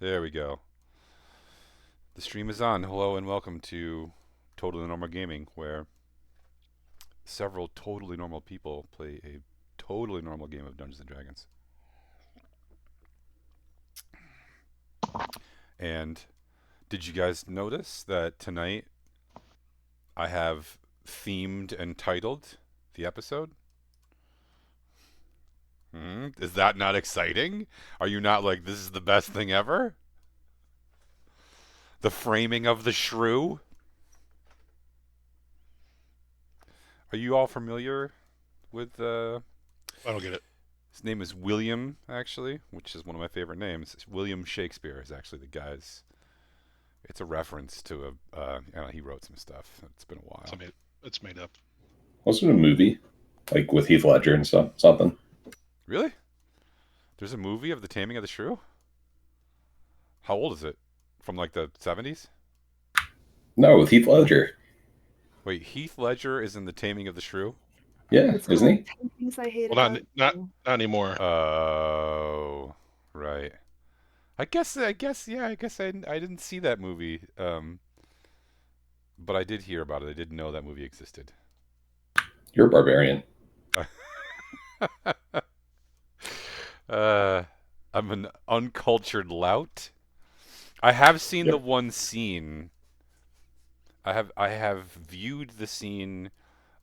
There we go. The stream is on. Hello and welcome to Totally Normal Gaming, where several totally normal people play a totally normal game of Dungeons and Dragons. And did you guys notice that tonight I have themed and titled the episode? Is that not exciting? Are you not like, this is the best thing ever? The framing of the shrew? Are you all familiar with I don't get it. his name is William, actually, which is one of my favorite names. William Shakespeare is actually the guy's. It's a reference to he wrote some stuff. It's been a while. It's made up. Wasn't it a movie like with Heath Ledger and stuff? Something. Really? There's a movie of The Taming of the Shrew? How old is it? From like the 70s? No, with Heath Ledger. Wait, Heath Ledger is in The Taming of the Shrew? Yeah, It's isn't called he? 10 Things I Hate Well, About not You. not anymore. Oh, right. I didn't see that movie. But I did hear about it. I didn't know that movie existed. You're a barbarian. uh, I'm an uncultured lout. I have seen the Yep. one scene. I have viewed the scene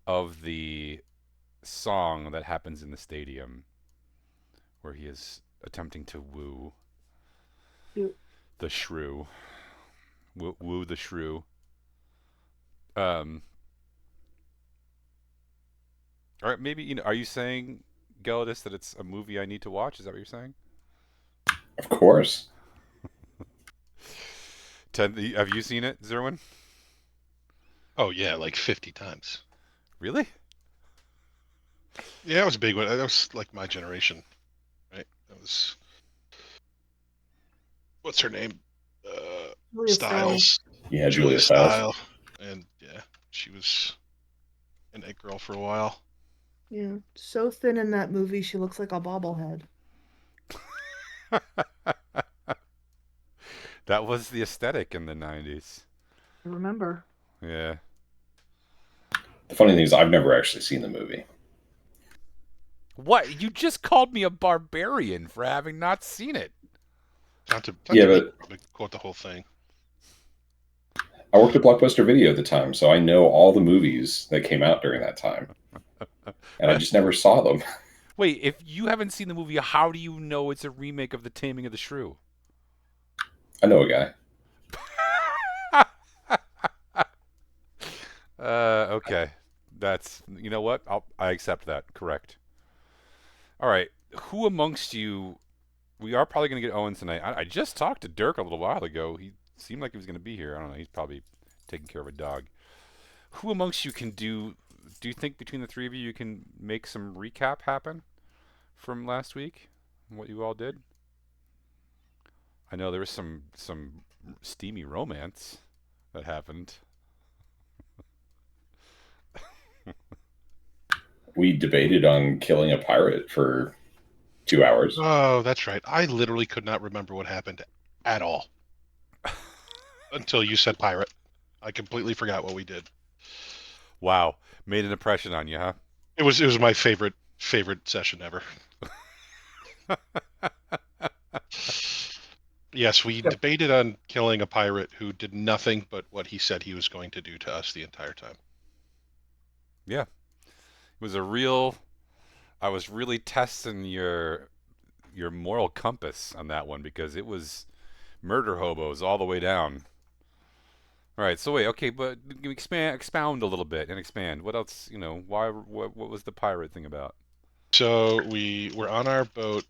of the song that happens in the stadium where he is attempting to woo You- the shrew. Woo the shrew. Um all right, maybe are you saying, Geldis, that it's a movie I need to watch? Is that what you're saying? Of course. Have you seen it, Zerwin? Oh yeah, like 50 times. Really? Yeah, that was a big one. That was like my generation, right? That was what's her name? Julia Styles, Yeah, Julia Julia Stiles. Style, and yeah, she was an it girl for a while. Yeah, so thin in that movie, she looks like a bobblehead. That was the aesthetic in the 90s. I remember. Yeah. The funny thing is, I've never actually seen the movie. What? You just called me a barbarian for having not seen it. Not Yeah, to but quote the whole thing. I worked at Blockbuster Video at the time, so I know all the movies that came out during that time, and I just never saw them. Wait, if you haven't seen the movie, how do you know it's a remake of The Taming of the Shrew? I know a guy. Okay. That's, you know what? I accept that. Correct. All right. Who amongst you, we are probably going to get Owen tonight. I just talked to Dirk a little while ago. He seemed like he was going to be here. I don't know. He's probably taking care of a dog. Who amongst you can do you think between the three of you, you can make some recap happen from last week? What you all did? I know there was some steamy romance that happened. We debated on killing a pirate for 2 hours. Oh, that's right. I literally could not remember what happened at all until you said pirate. I completely forgot what we did. Wow, made an impression on you, huh? It was my favorite session ever. Yes, we Yep. debated on killing a pirate who did nothing but what he said he was going to do to us the entire time. Yeah, it was a real. I was really testing your moral compass on that one because it was murder hobos all the way down. All right, so wait, okay, but expound a little bit and expand. What else? Why? What was the pirate thing about? So we were on our boat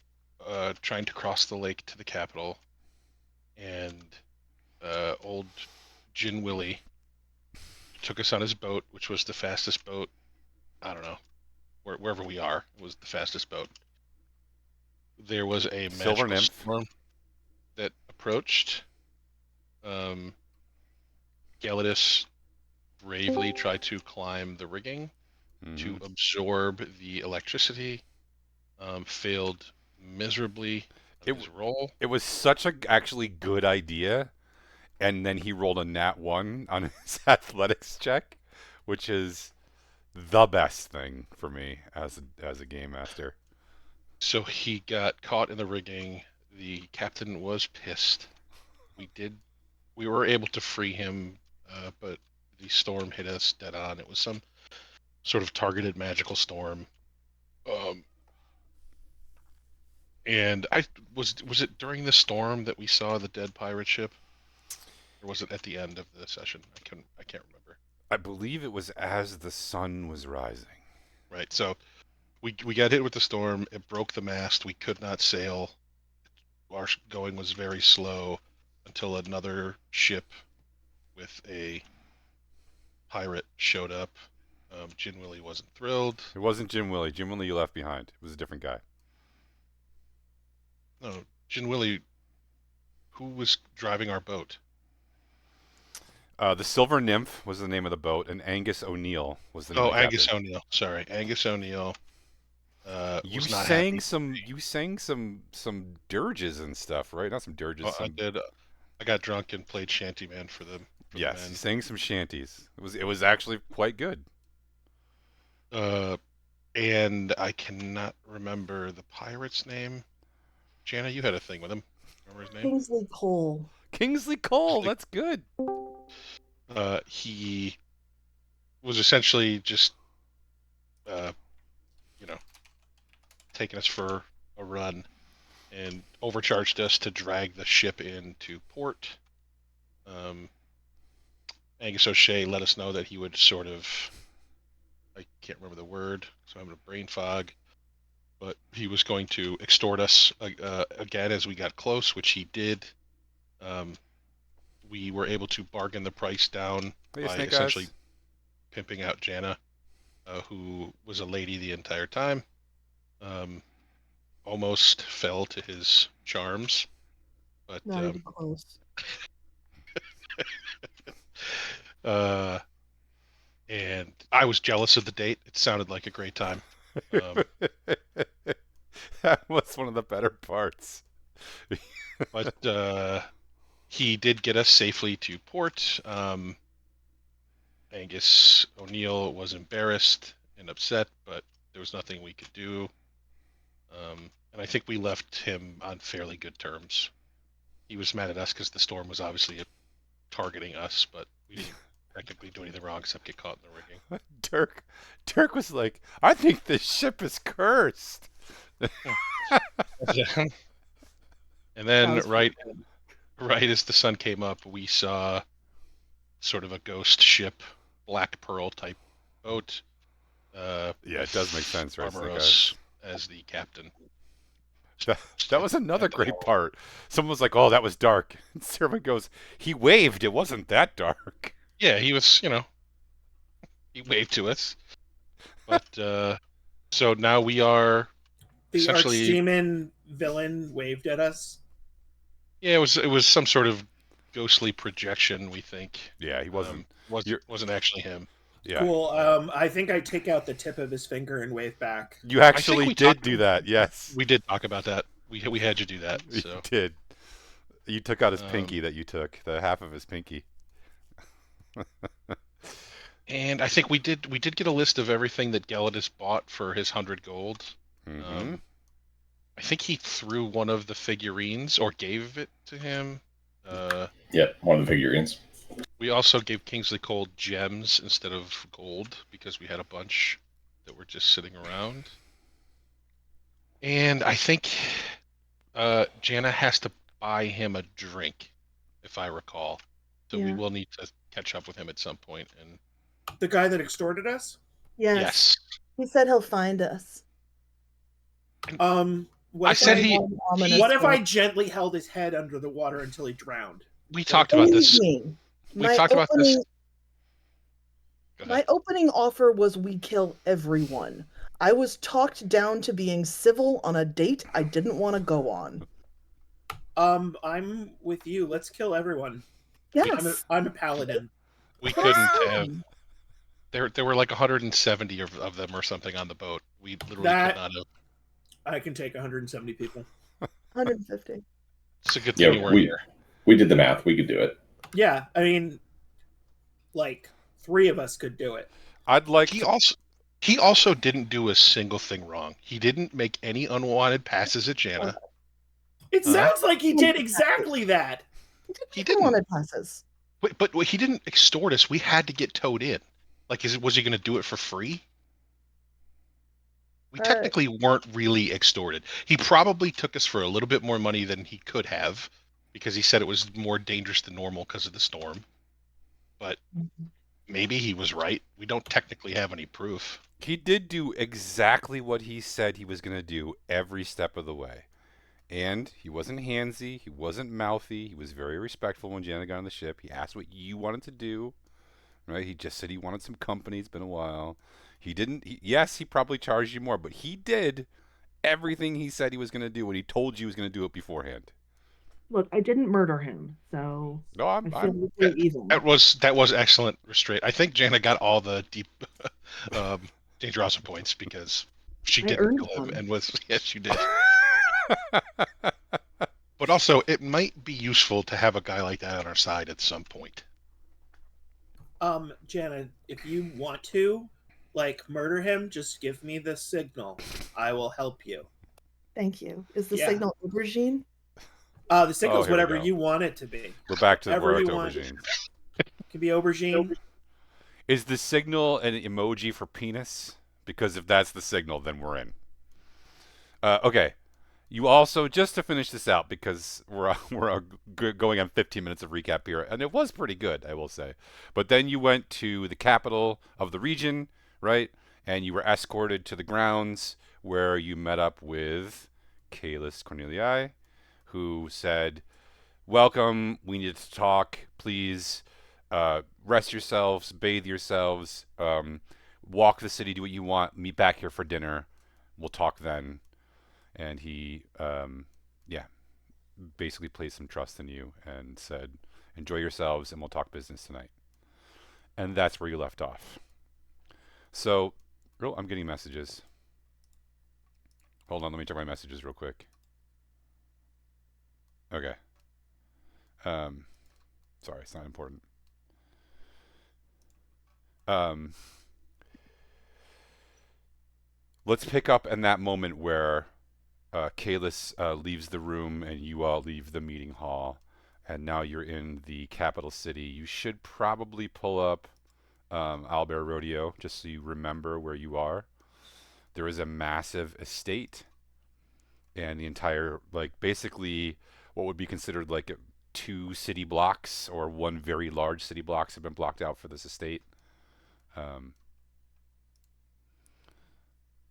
trying to cross the lake to the capital, and old Gin Willie took us on his boat, which was the fastest boat. I don't know, wherever we are, was the fastest boat. There was a Silver magical nymph. storm that approached. Um, Gelidus bravely tried to climb the rigging to Mm-hmm. absorb the electricity, failed miserably. It his roll. it was such a actually good idea, and then he rolled a nat 1 on his athletics check, which is the best thing for me as a game master. So he got caught in the rigging. The captain was pissed. We were able to free him, but the storm hit us dead on. It was some sort of targeted magical storm. Um, and I was it during the storm that we saw the dead pirate ship, or was it at the end of the session? I can't remember. I believe it was as the sun was rising. Right. So we got hit with the storm. It broke the mast. We could not sail. Our going was very slow until another ship with a pirate showed up. Jin Willie wasn't thrilled. It wasn't Jim Willie. Jim Willie you left behind. It was a different guy. No, Jin Willie, who was driving our boat? The Silver Nymph was the name of the boat, and Angus O'Neill was the name of Oh, the Angus captain. O'Neill. Sorry, Angus O'Neill You was not sang happy. some dirges and stuff, right? Not some dirges. Oh, I Some did. I got drunk and played Shantyman for the yes, you men. sang some shanties. It was actually quite good. Uh, and I cannot remember the pirate's name. Jana, you had a thing with him. Remember his name? Kingsley Cole. Kingsley Cole. Kingsley- That's good. He was essentially just, uh, you know, taking us for a run and overcharged us to drag the ship into port. Angus O'Shea let us know that he would sort of, I can't remember the word, so I'm having a brain fog, but he was going to extort us again as we got close, which he did. We were able to bargain the price down Hey, by Snake essentially Eyes. pimping out Jana, who was a lady the entire time. Almost fell to his charms, but Not even close. and I was jealous of the date. It sounded like a great time. That was one of the better parts. But he did get us safely to port. Angus O'Neill was embarrassed and upset, but there was nothing we could do. And I think we left him on fairly good terms. He was mad at us because the storm was obviously targeting us, but we didn't technically do anything wrong except get caught in the rigging. Dirk was like, I think this ship is cursed. And then That was right as the sun came up, we saw sort of a ghost ship, Black Pearl type boat. Yeah, it does make sense, right, Snake Barbaros as the captain. That was another great part. Someone was like, "Oh, that was dark." And Servant goes, "He waved. It wasn't that dark." Yeah, he was, he waved to us. But so now we are The essentially, archdemon villain waved at us. yeah, it was some sort of ghostly projection, we think. Yeah, he wasn't. Wasn't actually him. Yeah, Cool. I think I take out the tip of his finger and wave back. you actually we did talked- do that. Yes, We did talk about that. We had you do that. you So did. You took out his Um, pinky that you took, the half of his pinky. and I think we did get a list of everything that Gelidus bought for his 100 gold. Mm-hmm. I think he threw one of the figurines or gave it to him. Yep, one of the figurines. We also gave Kingsley Cole gems instead of gold because we had a bunch that were just sitting around. And I think Jana has to buy him a drink, if I recall. So we Yeah. will need to catch up with him at some point. And The guy that extorted us. Yes. yes, He said he'll find us. What I if said I, he- One ominous What if I voice. gently held his head under the water until he drowned? we talked about this. Believe me, We my talked about this. opening- Go My ahead. opening offer was we kill everyone. I was talked down to being civil on a date I didn't want to go on. I'm with you. Let's kill everyone. Yes. I'm a paladin. We couldn't have. There were like 170 of them or something on the boat. We literally That- could not have. I can take 170 people. 150. It's a good thing Yeah, you weren't here. we did the math. We could do it. Yeah, I mean, like 3 of us could do it. I'd like He to. also didn't do a single thing wrong. He didn't make any unwanted passes at Jana. It Huh? sounds like he did exactly that. He He didn't. wanted passes. But he didn't extort us. We had to get towed in. Like, was he going to do it for free? We technically weren't really extorted. He probably took us for a little bit more money than he could have, because he said it was more dangerous than normal because of the storm. But maybe he was right. We don't technically have any proof. He did do exactly what he said he was going to do every step of the way. And he wasn't handsy. He wasn't mouthy. He was very respectful when Janet got on the ship. He asked what you wanted to do. Right? He just said he wanted some company. It's been a while. He didn't. Yes, he probably charged you more, but he did everything he said he was going to do when he told you he was going to do it beforehand. Look, I didn't murder him, so No, I feel very even. That was excellent restraint. I think Jana got all the deep Dangerosa points because she I didn't earned kill him one. and was yes, you did. But also, it might be useful to have a guy like that on our side at some point. Jana, if you want to, like, murder him, just give me the signal. I will help you. Thank you. Is the Yeah. signal aubergine? The signal's here we whatever go. you want it to be. We're back to Whatever you to want. aubergine. It can be aubergine. Is the signal an emoji for penis? Because if that's the signal, then we're in. Okay. You also, just to finish this out, because we're going on 15 minutes of recap here, and it was pretty good, I will say. But then you went to the capital of the region, right? And you were escorted to the grounds where you met up with Kalis Cornelii, who said, "Welcome. We need to talk. Please rest yourselves, bathe yourselves, walk the city, do what you want. Meet back here for dinner. We'll talk then." And he, basically placed some trust in you and said, "Enjoy yourselves, and we'll talk business tonight." And that's where you left off. So, I'm getting messages. Hold on, let me check my messages real quick. Okay. Sorry, it's not important. Let's pick up in that moment where Kalis leaves the room and you all leave the meeting hall, and now you're in the capital city. You should probably pull up Owlbear Rodeo just so you remember where you are. There is a massive estate, and the entire, like, basically what would be considered like 2 city blocks or 1 very large city blocks have been blocked out for this estate.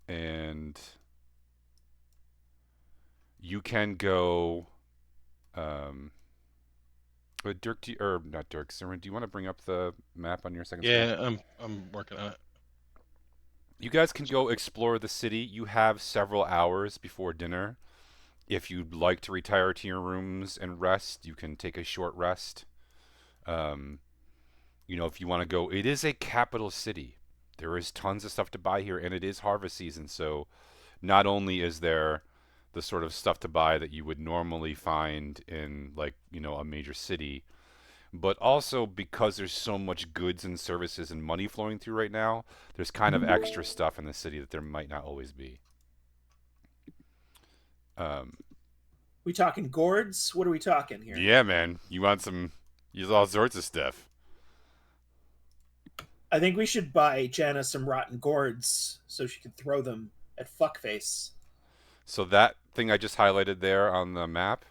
And you can go. But Dirk, or not Dirk, Simran, do you want to bring up the map on your second screen? Yeah, I'm working on it. You guys can go explore the city. You have several hours before dinner. If you'd like to retire to your rooms and rest, you can take a short rest. If you want to go, it is a capital city. There is tons of stuff to buy here, and it is harvest season. So not only is there the sort of stuff to buy that you would normally find in, like, a major city, but also because there's so much goods and services and money flowing through right now, there's kind of extra stuff in the city that there might not always be. We talking gourds? What are we talking here? Yeah, man. You want some, use all sorts of stuff. I think we should buy Jana some rotten gourds so she can throw them at fuckface. So that thing I just highlighted there on the map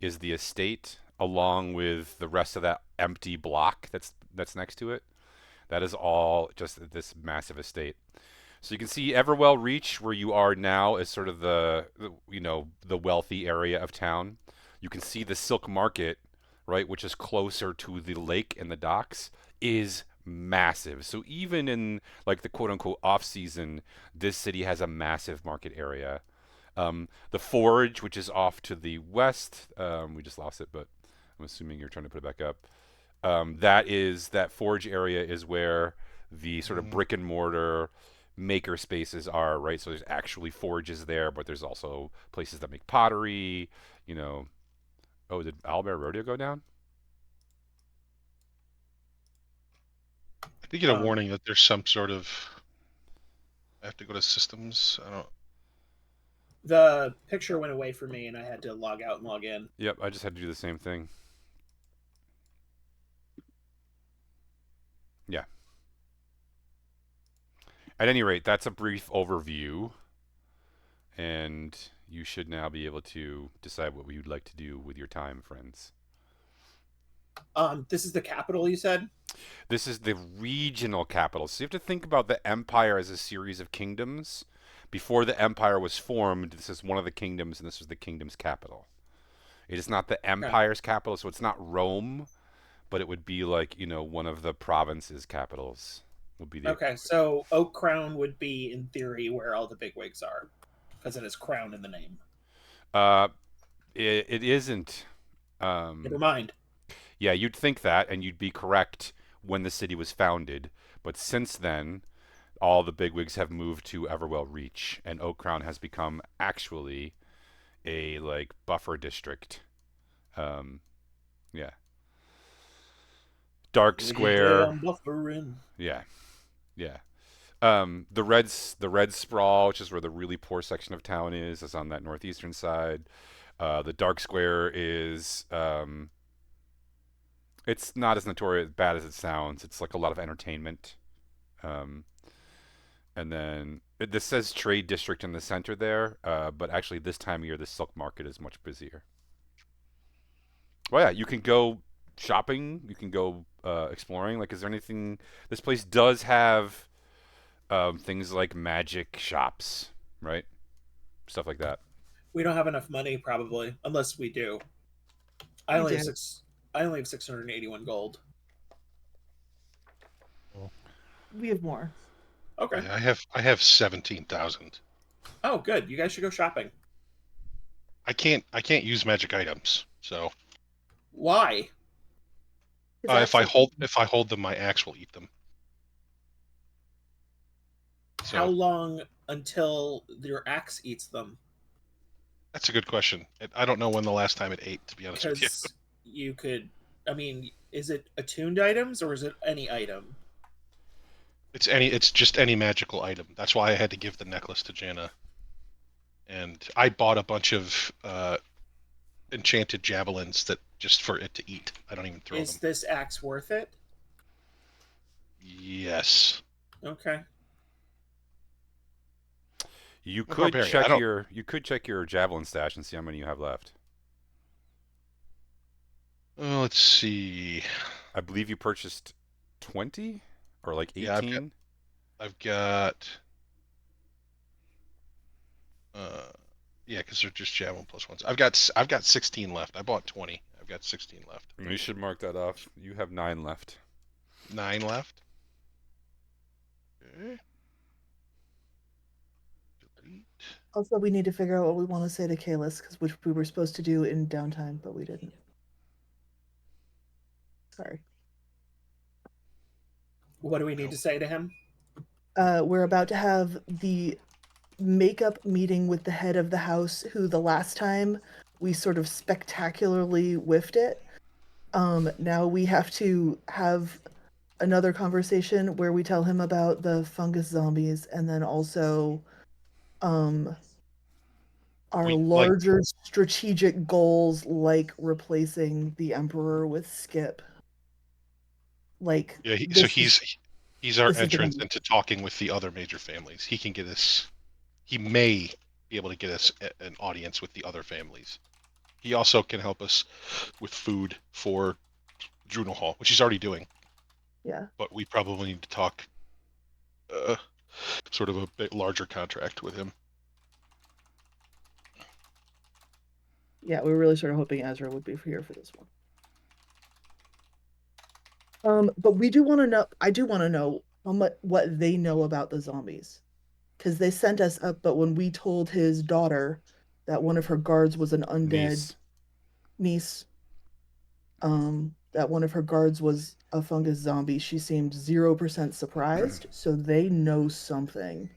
is the estate, along with the rest of that empty block that's next to it. That is all just this massive estate. So you can see Everwell Reach, where you are now, is sort of the wealthy area of town. You can see the Silk Market, right, which is closer to the lake and the docks, is massive. So even in, like, the quote-unquote off-season, this city has a massive market area. The Forge, which is off to the west, we just lost it, but I'm assuming you're trying to put it back up. That Forge area is where the sort of brick and mortar maker spaces are, right? So there's actually forges there, but there's also places that make pottery. You know, oh, did Owlbear Rodeo go down? I did get a Um, warning that there's some sort of. I have to go to systems. I don't. The picture went away for me, and I had to log out and log in. Yep, I just had to do the same thing. Yeah. At any rate, that's a brief overview, and you should now be able to decide what you'd like to do with your time, friends. This is the capital, you said? This is the regional capital. So you have to think about the empire as a series of kingdoms. Before the empire was formed, this is one of the kingdoms, and this was the kingdom's capital. It is not the empire's capital, so it's not Rome, but it would be like, one of the province's capitals would be the. Okay, so Oak Crown would be, in theory, where all the bigwigs are, because it has crown in the name. It isn't. Never mind. Yeah, you'd think that, and you'd be correct when the city was founded. But since then, all the bigwigs have moved to Everwell Reach, and Oak Crown has become actually a buffer district. Yeah. Dark Square. I'm buffering. Yeah, yeah. The red sprawl, which is where the really poor section of town is on that northeastern side. The Dark Square is it's not as notorious bad as it sounds. It's like a lot of entertainment. Um, and then this says trade district in the center there, but actually this time of year the silk market is much busier. Well, yeah, you can go shopping. You can go exploring. Like, is there anything? This place does have things like magic shops, right? Stuff like that. We don't have enough money, probably, unless we do. I We only have do. six. I only have 681 gold. We have more. Okay. Yeah, I have 17,000. Oh, good. You guys should go shopping. I can't use magic items. So Why? if I hold them, my axe will eat them. So How long until your axe eats them? that's a good question. I don't know when the last time it ate, to be honest with you. Because you could. I mean, is it attuned items or is it any item? It's just any magical item. That's why I had to give the necklace to Jana. And I bought a bunch of enchanted javelins that just for it to eat. I don't even throw Is them. this axe worth it? Yes. Okay. You A could barbarian. check your javelin stash and see how many you have left. Let's see. I believe you purchased 20 or like 18. Yeah, I've got yeah, because they're just javelin plus ones. I've got 16 left. I bought 20. I've got 16 left. You should mark that off. You have 9 left. 9 left. Okay. Delete. Also, we need to figure out what we want to say to Kalis, which we were supposed to do in downtime, but we didn't. Sorry. What do we need to say to him? We're about to have the makeup meeting with the head of the house, who the last time we sort of spectacularly whiffed it. Now we have to have another conversation where we tell him about the fungus zombies, and then also our larger strategic goals, like replacing the Emperor with Skip. Yeah, he's our entrance into talking with the other major families. He can get us. He may be able to get us an audience with the other families. He also can help us with food for Drunel Hall, which he's already doing. Yeah. But we probably need to talk sort of a bit larger contract with him. Yeah, we were really sort of hoping Ezra would be here for this one. But we do want to know. I do want to know what they know about the zombies, because they sent us up. But when we told his daughter that one of her guards was an undead niece, that one of her guards was a fungus zombie, she seemed 0% surprised. So they know something.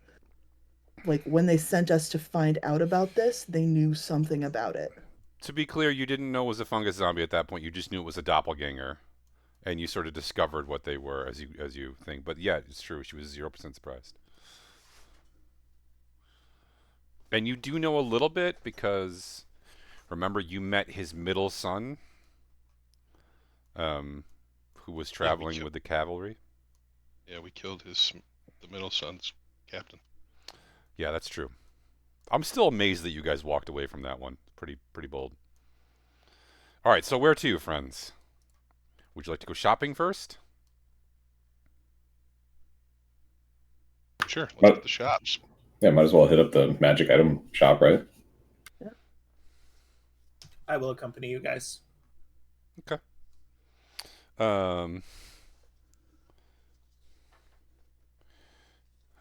Like when they sent us to find out about this, they knew something about it. To be clear, you didn't know it was a fungus zombie at that point. You just knew it was a doppelganger, and you sort of discovered what they were as you think. But yeah, it's true. She was 0% surprised. And you do know a little bit because remember you met his middle son, um, who was Yeah, we traveling killed. with the cavalry. Yeah, we killed the middle son's captain. Yeah, that's true. I'm still amazed that you guys walked away from that one. Pretty bold. All right, so where to, friends? Would you like to go shopping first? Sure, let's But hit the shops. yeah, might as well hit up the magic item shop, right? I will accompany you guys. Okay. Um.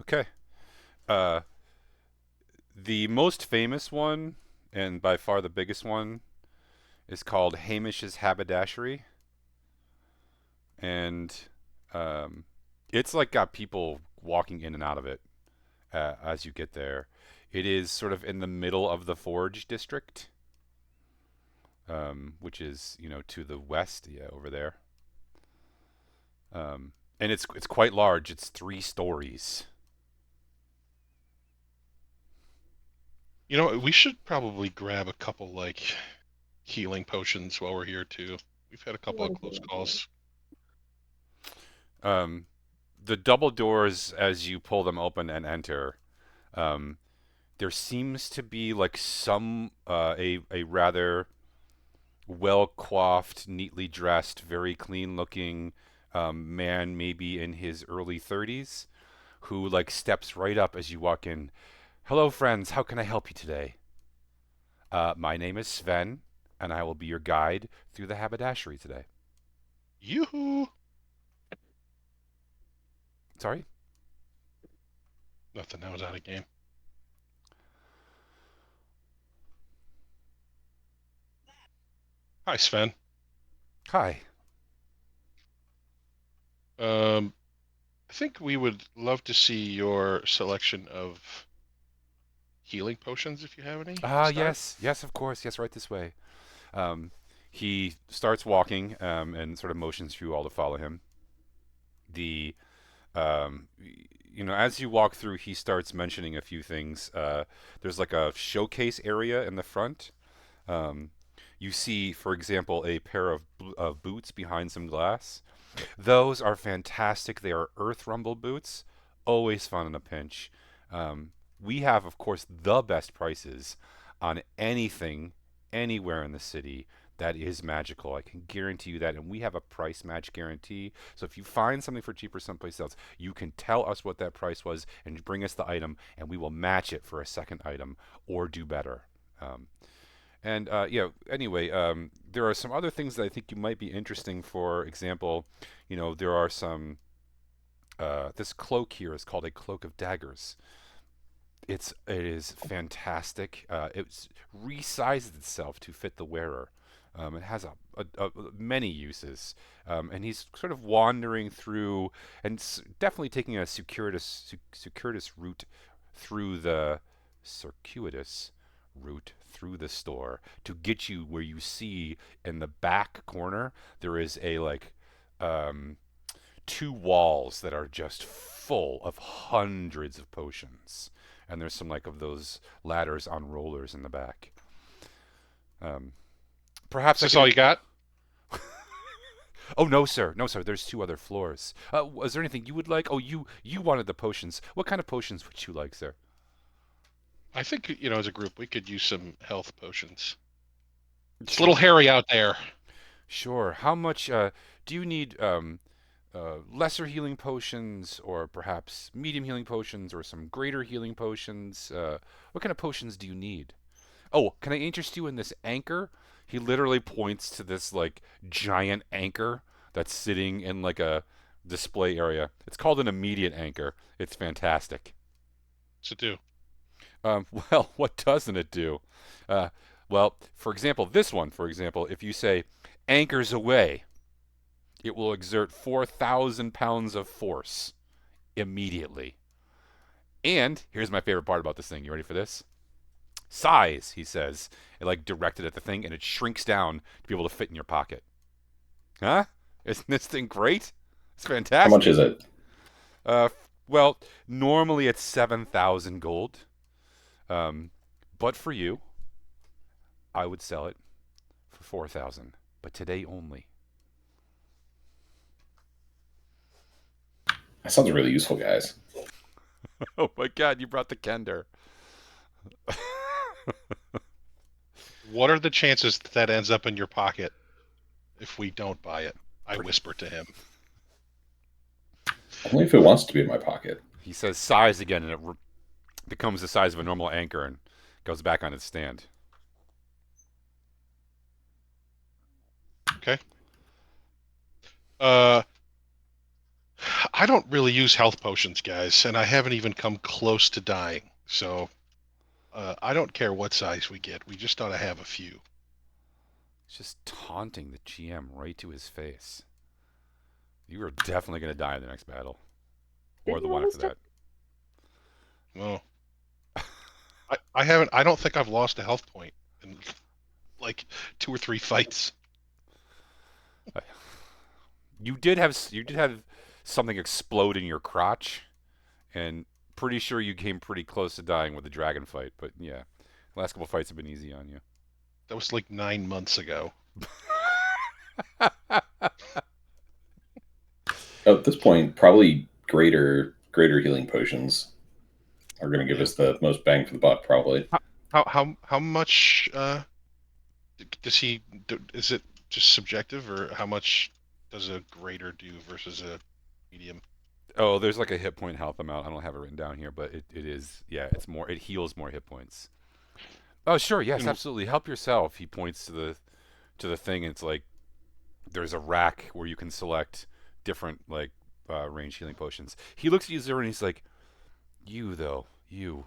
Okay. Uh, the most famous one, and by far the biggest one, is called Hamish's Haberdashery, and um, it's like got people walking in and out of it as you get there. It is sort of in the middle of the Forge district, which is to the west, yeah, over there. And it's quite large. It's 3 stories. You know, we should probably grab a couple like healing potions while we're here too. We've had a couple of close calls. Um, the double doors, as you pull them open and enter, um, there seems to be like some a rather well coiffed, neatly dressed, very clean looking man, maybe in his early 30s, who like steps right up as you walk in. Hello, friends. How can I help you today? My name is Sven, and I will be your guide through the haberdashery today. Yoo-hoo! Sorry? Nothing. I was out of game. Hi, Sven. Hi. I think we would love to see your selection of healing potions if you have any to Ah, start. yes, of course. Yes, right this way. Um, he starts walking and sort of motions for you all to follow him. The as you walk through, he starts mentioning a few things. There's like a showcase area in the front. Um, you see, for example, a pair of boots behind some glass. Those are fantastic. They are Earth Rumble boots. Always fun in a pinch. We have, of course, the best prices on anything, anywhere in the city that is magical. I can guarantee you that. And we have a price match guarantee. So if you find something for cheaper someplace else, you can tell us what that price was and bring us the item, and we will match it for a second item or do better. Anyway, there are some other things that I think you might be interesting. For example, there are some. This cloak here is called a cloak of daggers. It is fantastic. It's resized itself to fit the wearer. It has many uses, and he's sort of wandering through and definitely taking a circuitous route through the circuitous route through the store to get you where you see in the back corner there is a like um, 2 walls that are just full of hundreds of potions, and there's some like of those ladders on rollers in the back. Um, Is perhaps I this can. all you got? Oh no, sir, no, sir. There's 2 other floors. Was there anything you would like? Oh, you wanted the potions. What kind of potions would you like, sir? I think, as a group, we could use some health potions. It's a Sure. little hairy out there. Sure. How much do you need? Lesser healing potions, or perhaps medium healing potions, or some greater healing potions? What kind of potions do you need? Oh, can I interest you in this anchor? He literally points to this like giant anchor that's sitting in like a display area. It's called an immediate anchor. It's fantastic. To do. Well, what doesn't it do? Uh, well, for example, this one, for example, if you say anchors away, It will exert 4,000 pounds of force immediately. And here's my favorite part about this thing. You ready for this? Size, he says. It like directed at the thing, and it shrinks down to be able to fit in your pocket. Huh? Isn't this thing great? It's How much fantastic. is it? Uh, well, normally it's 7,000 gold. But for you, I would sell it for 4,000. But today only. That sounds really useful, guys. Oh my God! You brought the Kender. What are the chances that that ends up in your pocket if we don't buy it? I whisper to him. Only if it wants to be in my pocket. He says size again, and it becomes the size of a normal anchor and goes back on its stand. Okay. I don't really use health potions, guys, and I haven't even come close to dying. So, I don't care what size we get. We just ought to have a few. It's just taunting the GM right to his face. You are definitely going to die in the next battle, or Didn't the you one almost after that. Well, I haven't. I don't think I've lost a health point in like 2 or 3 fights. You did have something explode in your crotch, and pretty sure you came pretty close to dying with the dragon fight. But yeah, the last couple fights have been easy on you. That was like 9 months ago. At this point, probably greater healing potions are going to give us the most bang for the buck, probably. How much does he? Is it just subjective, or how much does a greater do versus a medium? Oh, there's like a hit point health amount. I don't have it written down here, but it is, yeah, it's more. It heals more hit points. Oh, sure, yes, And absolutely. Help yourself. He points to the thing. And it's like there's a rack where you can select different like range healing potions. He looks at you, Zero, and he's like, "You though, you.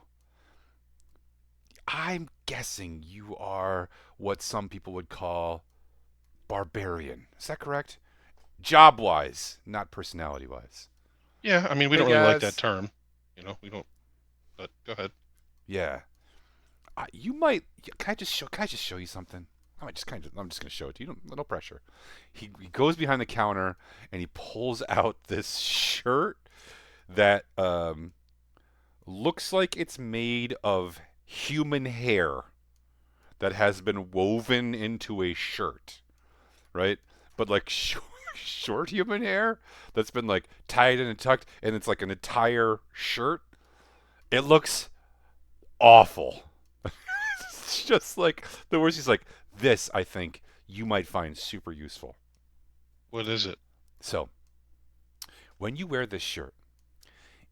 I'm guessing you are what some people would call barbarian. Is that correct? Job wise, not personality wise." yeah, I mean, we Hey don't really like that guys. term. We don't. But go ahead. Yeah. You might. Can I just show you something? I'm just gonna show it to you. No pressure. He goes behind the counter and he pulls out this shirt that looks like it's made of human hair that has been woven into a shirt, right? But like short human hair that's been like tied and tucked, and it's like an entire shirt. It looks awful. It's just like the worst. He's like, this, I think you might find super useful. What is it? So, when you wear this shirt,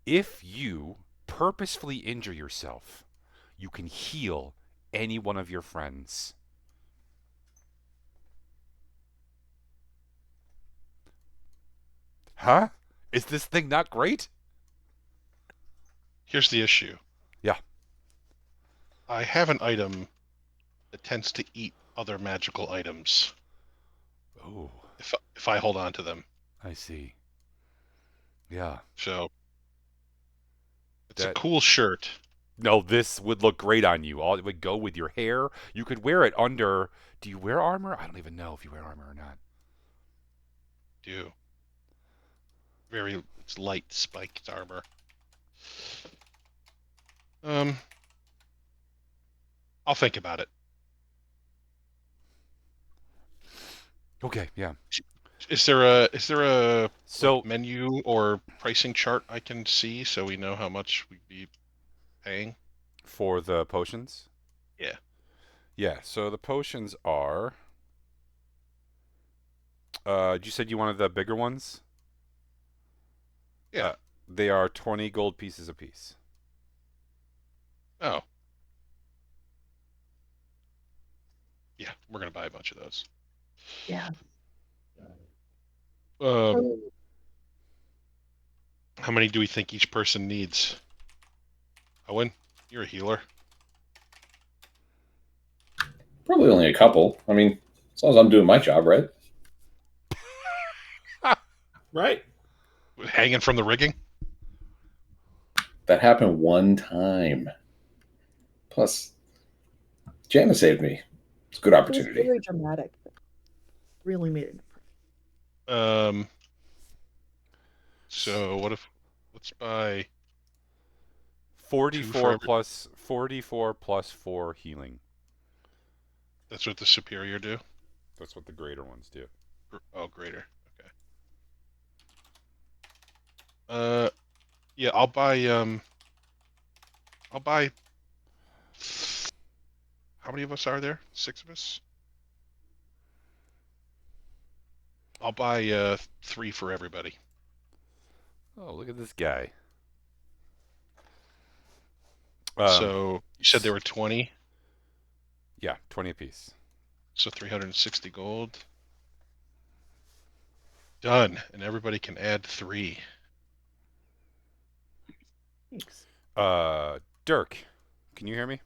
if you purposefully injure yourself, you can heal any one of your friends. Huh? Is this thing not great? Here's the issue. Yeah. I have an item that tends to eat other magical items Oh, if I hold on to them. I see. Yeah. So it's a That cool shirt. No, this would look great on you. All it would go with your hair. You could wear it under. Do you wear armor? I don't even know if you wear armor or not. Do it's light spiked armor. I'll think about it. Okay, yeah. Is there a So menu or pricing chart I can see so we know how much we'd be paying? for the potions, Yeah. yeah. So the potions are. You said you wanted the bigger ones. Yeah. They are 20 gold pieces apiece. Oh. Yeah, we're gonna buy a bunch of those. Yeah. Um, how many do we think each person needs? Owen, you're a healer. Probably only a couple. I mean, as long as I'm doing my job, right? Right. Hanging from the rigging. That happened one time. Plus, Jana saved me. It's a good It was opportunity. very dramatic. Really made it. So what if? Let's buy 44 every- plus 4 healing. That's what the superior do. That's what the greater ones do. Oh, greater. Okay. Yeah, I'll buy. How many of us are there? 6 of us. I'll buy 3 for everybody. Oh, look at this guy. So you said there were 20, Yeah, 20 apiece. so 360 gold. Done, and everybody can add 3. Thanks. Dirk, can you hear me?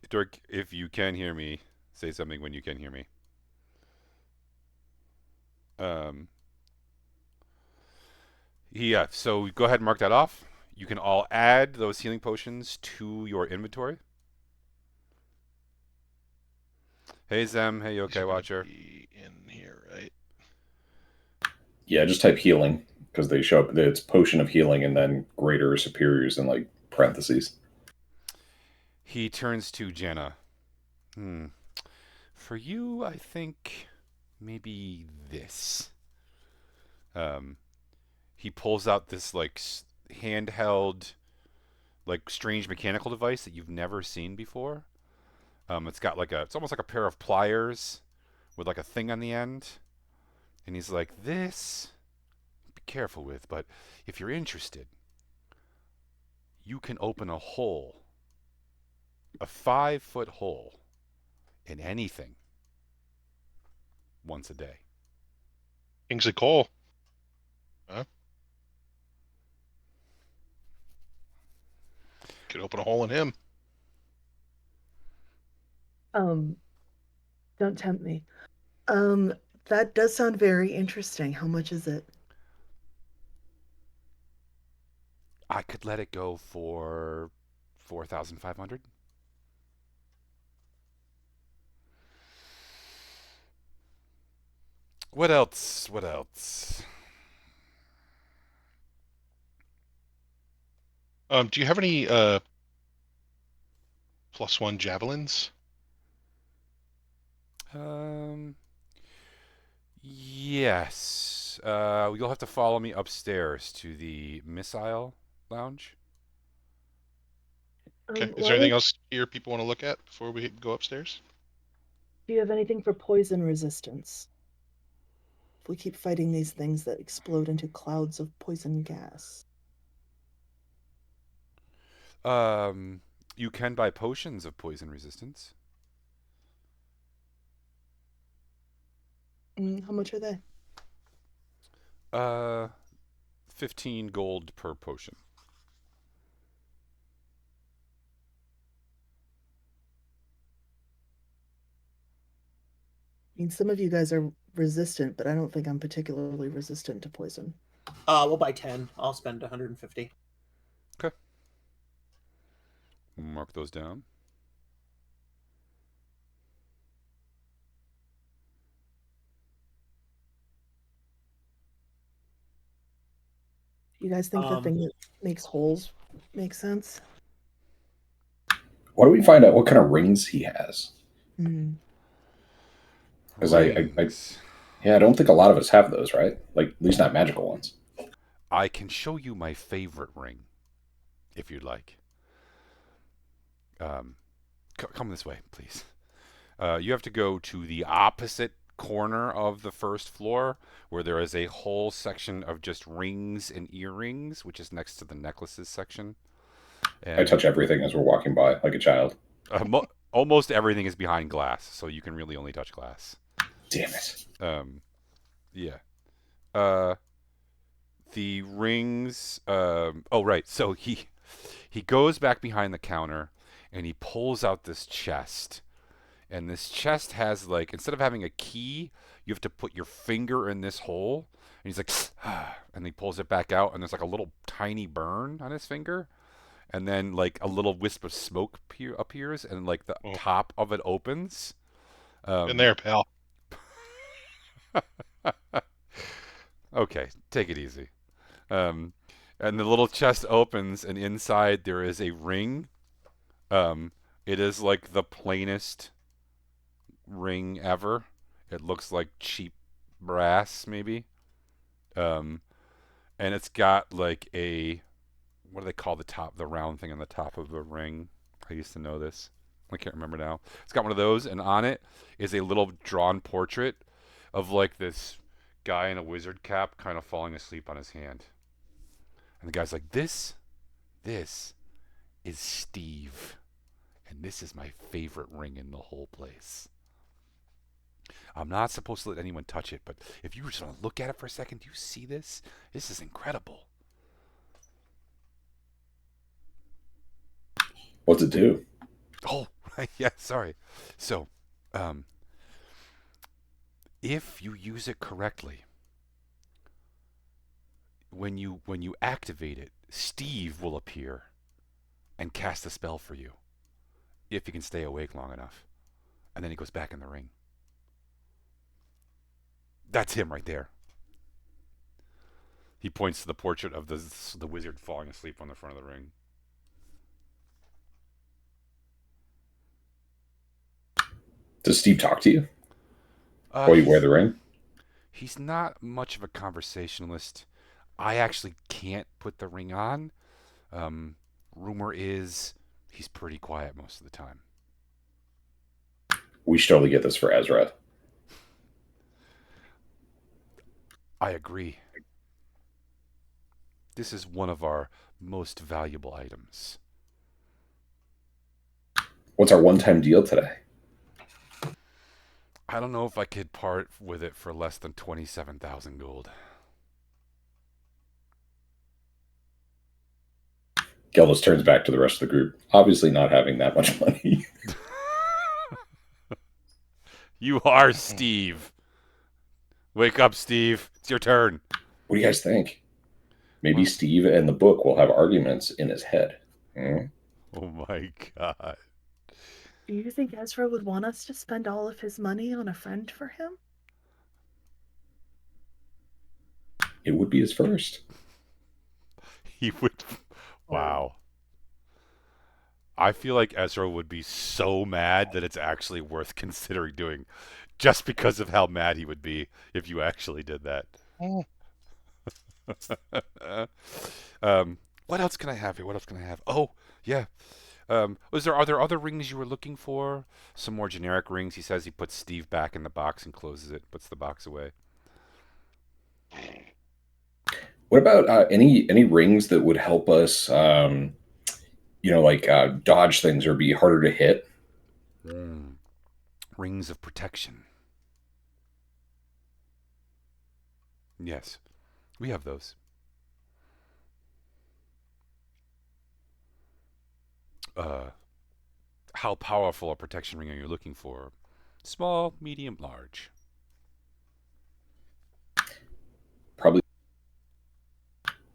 Dirk, if you can hear me, say something when you can hear me. Yeah, so go ahead and mark that off. You can all add those healing potions to your inventory. Hey Zem, hey These Okay are gonna Watcher. be in here, right? Yeah, just type healing because they show up. It's potion of healing and then greater or superiors in like parentheses. He turns to Jana. For you, I think maybe this. He pulls out this like handheld, like strange mechanical device that you've never seen before. It's got like it's almost like a pair of pliers with like a thing on the end. And he's like, this, be careful with, but if you're interested, you can open a hole, a 5-foot hole in anything once a day. Kingsley Cole. Huh? Could open a hole in him. Don't tempt me. That does sound very interesting. How much is it? I could let it go for 4,500. What else? What else? Do you have any +1 javelins? Yes. You'll have to follow me upstairs to the missile lounge. Okay. Is there anything else here people want to look at before we go upstairs? Do you have anything for poison resistance? If we keep fighting these things that explode into clouds of poison gas. You can buy potions of poison resistance. How much are they? 15 gold per potion. I mean, some of you guys are resistant, but I don't think I'm particularly resistant to poison. We'll buy 10. I'll spend 150. Okay. Mark those down. You guys think the thing that makes holes makes sense? Why don't we find out what kind of rings he has? Because I don't think a lot of us have those, right? Like at least not magical ones. I can show you my favorite ring, if you'd like. Come this way, please. You have to go to the opposite corner of the first floor, where there is a whole section of just rings and earrings, which is next to the necklaces section. And I touch everything as we're walking by, like a child. Almost everything is behind glass, so you can really only touch glass. Damn it. Yeah. The rings. Oh, right. So he goes back behind the counter, and he pulls out this chest, And this chest has like, instead of having a key, you have to put your finger in this hole. And he's like, and he pulls it back out, and there's like a little tiny burn on his finger, and then like a little wisp of smoke appears, and like the Oh, top of it opens. been Um, there, pal. okay, take it easy. Um, and the little chest opens, and inside there is a ring. Um, it is like the plainest ring ever. It looks like cheap brass, maybe. Um, and it's got like a, what do they call the top, the round thing on the top of the ring? I used to know this. I can't remember now. It's got one of those, and on it is a little drawn portrait of like this guy in a wizard cap kind of falling asleep on his hand. And the guy's like, this is Steve. And this is my favorite ring in the whole place. I'm not supposed to let anyone touch it, but if you just want to look at it for a second, do you see this? This is incredible. What's it do? Oh, right. Yeah, sorry. So, if you use it correctly, when you activate it, Steve will appear and cast a spell for you if you can stay awake long enough. And then he goes back in the ring. That's him right there. He points to the portrait of the wizard falling asleep on the front of the ring. Does Steve talk to you Uh, while you wear he's, the ring? he's not much of a conversationalist. I actually can't put the ring on. Um, rumor is he's pretty quiet most of the time. We should totally get this for Ezra. I agree. This is one of our most valuable items. What's our one-time deal today? I don't know if I could part with it for less than 27,000 gold. Geldos turns back to the rest of the group, obviously not having that much money. You are Steve. Wake up, Steve. It's your turn. What do you guys think? Maybe Well- Steve and the book will have arguments in his head. Hmm? Oh my god. Do you think Ezra would want us to spend all of his money on a friend for him? It would be his first. He would. Wow. I feel like Ezra would be so mad that it's actually worth considering doing, just because of how mad he would be if you actually did that. What else can I have here? What else can I have? Oh, yeah. Are there other rings you were looking for? Some more generic rings. He says he puts Steve back in the box and closes it, puts the box away. What about any rings that would help us, dodge things or be harder to hit? Rings of protection. Yes, we have those. How powerful a protection ring are you looking for? Small, medium, large. Probably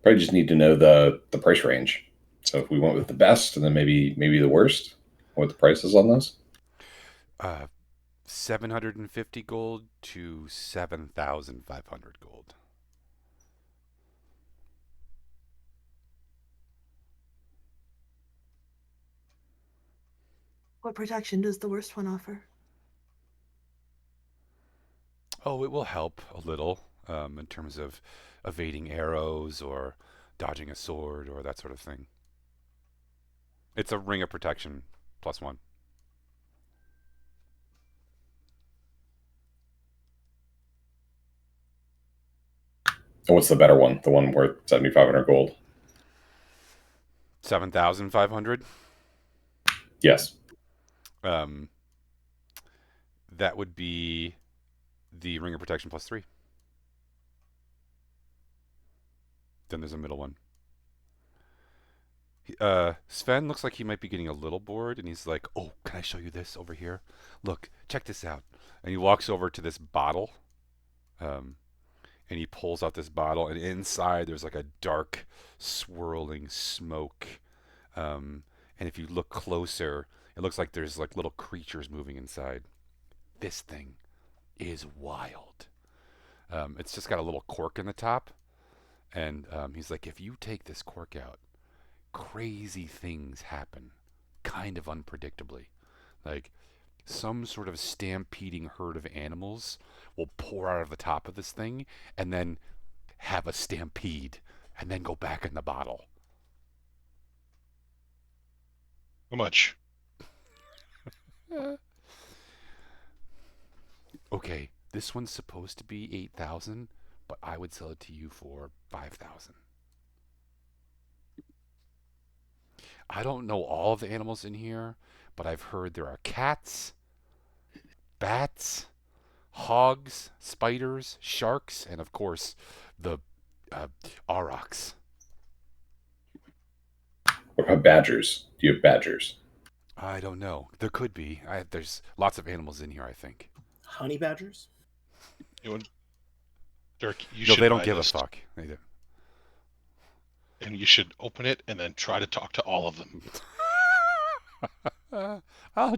just need to know the price range. So if we went with the best and then maybe the worst, what the prices on those? 750 gold to 7,500 gold. What protection does the worst one offer? Oh, it will help a little in terms of evading arrows or dodging a sword or that sort of thing. It's a ring of protection +1. And what's the better one? The one worth 7,500 gold? 7,500. Yes. That would be the ring of protection +3. Then there's a middle one. Sven looks like he might be getting a little bored, and he's like, "Oh, can I show you this over here? Look, check this out." And he walks over to this bottle, um, and he pulls out this bottle, and inside there's like a dark, swirling smoke. Um, and if you look closer, it looks like there's like little creatures moving inside. This thing is wild. It's just got a little cork in the top, and he's like, if you take this cork out, crazy things happen, kind of unpredictably. Like some sort of stampeding herd of animals will pour out of the top of this thing and then have a stampede and then go back in the bottle. How much? Okay, this one's supposed to be 8,000, but I would sell it to you for 5,000. I don't know all of the animals in here, but I've heard there are cats, bats, hogs, spiders, sharks, and of course, the uh, aurochs. What about badgers? Do you have badgers? I don't know. There could be. There's lots of animals in here, I think. Honey badgers? You want, Dirk, you No, should they don't buy give this, a fuck. They do. and you should open it and then try to talk to all of them.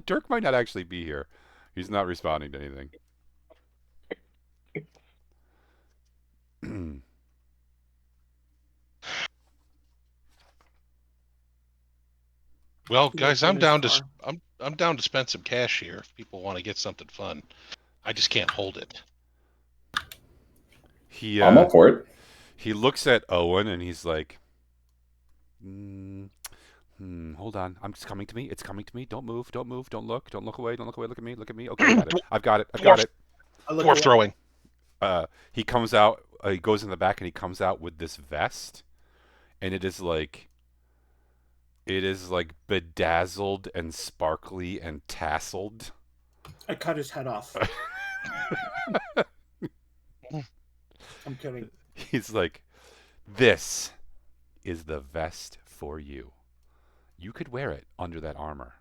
Dirk might not actually be here. He's not responding to anything. Well, He guys, looked in I'm his down to car. I'm down to spend some cash here if people want to get something fun. I just can't hold it. I'm up for it. He looks at Owen and he's like, hold on. It's coming to me. It's coming to me. Don't move. Don't move. Don't look. Don't look away. Don't look away. Look at me. Look at me. Okay, I got it. I've got it. I've got it. I look Dwarf away. throwing. He comes out. He goes in the back and he comes out with this vest, and it is like bedazzled and sparkly and tasseled. I cut his head off. I'm kidding. He's like, this is the vest for you. You could wear it under that armor.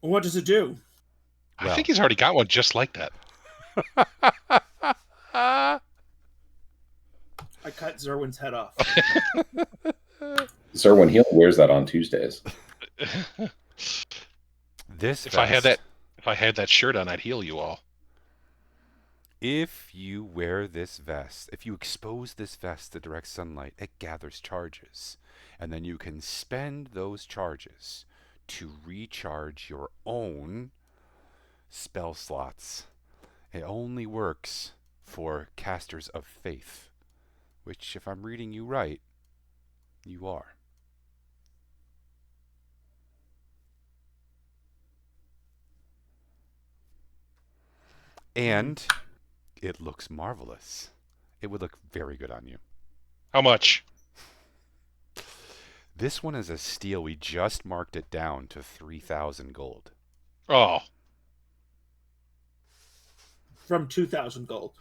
What does it do? I think he's already got one just like that. I cut Zerwin's head off. Zerwin, he only wears that on Tuesdays. This If vest, I had that shirt on, I'd heal you all. if you wear this vest, if you expose this vest to direct sunlight, it gathers charges. And then you can spend those charges to recharge your own spell slots. It only works for casters of faith, which, if I'm reading you right, you are. And it looks marvelous. It would look very good on you. How much? This one is a steal. We just marked it down to 3,000 gold. Oh, From 2,000 gold.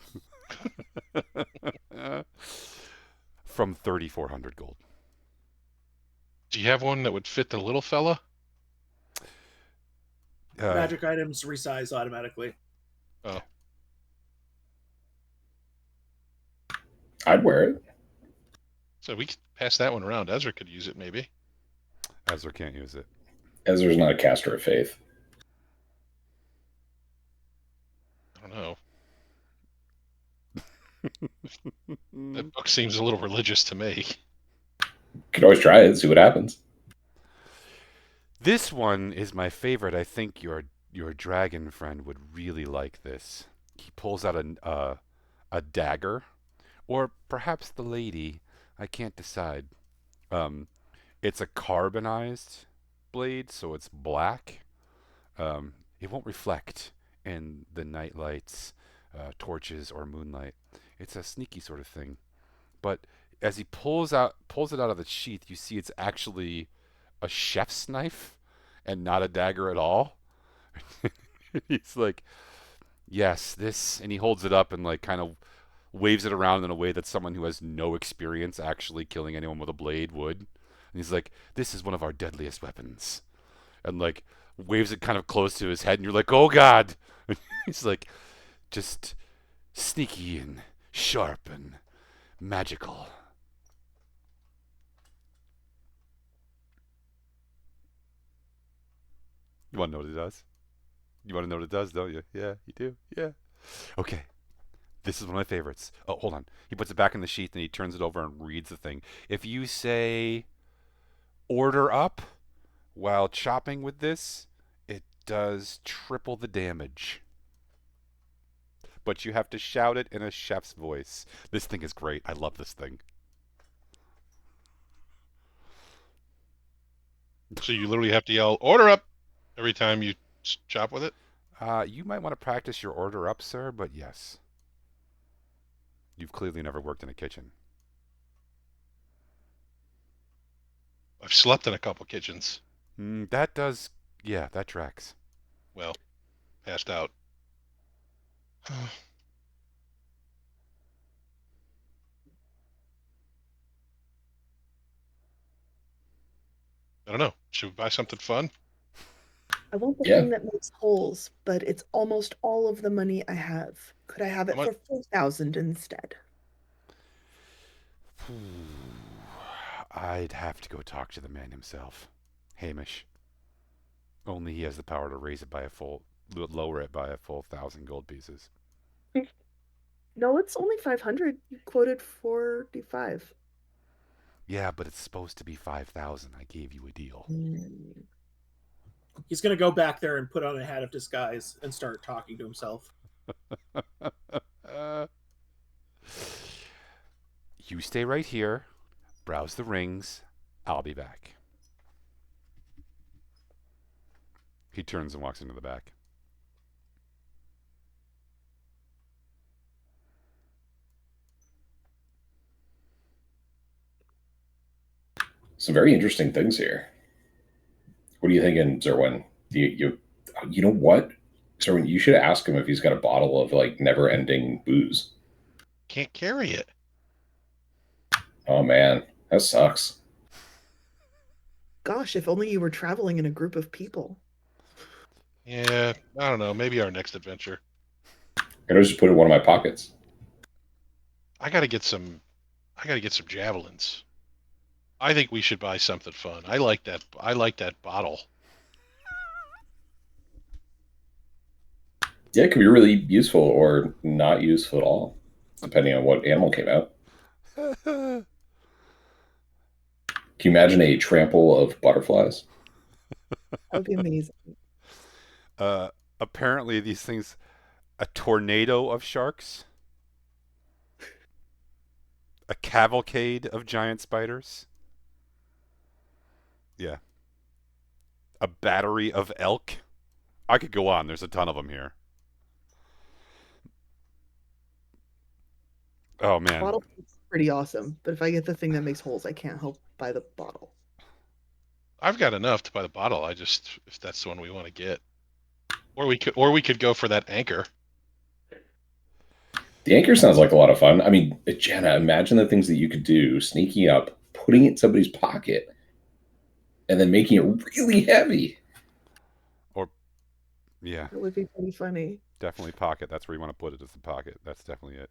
From 3,400 gold. do you have one that would fit the little fella? Magic items resize automatically. Oh, I'd wear it. so we could pass that one around. Ezra could use it, maybe. Ezra can't use it. Ezra's not a caster of faith. I don't know. That book seems a little religious to me. Could always try it, see what happens. This one is my favorite. I think your dragon friend would really like this. He pulls out a dagger, or perhaps the lady. I can't decide. It's a carbonized blade, so it's black. It won't reflect in the night lights, torches, or moonlight. It's a sneaky sort of thing. But as he pulls it out of the sheath, you see it's actually a chef's knife and not a dagger at all. He's like, yes, this, and he holds it up and like kind of waves it around in a way that someone who has no experience actually killing anyone with a blade would. And he's like, "This is one of our deadliest weapons," and like waves it kind of close to his head, and you're like, "Oh God!" He's like, just sneaky and sharp and magical. You want to know what it does? You want to know what it does, don't you? Yeah, you do. Yeah. Okay. This is one of my favorites. Oh, hold on. He puts it back in the sheath and he turns it over and reads the thing. If you say order up while chopping with this, it does triple the damage. But you have to shout it in a chef's voice. This thing is great. I love this thing. So you literally have to yell "order up" every time you chop with it. You might want to practice your order up, sir, but yes. You've clearly never worked in a kitchen. I've slept in a couple kitchens. That does, yeah, that tracks. Well, passed out. I don't know. Should we buy something fun? I want the Yeah. thing that makes holes, but it's almost all of the money I have. Could I have it How for much? 4,000 instead? I'd have to go talk to the man himself. Hamish. Only he has the power to raise it by lower it by a full 1,000 gold pieces. No, it's only 500. You quoted 45. Yeah, but it's supposed to be 5,000. I gave you a deal. He's gonna go back there and put on a hat of disguise and start talking to himself. You stay right here, browse the rings. I'll be back. He turns and walks into the back. Some very interesting things here. What are you thinking, Zerwin? You know what, Zerwin? You should ask him if he's got a bottle of like never-ending booze. Can't carry it. Oh man, that sucks. Gosh, if only you were traveling in a group of people. Yeah, I don't know. Maybe our next adventure. I just put it in one of my pockets. I gotta get some. I gotta get some javelins. I think we should buy something fun. I like that. I like that bottle. Yeah, it could be really useful or not useful at all, depending on what animal came out. Can you imagine a trample of butterflies? That would be amazing. Apparently, these things, a tornado of sharks, a cavalcade of giant spiders. Yeah. A battery of elk. I could go on. There's a ton of them here. Oh man. Bottle is pretty awesome, but if I get the thing that makes holes, I can't help buy the bottle. I've got enough to buy the bottle. I just if that's the one we want to get, or we could go for that anchor. The anchor sounds like a lot of fun. I mean, Jenna, imagine the things that you could do sneaking up, putting it in somebody's pocket, and then making it really heavy. Yeah, That would be pretty funny. definitely pocket. That's where you want to put it, is the pocket. That's definitely it.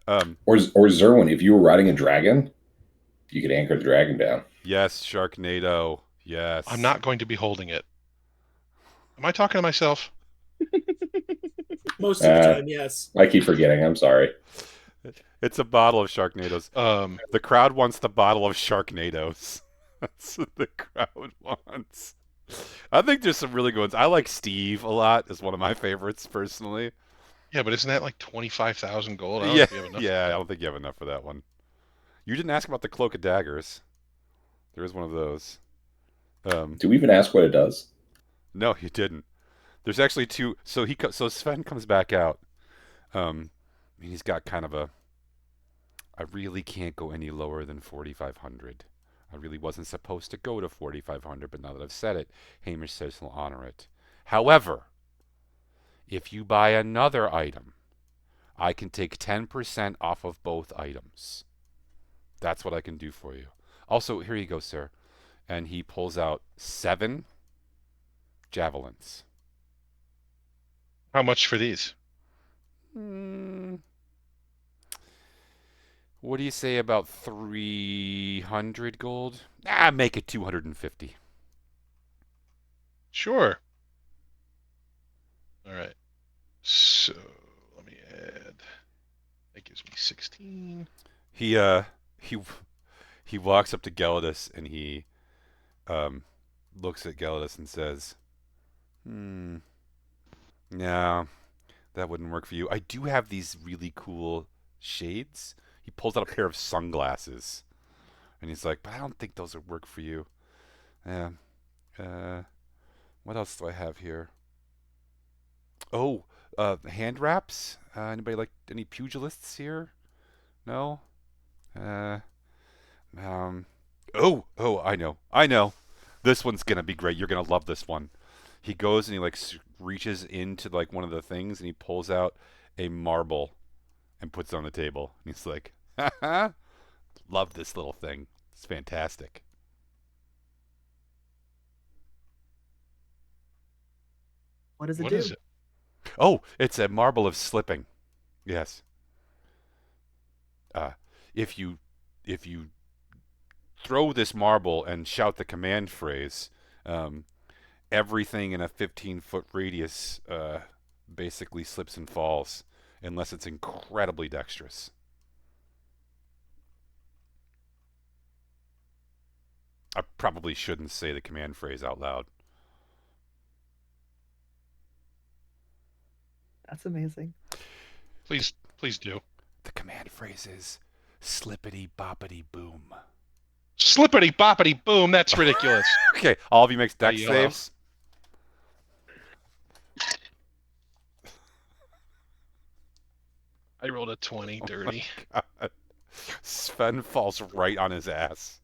Or Zerwin, if you were riding a dragon, you could anchor the dragon down. Yes, Sharknado. Yes. I'm not going to be holding it. Am I talking to myself? Most of the time, yes. I keep forgetting. I'm sorry. It's a bottle of Sharknadoes. The crowd wants the bottle of Sharknadoes. That's what the crowd wants. I think there's some really good ones. I like Steve a lot. Is one of my favorites personally. Yeah, but isn't that like 25,000 gold? I don't Yeah, think we have enough. yeah. I don't think you have enough for that one. You didn't ask about the cloak of daggers. There is one of those. Do we even ask what it does? No, you didn't. There's actually two. So Sven comes back out. He's got kind of a. I really can't go any lower than 4,500. I really wasn't supposed to go to 4,500, but now that I've said it, Hamish says he'll honor it. However, if you buy another item, I can take 10% off of both items. That's what I can do for you. Also, here you go, sir. And he pulls out 7 javelins. How much for these? Hmm. What do you say about 300 gold? Make it 250. Sure. All right. So let me add. That gives me 16. He he he walks up to Gelidus and he looks at Gelidus and says, no, that wouldn't work for you. I do have these really cool shades." He pulls out a pair of sunglasses and he's like, "But I don't think those would work for you." Yeah. What else do I have here? Oh, hand wraps. Anybody like any pugilists here? No. Uh, Oh, I know. This one's gonna be great. You're gonna love this one. He goes and he like reaches into like one of the things and he pulls out a marble and puts it on the table. And he's like, "Ha, love this little thing. It's fantastic." What does it What do? is it? Oh, it's a marble of slipping. Yes. Uh, if you if you throw this marble and shout the command phrase, um, everything in a 15-foot radius basically slips and falls, unless it's incredibly dexterous. I probably shouldn't say the command phrase out loud. That's amazing. Please do. The command phrase is slippity boppity boom. Slippity boppity boom. That's ridiculous. Okay, all of you make dex yellow. saves. I rolled a 20, dirty. God. Sven falls right on his ass.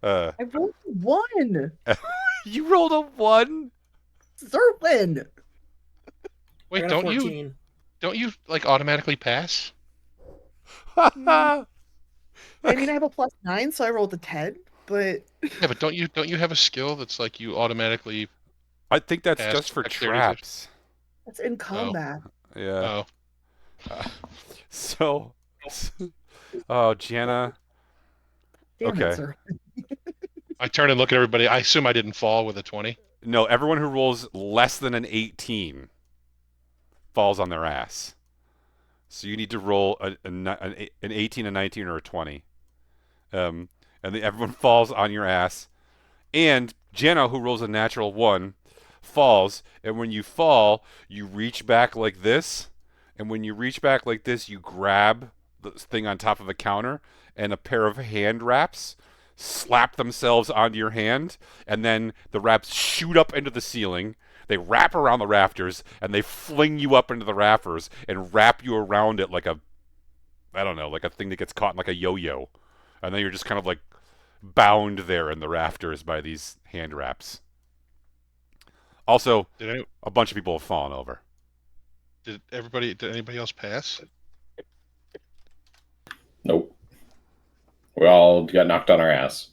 Uh, I rolled 1. you rolled a 1? Zerwin. Wait, I got a don't you 14. like automatically pass? I mean, I have a +9, so I rolled a 10. But Yeah, but don't you have a skill that's like you automatically I think that's pass just for dexterity saves? traps. it's in combat. Yeah. Oh, So, oh, Gianna. Damn Okay. it, sir. I turn and look at everybody. I assume I didn't fall with a 20. No, everyone who rolls less than an 18 falls on their ass. So you need to roll an 18, a 19, or a 20. And everyone falls on your ass. And Jano, who rolls a natural 1, falls. And when you fall, you reach back like this. And when you reach back like this, you grab the thing on top of the counter, and a pair of hand wraps slap themselves onto your hand. And then the wraps shoot up into the ceiling. They wrap around the rafters, and they fling you up into the rafters and wrap you around it like I don't know, like a thing that gets caught in like a yo-yo. And then you're just kind of like bound there in the rafters by these hand wraps. Also, a bunch of people have fallen over. Did anybody else pass? Nope. We all got knocked on our ass.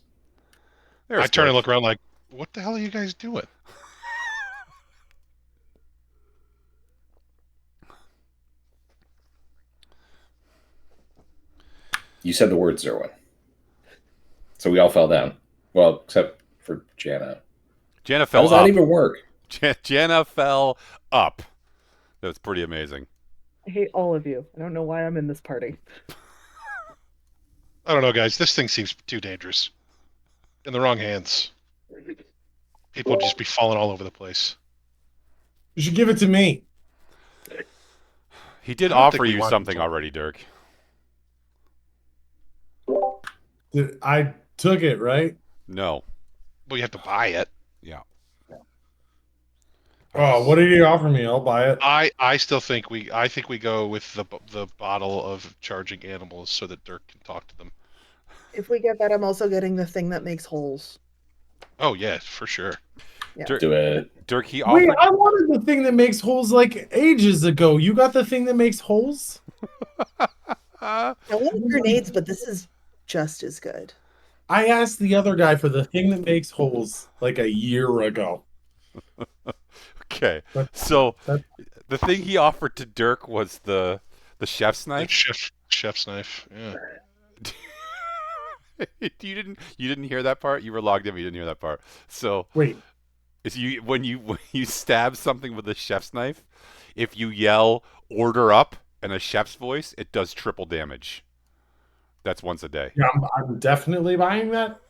There's I turn Dirk. and look around like, what the hell are you guys doing? You said the word Zerwin. So we all fell down. Well, except for Jana. Jana How fell does that up. even work? Jana fell up. That's pretty amazing. I hate all of you. I don't know why I'm in this party. I don't know, guys. This thing seems too dangerous. In the wrong hands. People would just be falling all over the place. You should give it to me. He did I don't think offer we you want something to. already, Dirk. I took it, right? No. Well, you have to buy it. Yeah. Oh, what did he offer me? I'll buy it. I still think we go with the bottle of charging animals so that Dirk can talk to them. If we get that, I'm also getting the thing that makes holes. Oh yeah, for sure. Yeah. Do it. Dirk, he Wait, offered. I wanted the thing that makes holes like ages ago. You got the thing that makes holes? Uh, I want grenades, but this is just as good. I asked the other guy for the thing that makes holes like a year ago. okay, But so that, the thing he offered to Dirk was the chef's The knife. chef's knife. Yeah. You didn't hear that part. You were logged in, but you didn't hear that part. So wait, if you when you stab something with a chef's knife, if you yell "order up" in a chef's voice, it does triple damage. That's once a day. yeah, I'm definitely buying that.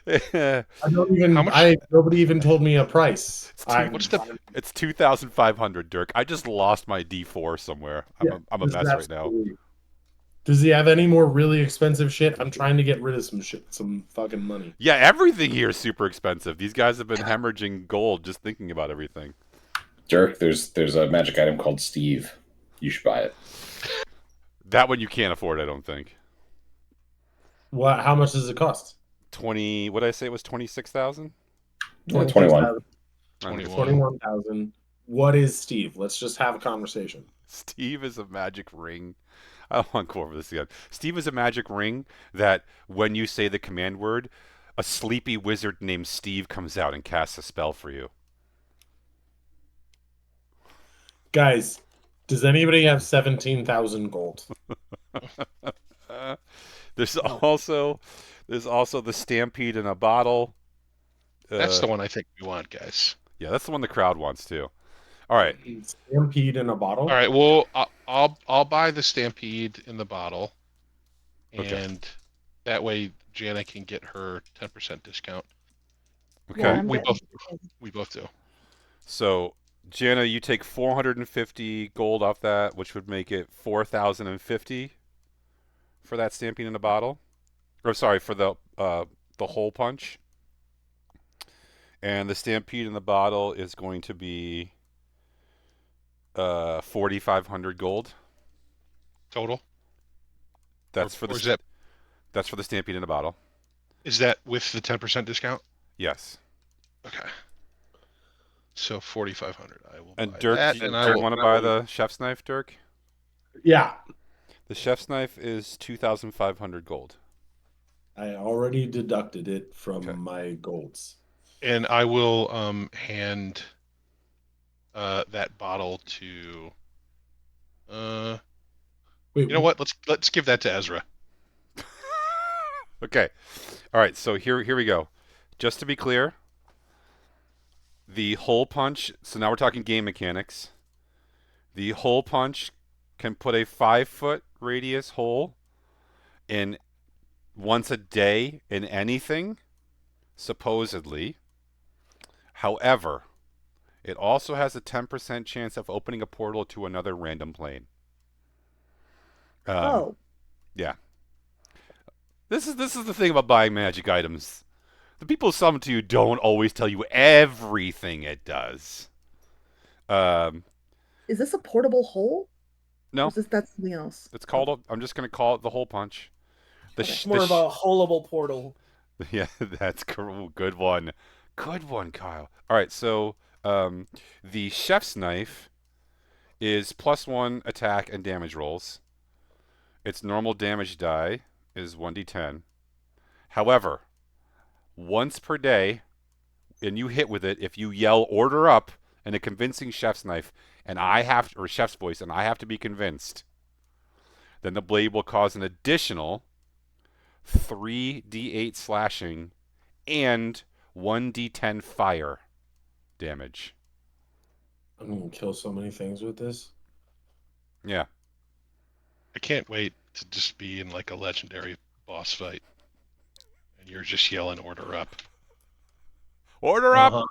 it's I don't even. How much? Nobody even told me a price. What's the? 2,500, Dirk. I just lost my D4 somewhere. Yeah, I'm a this is mess right now. absolutely- Does he have any more really expensive shit? I'm trying to get rid of some shit, some fucking money. Yeah, everything here is super expensive. These guys have been hemorrhaging gold just thinking about everything. Dirk, there's a magic item called Steve. You should buy it. That one you can't afford, I don't think. What? How much does it cost? 20. What did I say it was 26,000? 21. 21,000. What is Steve? Let's just have a conversation. Steve is a magic ring. I don't want to go over this again. Steve is a magic ring that when you say the command word, a sleepy wizard named Steve comes out and casts a spell for you. Guys, does anybody have 17,000 gold? There's also the stampede in a bottle. That's the one I think we want, guys. Yeah, that's the one the crowd wants too. All right. Stampede in a bottle? All right. Well, I'll buy the Stampede in the bottle, Okay. and that way Jana can get her 10% discount. Okay. Yeah, I'm we getting- both do. So, Jana, you take 450 gold off that, which would make it 4,050 for that stampede in a bottle. Or sorry, for the hole punch. And the stampede in the bottle is going to be 4,500 gold. Total. That's Or- for or is the that that's for the stampede in a bottle. is that with the 10% discount? Yes. Okay. So 4,500. I will And buy Dirk, that, do and you want to buy the chef's knife, Dirk? Yeah. The chef's knife is 2,500 gold. I already deducted it from Okay. my golds. and I will hand that bottle to. Wait, You know what? Let's give that to Ezra. Okay. All right, so here we go. Just to be clear, the hole punch, so now we're talking game mechanics. The hole punch can put a 5-foot radius hole in once a day in anything, supposedly. However, it also has a 10% chance of opening a portal to another random plane. Oh, Yeah. This is the thing about buying magic items. The people who sell them to you don't always tell you everything it does. is this a portable hole? Or No, is that's something else? it's called. I'm just gonna call it the hole punch. The Okay. sh- More the of a holeable portal. yeah, that's good one. Good one, Kyle. All right, so the chef's knife is +1 attack and damage rolls. Its normal damage die is 1d10. However, once per day, and you hit with it, if you yell "order up" in a convincing chef's knife, and or chef's voice, and I have to be convinced, then the blade will cause an additional 3d8 slashing and 1d10 fire damage. I'm gonna kill so many things with this. Yeah. I can't wait to just be in like a legendary boss fight, and you're just yelling "order up." Order up! Uh-huh.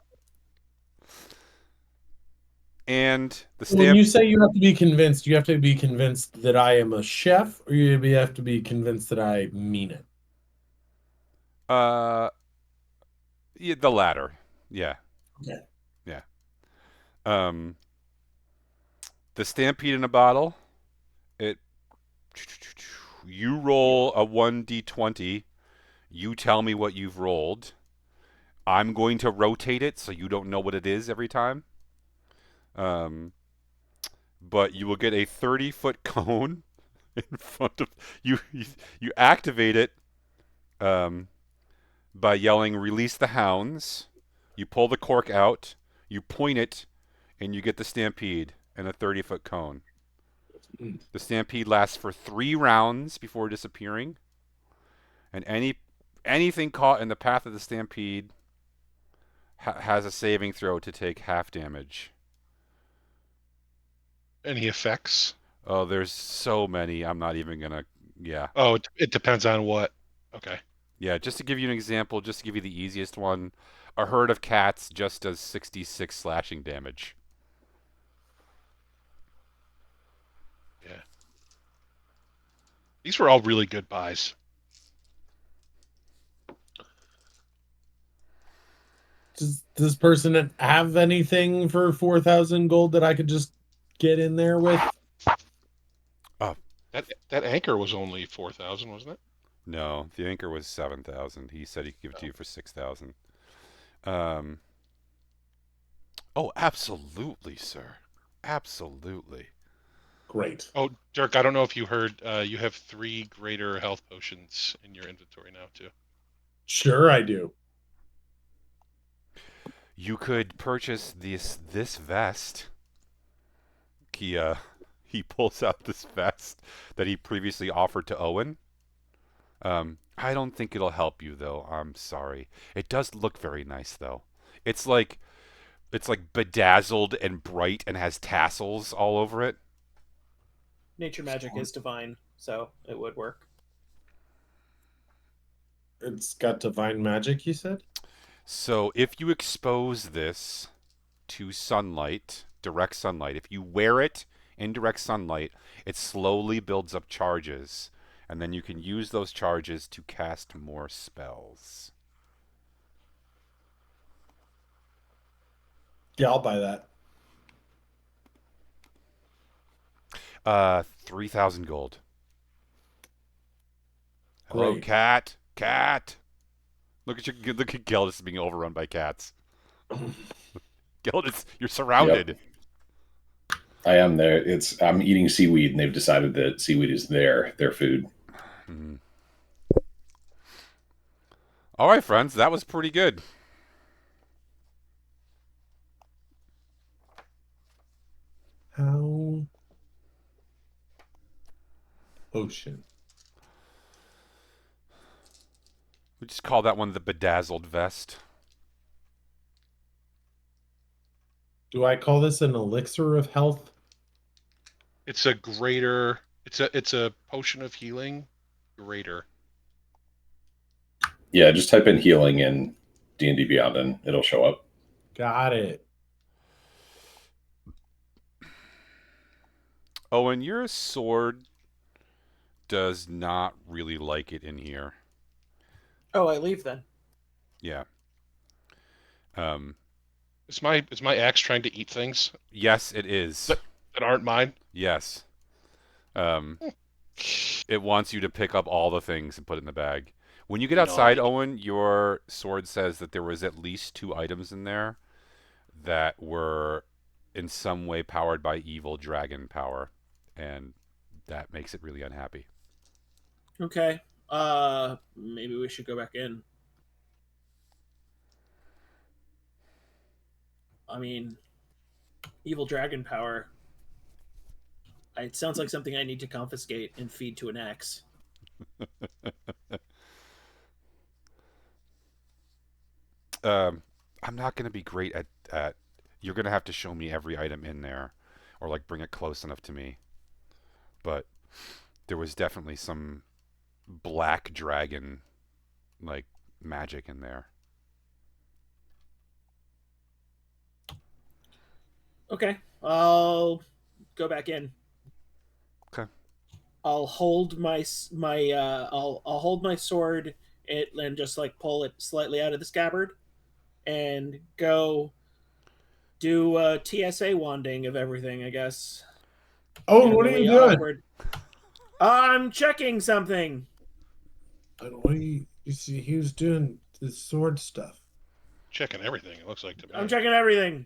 And the When stamp. you say you have to be convinced, you have to be convinced that I am a chef, or you have to be convinced that I mean it. Yeah, the latter. Yeah. Okay. Yeah. The stampede in a bottle. You roll a 1d20 You tell me what you've rolled. I'm going to rotate it so you don't know what it is every time. Um, but you will get a 30-foot cone in front of you. You activate it um, by yelling, "Release the hounds." You pull the cork out. You point it, and you get the stampede and a 30-foot cone. The stampede lasts for 3 rounds before disappearing, and anything caught in the path of the stampede has a saving throw to take half damage. Any effects? Oh, there's so many. I'm not even gonna. Yeah, Oh, it depends on what. Okay. yeah. Just to give you an example, just to give you the easiest one, a herd of cats just does 66 slashing damage. Yeah. These were all really good buys. Does this person have anything for 4,000 gold that I could just get in there with? That anchor was only 4,000, wasn't it? No, the anchor was 7,000. He said he could give it to you for 6,000. Um. Oh, absolutely, sir. Absolutely. Great. Oh, Dirk, I don't know if you heard. You have 3 greater health potions in your inventory now too. Sure, I do. You could purchase this vest. He pulls out this vest that he previously offered to Owen. I don't think it'll help you though. I'm sorry. It does look very nice though. It's like bedazzled and bright and has tassels all over it. Nature magic is divine, so it would work. It's got divine magic, you said? So if you expose this to sunlight, direct sunlight, if you wear it in direct sunlight, it slowly builds up charges, and then you can use those charges to cast more spells. Yeah, I'll buy that. 3,000 gold. Great. Hello, cat. Cat. Look at Geldis being overrun by cats. Geldis, you're surrounded. Yep. I am there. I'm eating seaweed, and they've decided that seaweed is their food. Mm-hmm. All right, friends, that was pretty good. How? Ocean. We just call that one the bedazzled vest. Do I call this an elixir of health? It's a greater. It's a potion of healing. Greater. Yeah, just type in healing in D&D Beyond, and it'll show up. Got it. Owen, your sword does not really like it in here. Oh, I leave then. Yeah. Is my axe trying to eat things Yes, it is. that aren't mine? Yes. It wants you to pick up all the things and put it in the bag. When you get outside, No. Owen, your sword says that there was at least 2 items in there that were in some way powered by evil dragon power, and that makes it really unhappy. Okay. Maybe we should go back in. I mean, evil dragon power. It sounds like something I need to confiscate and feed to an axe. I'm not going to be great at. You're going to have to show me every item in there, or like bring it close enough to me. But there was definitely some black dragon, like magic in there. Okay, I'll go back in. Okay. I'll hold I'll hold my sword and just like pull it slightly out of the scabbard and go do TSA wanding of everything, I guess. Oh, In a what are really you doing? awkward- I'm checking something. What do you see? He was doing the sword stuff. Checking everything. It looks like to me. I'm checking everything.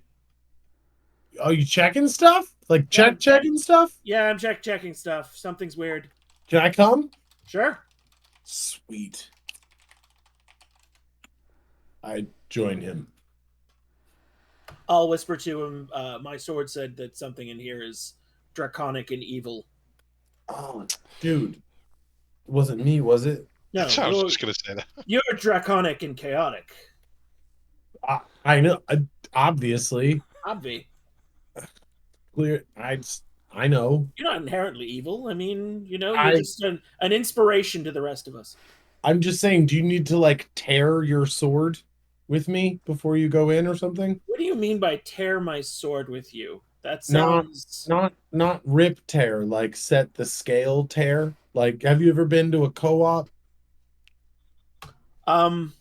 Oh, you checking stuff? Like Yeah. checking stuff? Yeah, I'm checking stuff. Something's weird. Can I come? Sure. Sweet. I join him. I'll whisper to him. My sword said that something in here is draconic and evil. Oh, dude. It wasn't me, was it? No, I was just gonna say that. you're draconic and chaotic. I know. Obviously. Obvi. Clear. I know. You're not inherently evil. I mean, you're I- just an inspiration to the rest of us. I'm just saying, do you need to like tear your sword with me before you go in or something? What do you mean by tear my sword with you? That Not sounds. not rip tear, like set the scale tear. Like, have you ever been to a co-op? Um.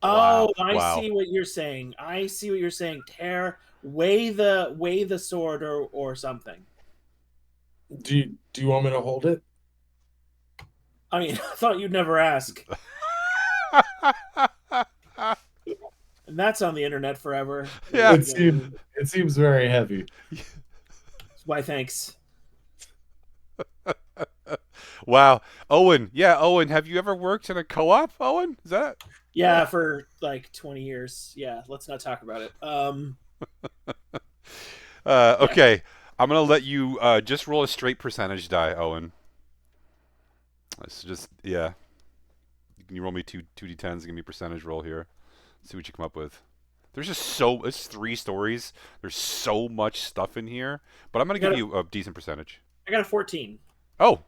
Wow. Oh, I Wow. see what you're saying. I see what you're saying. Tear, weigh the sword or something. Do you want me to hold it? I mean, I thought you'd never ask, and that's on the internet forever. Yeah. It seems very heavy. Why? Thanks. Wow. Owen. Yeah, Owen. Have you ever worked in a co-op, Owen? Is that? Yeah, for like 20 years. Yeah, let's not talk about it. Okay. I'm going to let you just roll a straight percentage die, Owen. Let's just, yeah. Can you roll me two 2d10s? Give me a percentage roll here. See what you come up with. There's just it's 3 stories. There's so much stuff in here. But I'm going to give you a decent percentage. I got a 14. Oh.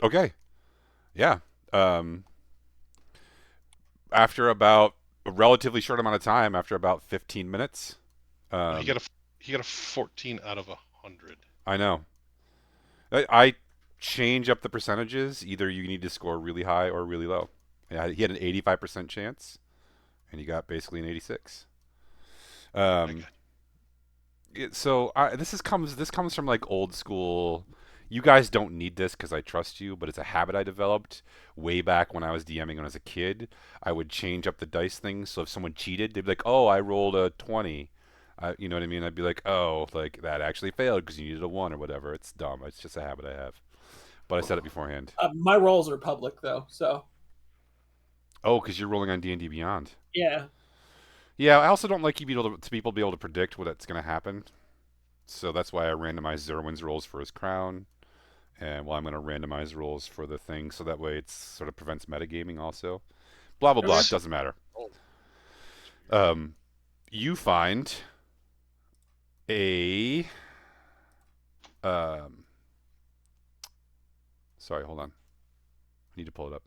Okay. Yeah. After about a relatively short amount of time, after about 15 minutes. He got a 14 out of 100. I know. I change up the percentages. Either you need to score really high or really low. Yeah, he had an 85% chance, and he got basically an 86. This comes from like old school. You guys don't need this because I trust you, but it's a habit I developed way back when I was DMing when I was a kid. I would change up the dice things, so if someone cheated, they'd be like, "Oh, I rolled a 20." You know what I mean? I'd be like, "Oh, like that actually failed because you needed a 1 or whatever." It's dumb. It's just a habit I have. But I said it beforehand. My rolls are public though, so Oh, because you're rolling on D&D Beyond. yeah. Yeah, I also don't like people to be able to predict what's going to happen. So that's why I randomized Zerwin's rolls for his crown. And I'm going to randomize rolls for the thing, so that way it sort of prevents metagaming also. Blah, blah, blah. Okay. It doesn't matter. Oh. You find a... sorry, hold on. I need to pull it up.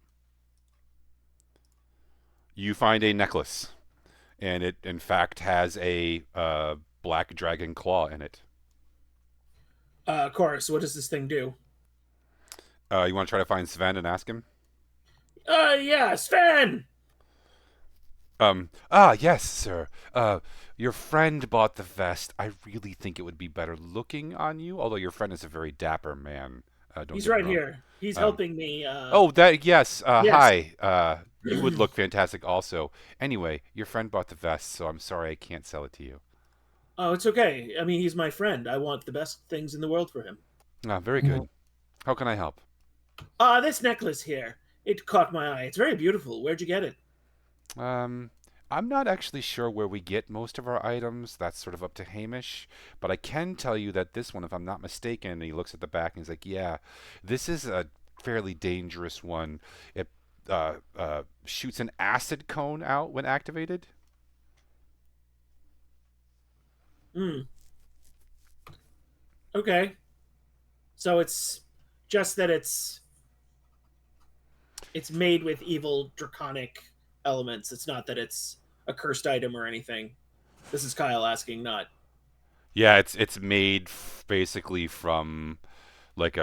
You find a necklace. And it, in fact, has a black dragon claw in it. Chorus, what does this thing do? You want to try to find Sven and ask him? Yeah, Sven! Yes, sir. Your friend bought the vest. I really think it would be better looking on you, although your friend is a very dapper man. He's right here. He's helping me. Yes. Yes. Hi. You would look fantastic also. Anyway, your friend bought the vest, so I'm sorry I can't sell it to you. Oh, it's okay. I mean, he's my friend. I want the best things in the world for him. Very good. How can I help? This necklace here. It caught my eye. It's very beautiful. Where'd you get it? I'm not actually sure where we get most of our items. That's sort of up to Hamish. But I can tell you that this one, if I'm not mistaken, and he looks at the back and he's like, yeah, this is a fairly dangerous one. It shoots an acid cone out when activated. Okay. So it's just that it's made with evil draconic elements. It's not that it's a cursed item or anything. This is Kyle asking, not. Yeah, it's made basically from like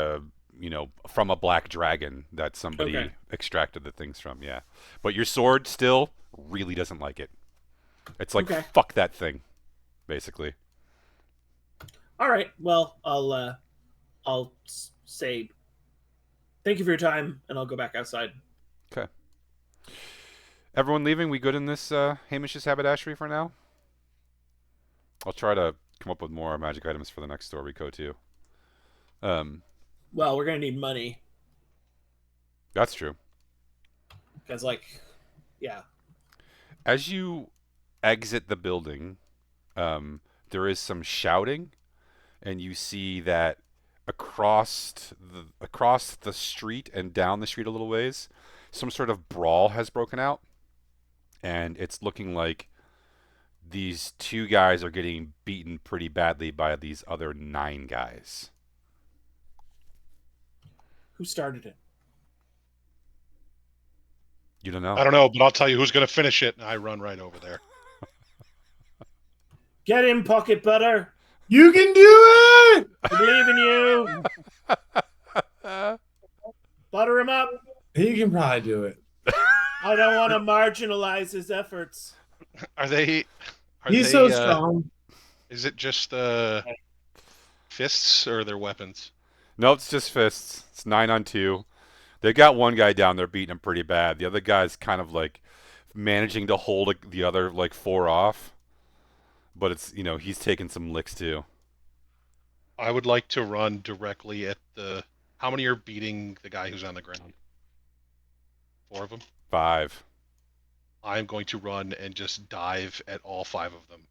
from a black dragon that somebody extracted the things from. Yeah, but your sword still really doesn't like it. It's like fuck that thing, basically. All right. Well, I'll say Thank you for your time, and I'll go back outside. Okay. Everyone leaving? We good in this Hamish's haberdashery for now? I'll try to come up with more magic items for the next store we go to. Well, we're gonna need money That's true. because, like, yeah. As you exit the building, there is some shouting, and you see that across the street and down the street a little ways, some sort of brawl has broken out, and it's looking like these 2 guys are getting beaten pretty badly by these other 9 guys. Who started it? You don't know? I don't know, but I'll tell you who's going to finish it, and I run right over there. Get in, Pocket Butter. You can do it. I believe in you. Butter him up. He can probably do it. I don't want to marginalize his efforts. Are they? He's so strong. Is it just fists or their weapons? No, it's just fists. It's 9 on 2. They got one guy down there beating him pretty bad. The other guy's kind of like managing to hold the other like 4 off. But it's, he's taking some licks too. I would like to run directly at the... How many are beating the guy who's on the ground? 4 of them? 5. I'm going to run and just dive at all 5 of them.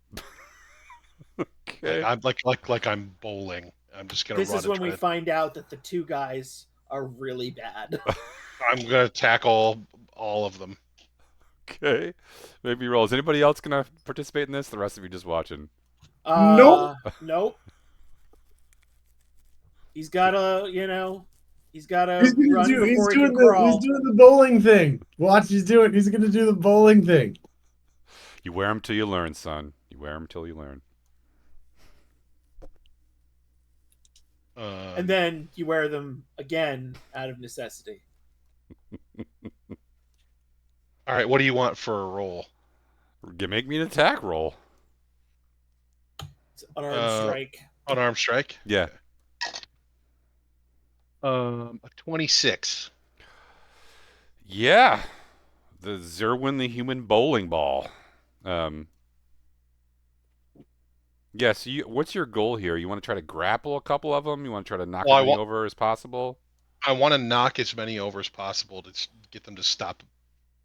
Okay. I'm like I'm bowling. I'm just gonna This run. is when we find out that the 2 guys are really bad. I'm gonna tackle all of them. Okay. Maybe roll. Is anybody else going to participate in this? The rest of you just watching. Nope. He's gotta, he's gotta He's run doing before he can crawl. the bowling thing. Watch, he's gonna do the bowling thing. You wear them till you learn, son. You wear them till you learn. And then you wear them again out of necessity. All right, what do you want for a roll? Make me an attack roll. It's unarmed strike. Unarmed strike? Yeah. A 26. Yeah. The Zerwin the human bowling ball. Yeah, so what's your goal here? You want to try to grapple a couple of them? You want to try to knock as many over as possible? I want to knock as many over as possible to get them to stop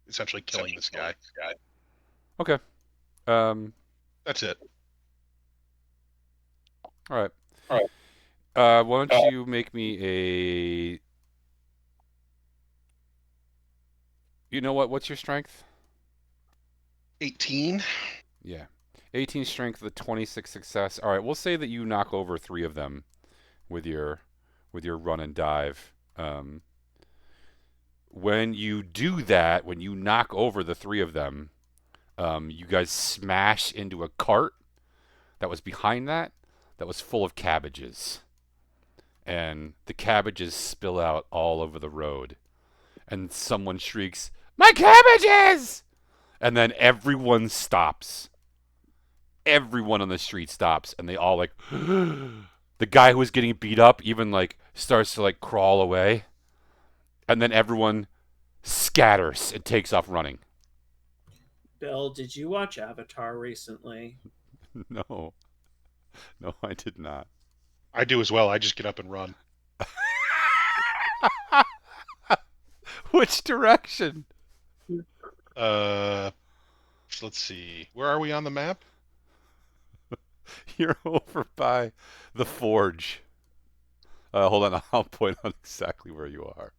essentially killing this guy. Okay. That's it. All right. Why don't you make me a... You know what? What's your strength? 18. Yeah. 18 strength with a 26 success. All right, we'll say that you knock over 3 of them with your run and dive. When you do that, when you knock over the 3 of them, you guys smash into a cart that was behind that was full of cabbages. And the cabbages spill out all over the road. And someone shrieks, "My cabbages!" And then everyone stops. Everyone on the street stops, and they all like... The guy who was getting beat up even like starts to like crawl away. And then everyone scatters and takes off running. Bill, did you watch Avatar recently? No. No, I did not. I do as well. I just get up and run. Which direction? Let's see. Where are we on the map? You're over by the forge. Hold on, I'll point out exactly where you are.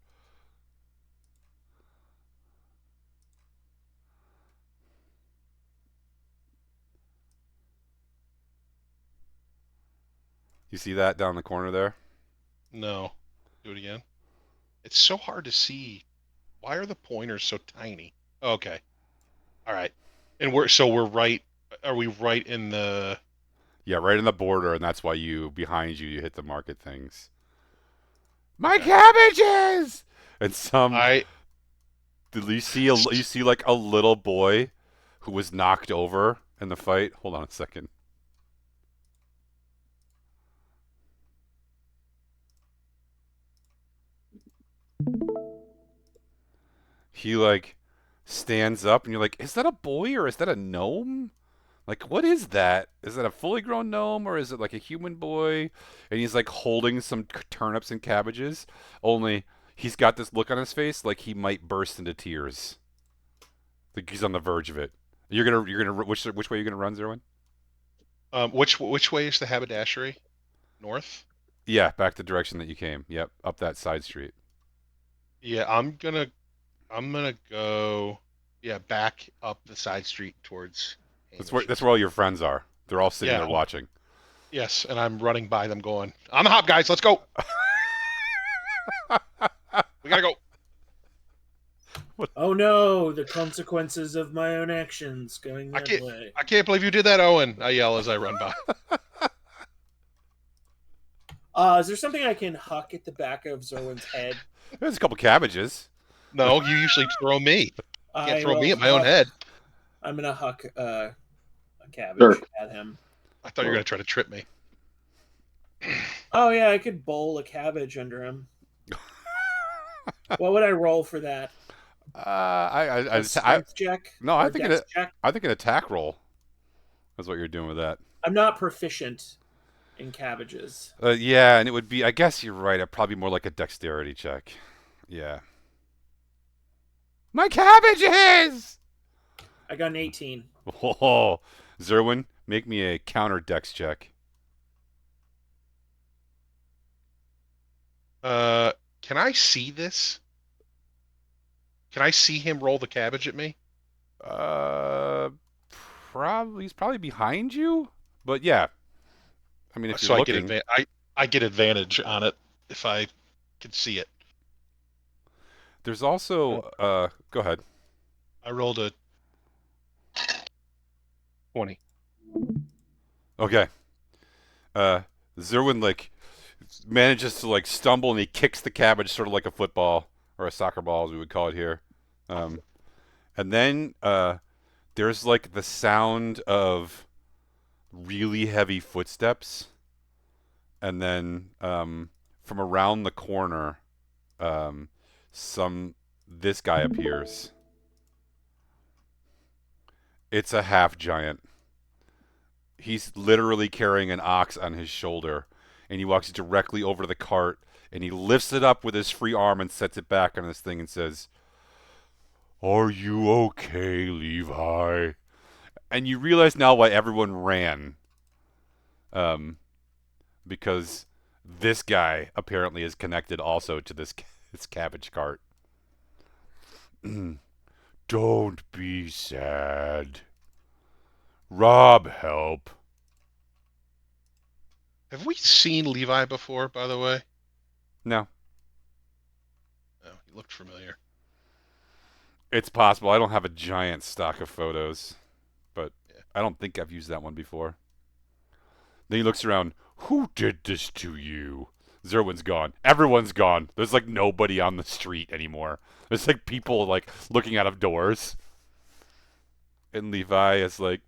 You see that down the corner there? No. Do it again. It's so hard to see. Why are the pointers so tiny? Okay. All right. And we're right. Are we right in the... Yeah, right in the border, and that's why behind you hit the market things. My cabbages! And did you see like a little boy who was knocked over in the fight? Hold on a second. He like stands up, and you're like, "Is that a boy or is that a gnome? Like, what is that? Is that a fully grown gnome or is it like a human boy?" And he's like holding some turnips and cabbages. Only he's got this look on his face like he might burst into tears. Like he's on the verge of it. You're gonna which way are you gonna run, Zerwin? Which way is the haberdashery? North? Yeah, back the direction that you came. Yep, up that side street. Yeah, I'm gonna go back up the side street towards Hamish. That's where all your friends are. They're all sitting there Yeah. watching. Yes, and I'm running by them going, "On the hop, guys, let's go. We gotta go." Oh no, the consequences of my own actions going that way. I can't believe you did that, Owen. I yell as I run by. Is there something I can huck at the back of Zerwin's head? There's a couple cabbages. No, you usually throw me. You can't throw me at my own huck- head. I'm gonna huck a cabbage Dirk. at him. I thought you were gonna try to trip me. Oh yeah, I could bowl a cabbage under him. What would I roll for that? A strength check? No, Or dex check? I think an attack roll. That's what you're doing with that. I'm not proficient in cabbages. Yeah, and it would be. I guess you're right. It'd probably be more like a dexterity check. Yeah. My cabbages! I got an 18. Oh, Zerwin, make me a counter dex check. Can I see this? Can I see him roll the cabbage at me? Probably he's probably behind you, but yeah. I mean, if So you're I looking, get I get advantage on it if I can see it. there's also. Go ahead. I rolled a 20. Okay. Zerwin like manages to like stumble and he kicks the cabbage sort of like a football or a soccer ball as we would call it here. And then there's like the sound of really heavy footsteps, and then from around the corner, this guy appears. It's a half giant. He's literally carrying an ox on his shoulder, and he walks directly over to the cart, and he lifts it up with his free arm and sets it back on this thing and says, "Are you okay, Levi?" And you realize now why everyone ran. Because this guy apparently is connected also to this cabbage cart. Don't be sad. Rob, help. Have we seen Levi before, by the way? No, No, he looked familiar. it's possible. I don't have a giant stock of photos, but Yeah. I don't think I've used that one before. Then he looks around. Who did this to you? Zerwin's gone. Everyone's gone. There's like nobody on the street anymore. There's like people like looking out of doors. And Levi is like,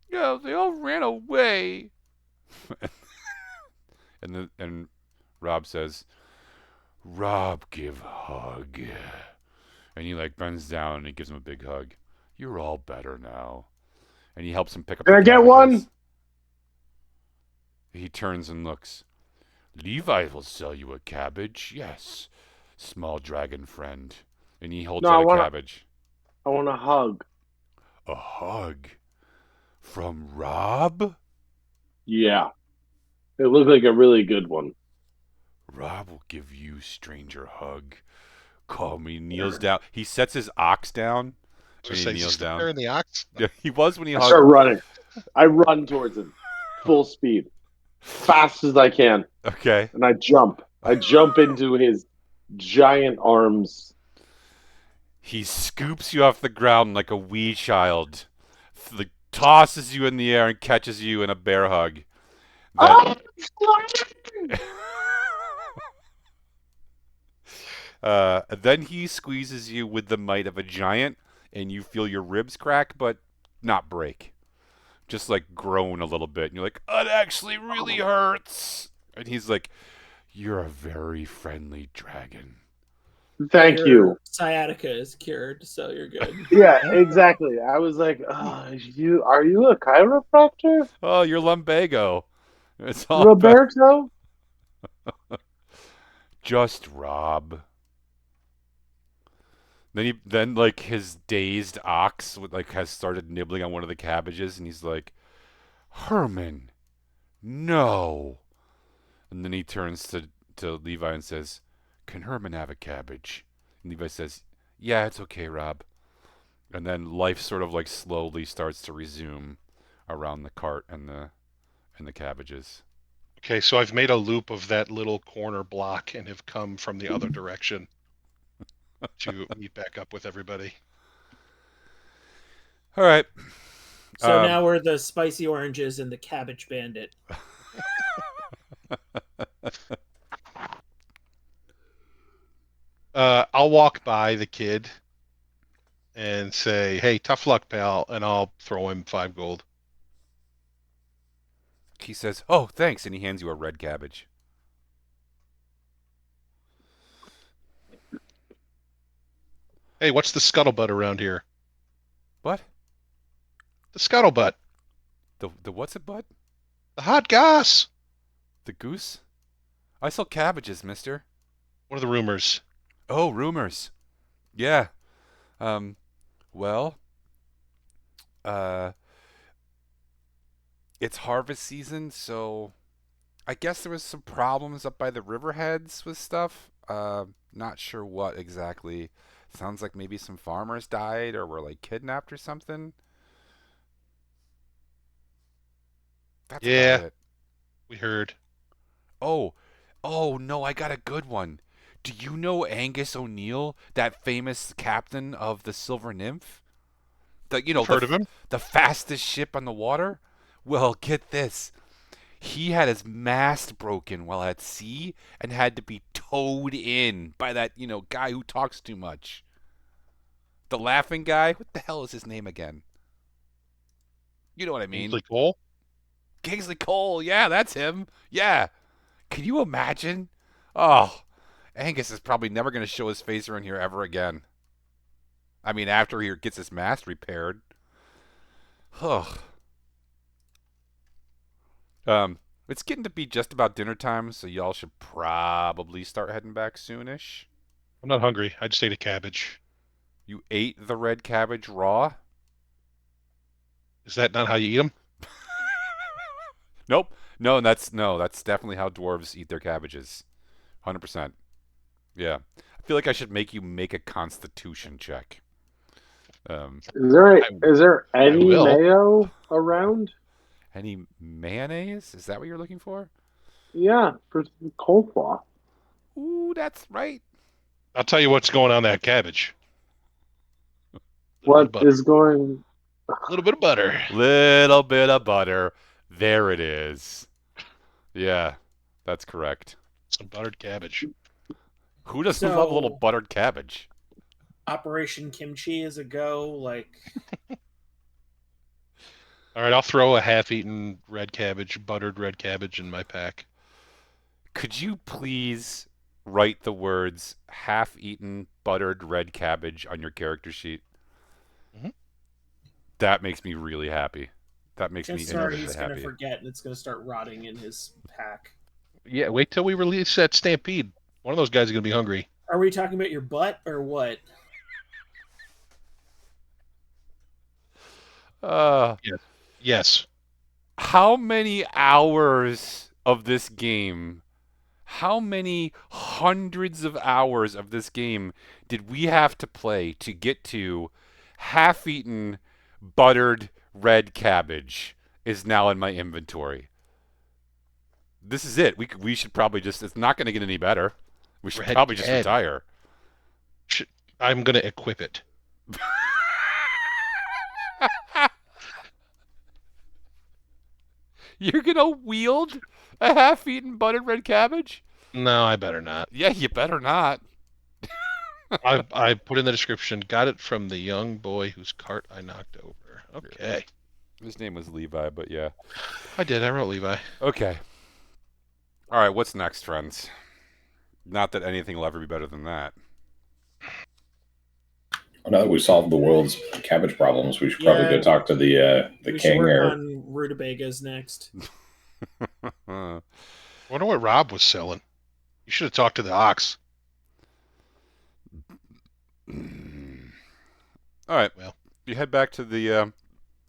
"Yeah, they all ran away." and Rob says, "Rob, give hug." And he like bends down and he gives him a big hug. "You're all better now." And he helps him pick up. Can the I get cabbages. one? He turns and looks. "Levi will sell you a cabbage, yes, small dragon friend." And he holds No, out a cabbage. I want a hug. A hug? From Rob? Yeah. It looked like a really good one. Rob will give you stranger hug. Call me. Kneels down. He sets his ox down. I was And he gonna say, kneels is he down. there in the ox? Yeah, he was when he I hugged. start running. I run towards him, full speed, fast as I can, Okay. and I jump. I jump into his giant arms. He scoops you off the ground like a wee child. Tosses you in the air and catches you in a bear hug. Oh, Then he squeezes you with the might of a giant, and you feel your ribs crack, but not break. Just like groan a little bit. And you're like, "It actually really hurts." And he's like, "You're a very friendly dragon. Thank Your you. sciatica is cured, so you're good. Yeah, exactly. I was like, are you a chiropractor? Oh, you're lumbago. It's all about Roberto? just Rob. Then like his dazed ox has started nibbling on one of the cabbages, and he's like, Herman, no. And then he turns to Levi and says, can Herman have a cabbage? And Levi says, yeah, it's okay, Rob. And then life sort of like slowly starts to resume around the cart and the cabbages. Okay, so I've made a loop of that little corner block and have come from the other direction to meet back up with everybody. All right. So now we're the spicy oranges and the cabbage bandit. I'll walk by the kid and say, "Hey, tough luck, pal," and I'll throw him 5 gold. He says, oh, thanks, and he hands you a red cabbage. Hey, what's the scuttlebutt around here? What? The scuttlebutt. The what's it, bud? The hot goss. The goose? I sell cabbages, mister. What are the rumors? Oh, rumors. Yeah. Well, uh, it's harvest season, so I guess there was some problems up by the riverheads with stuff. Not sure what exactly. Sounds like maybe some farmers died or were like kidnapped or something. That's about Yeah, it. we heard. Oh, oh no, I got a good one. Do you know Angus O'Neill, that famous captain of the Silver Nymph? I've heard of him. The fastest ship on the water? Well, get this. He had his mast broken while at sea and had to be towed in by that, guy who talks too much. The laughing guy? What the hell is his name again? You know what I mean. Kingsley Cole. Kingsley Cole. Yeah, that's him. Yeah. Can you imagine? Oh, Angus is probably never going to show his face around here ever again. I mean, after he gets his mast repaired. Ugh. It's getting to be just about dinner time, so y'all should probably start heading back soonish. I'm not hungry. I just ate a cabbage. You ate the red cabbage raw? Is that not how you eat them? Nope. No, that's definitely how dwarves eat their cabbages. 100%. Yeah. I feel like I should make you make a constitution check. Is there any will. mayo around? Any mayonnaise? Is that what you're looking for? Yeah, for coleslaw. Ooh, that's right. I'll tell you what's going on that cabbage. What is going? A little bit of butter. Little bit of butter. There it is. Yeah, that's correct. Some buttered cabbage. Who doesn't love a little buttered cabbage? Operation Kimchi is a go. Like, All right, I'll throw a half-eaten buttered red cabbage in my pack. Could you please write the words half-eaten buttered red cabbage on your character sheet? Mm-hmm. That makes me really happy. That makes me he's enormously going to happy. forget, and it's going to start rotting in his pack. Yeah, wait till we release that stampede. One of those guys is going to be hungry. Are we talking about your butt or what? Yes. How many hours of this game, how many hundreds of hours of this game did we have to play to get to half-eaten buttered red cabbage is now in my inventory? This is it. We should probably it's not going to get any better. We should probably just retire. I'm going to equip it. You're going to wield a half-eaten buttered red cabbage? No, I better not. Yeah, you better not. I put in the description, got it from the young boy whose cart I knocked over. Okay. His name was Levi, but yeah. I did. I wrote Levi. Okay. All right, what's next, friends? Not that anything will ever be better than that. Now that we've solved the world's cabbage problems, we should probably Yeah. go talk to the We should king. work Or on rutabagas next. I wonder what Rob was selling. You should have talked to the ox. All right. Well. You head back to the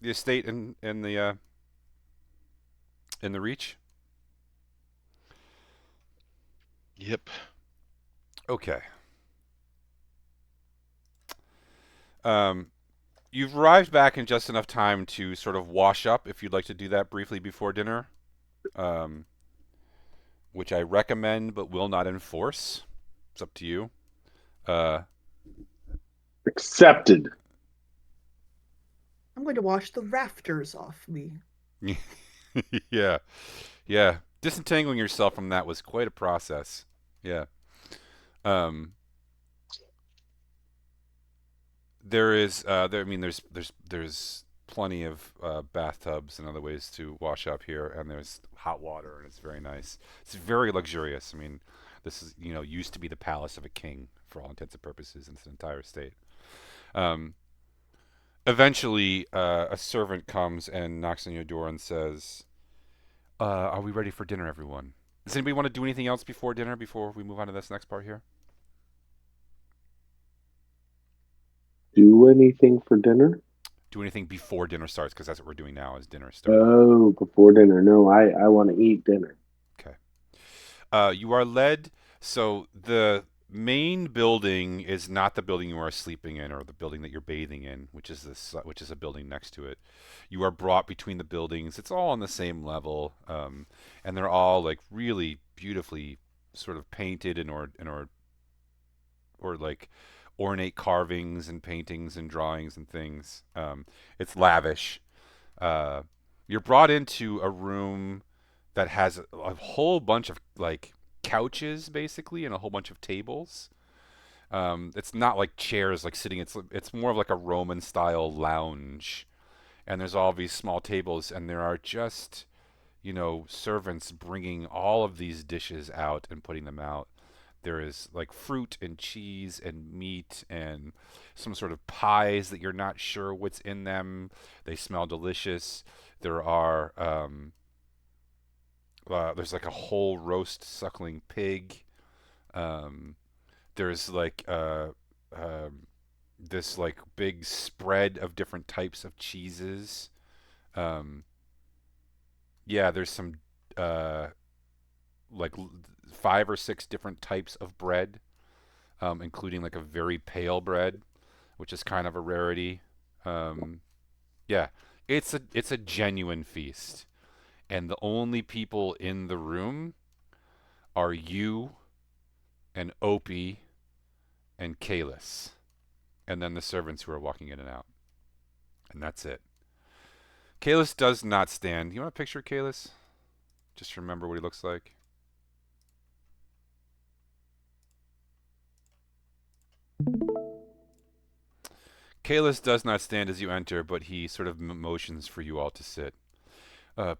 estate in the Reach. Yep. Okay. You've arrived back in just enough time to sort of wash up, if you'd like to do that briefly before dinner, which I recommend but will not enforce. It's up to you. Accepted. I'm going to wash the rafters off me. Yeah. Yeah. Disentangling yourself from that was quite a process. Yeah. There is there's plenty of bathtubs and other ways to wash up here, and there's hot water, and it's very nice. It's very luxurious. I mean, this is used to be the palace of a king for all intents and purposes in this entire state. Eventually, a servant comes and knocks on your door and says, "Are we ready for dinner, everyone? Does anybody want to do anything else before dinner before we move on to this next part here?" Do anything for dinner? Do anything before dinner starts, because that's what we're doing now is dinner starting. Oh, before dinner. No, I want to eat dinner. Okay. You are led. So the main building is not the building you are sleeping in or the building that you're bathing in, which is a building next to it. You are brought between the buildings. It's all on the same level, and they're all like really beautifully sort of painted or like ornate carvings and paintings and drawings and things. It's lavish. You're brought into a room that has a whole bunch of like couches basically and a whole bunch of tables. It's not like chairs like sitting. It's more of like a Roman style lounge, and there's all these small tables, and there are just servants bringing all of these dishes out and putting them out. There is like fruit and cheese and meat and some sort of pies that you're not sure what's in them. They smell delicious. There are there's like a whole roast suckling pig. There's like this like big spread of different types of cheeses. Yeah, there's some like 5 or 6 different types of bread, including like a very pale bread, which is kind of a rarity. Yeah, it's a genuine feast, and the only people in the room are you and Opie and Kalis, and then the servants who are walking in and out, and that's it. Kalis does not stand. You want to picture Kalis? Just remember what he looks like. Kalis does not stand as you enter, but he sort of motions for you all to sit.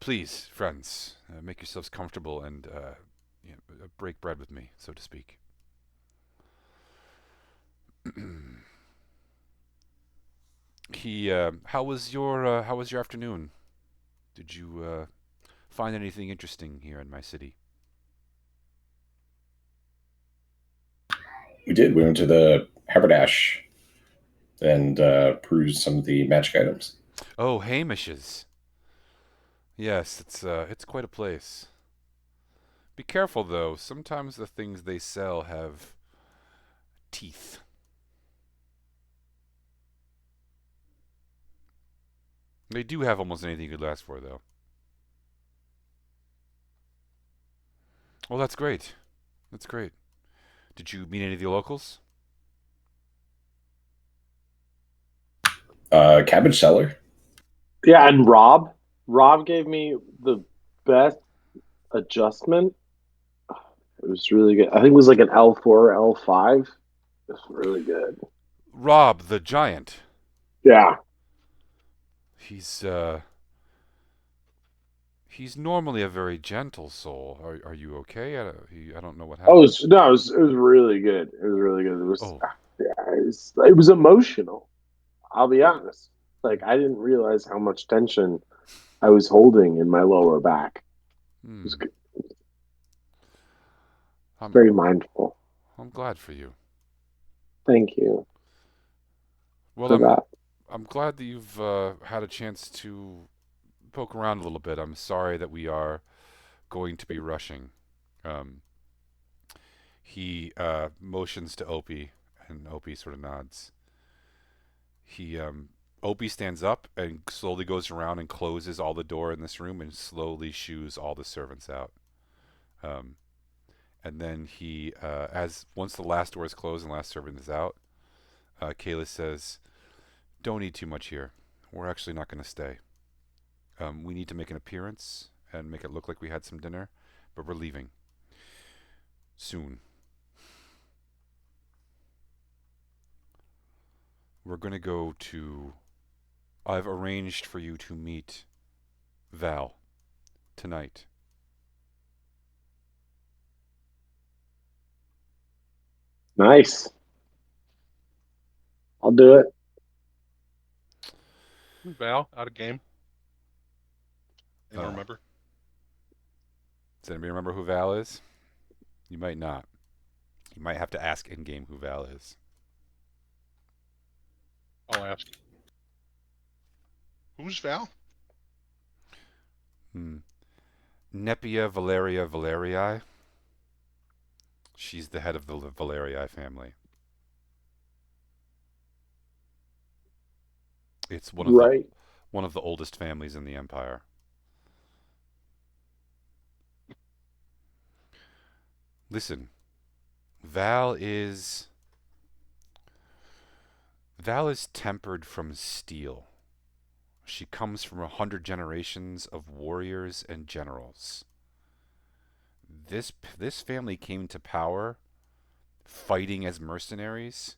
Please, friends, make yourselves comfortable and break bread with me, so to speak. How was your afternoon? Did you find anything interesting here in my city? we did. We went to the Haberdash and perused some of the magic items. Oh, Hamish's. Yes, it's quite a place. Be careful though. Sometimes the things they sell have teeth. They do have almost anything you could ask for, though. Well, that's great. That's great. Did you meet any of the locals? Cabbage seller. Yeah, and Rob. Rob gave me the best adjustment. It was really good. I think it was like an L4, L5. It's really good. Rob the giant. Yeah. He's normally a very gentle soul. Are you okay? I don't know what happened. Oh, it was really good. It was really good. It was, Oh. yeah, it was emotional. I'll be honest. Like I didn't realize how much tension I was holding in my lower back. It Hmm. was I'm very mindful. I'm glad for you. Thank you Well, for that. I'm glad that you've had a chance to poke around a little bit. I'm sorry that we are going to be rushing. Um, he motions to Opie, and Opie sort of nods. He Opie stands up and slowly goes around and closes all the door in this room and slowly shoos all the servants out. Um, and then he, as once the last door is closed and the last servant is out, Kayla says, "Don't eat too much here. We're actually not going to stay. We need to make an appearance and make it look like we had some dinner, but we're leaving soon. We're going to go to. I've arranged for you to meet Val tonight." Nice. I'll do it. Val, out of game. You don't Uh, remember? Does anybody remember who Val is? You might not. You might have to ask in game who Val is. I'll ask. Who's Val? Nepia Valeria Valerii. She's the head of the Valerii family. It's Right. one of the oldest families in the empire. Listen, Val is Val is tempered from steel. She comes from 100 generations of warriors and generals. This family came to power fighting as mercenaries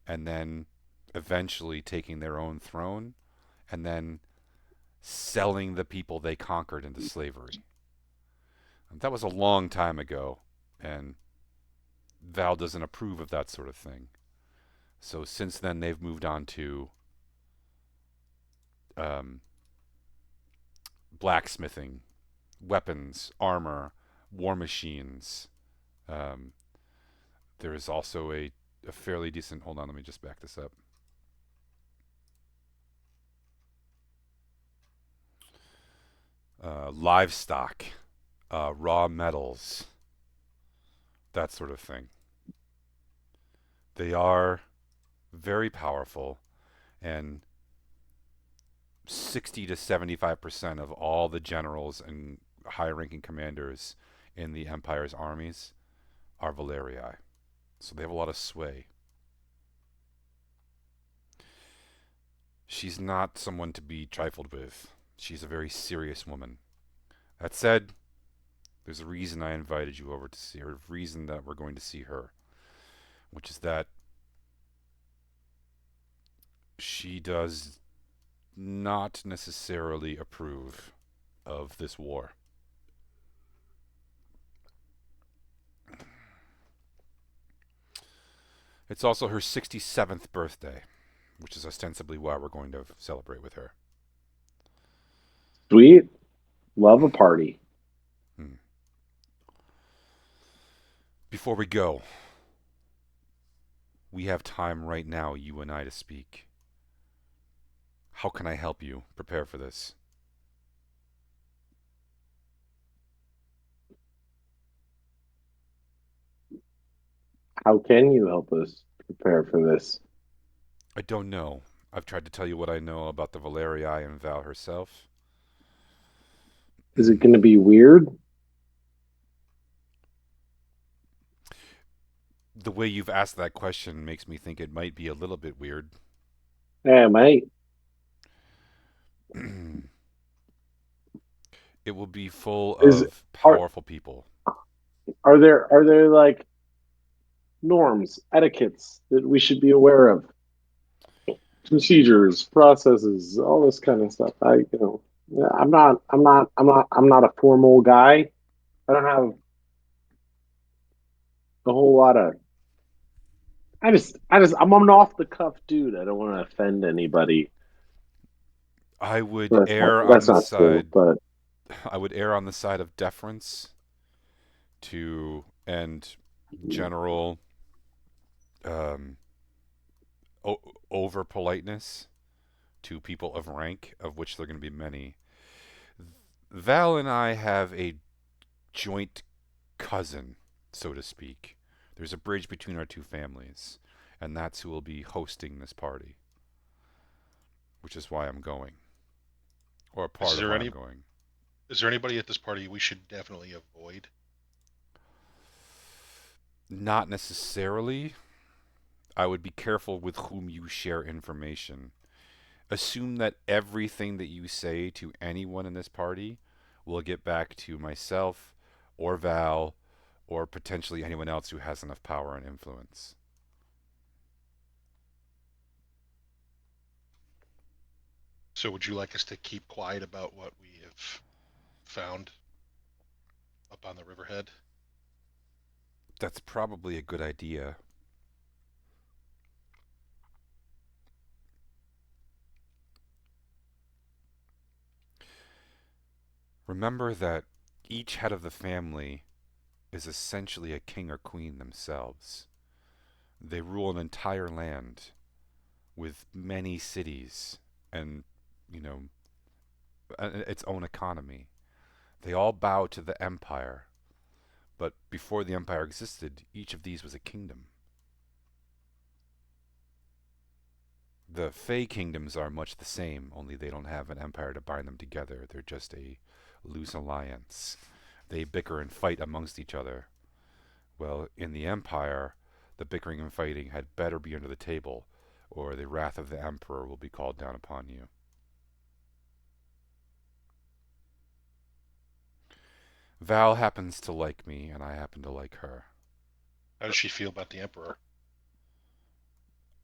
and then eventually taking their own throne and then selling the people they conquered into slavery. That was a long time ago, and Val doesn't approve of that sort of thing. So since then, they've moved on to um, blacksmithing, weapons, armor, war machines. Um, there is also a fairly decent. Hold on, let me just back this up. Livestock, raw metals, that sort of thing. They are very powerful, and 60 to 75% of all the generals and high-ranking commanders in the Empire's armies are Valerii. So they have a lot of sway. She's not someone to be trifled with. She's a very serious woman. That said, there's a reason I invited you over to see her, a reason that we're going to see her, which is that she does not necessarily approve of this war. It's also her 67th birthday, which is ostensibly why we're going to celebrate with her. Sweet. Love a party. Before we go, we have time right now, you and I, to speak. How can I help you prepare for this? How can you help us prepare for this? I don't know. I've tried to tell you what I know about the Valerii and Val herself. Is it going to be weird? The way you've asked that question makes me think it might be a little bit weird. Yeah, mate. It will be full Is of are powerful people. are there like norms, etiquettes that we should be aware of? Procedures, processes, all this kind of stuff. I'm not a formal guy. I don't have a whole lot of I'm an off the cuff dude. I don't want to offend anybody. I would That's not err on that's the not true, side. but I would err on the side of deference to and general um, over politeness to people of rank, of which there are going to be many. Val and I have a joint cousin, so to speak. There's a bridge between our two families, and that's who will be hosting this party, which is why I'm going, or a Is part of there why I'm any? going. Is there anybody at this party we should definitely avoid? Not necessarily. I would be careful with whom you share information. Assume that everything that you say to anyone in this party will get back to myself or Val or potentially anyone else who has enough power and influence. So would you like us to keep quiet about what we have found up on the riverhead? That's probably a good idea. Remember that each head of the family is essentially a king or queen themselves. They rule an entire land with many cities and, you know, its own economy. They all bow to the empire, but before the empire existed, each of these was a kingdom. The Fey kingdoms are much the same, only they don't have an empire to bind them together. They're just a loose alliance. They bicker and fight amongst each other. Well, in the empire, the bickering and fighting had better be under the table, or the wrath of the emperor will be called down upon you. Val happens to like me, and I happen to like her. How does she feel about the Emperor?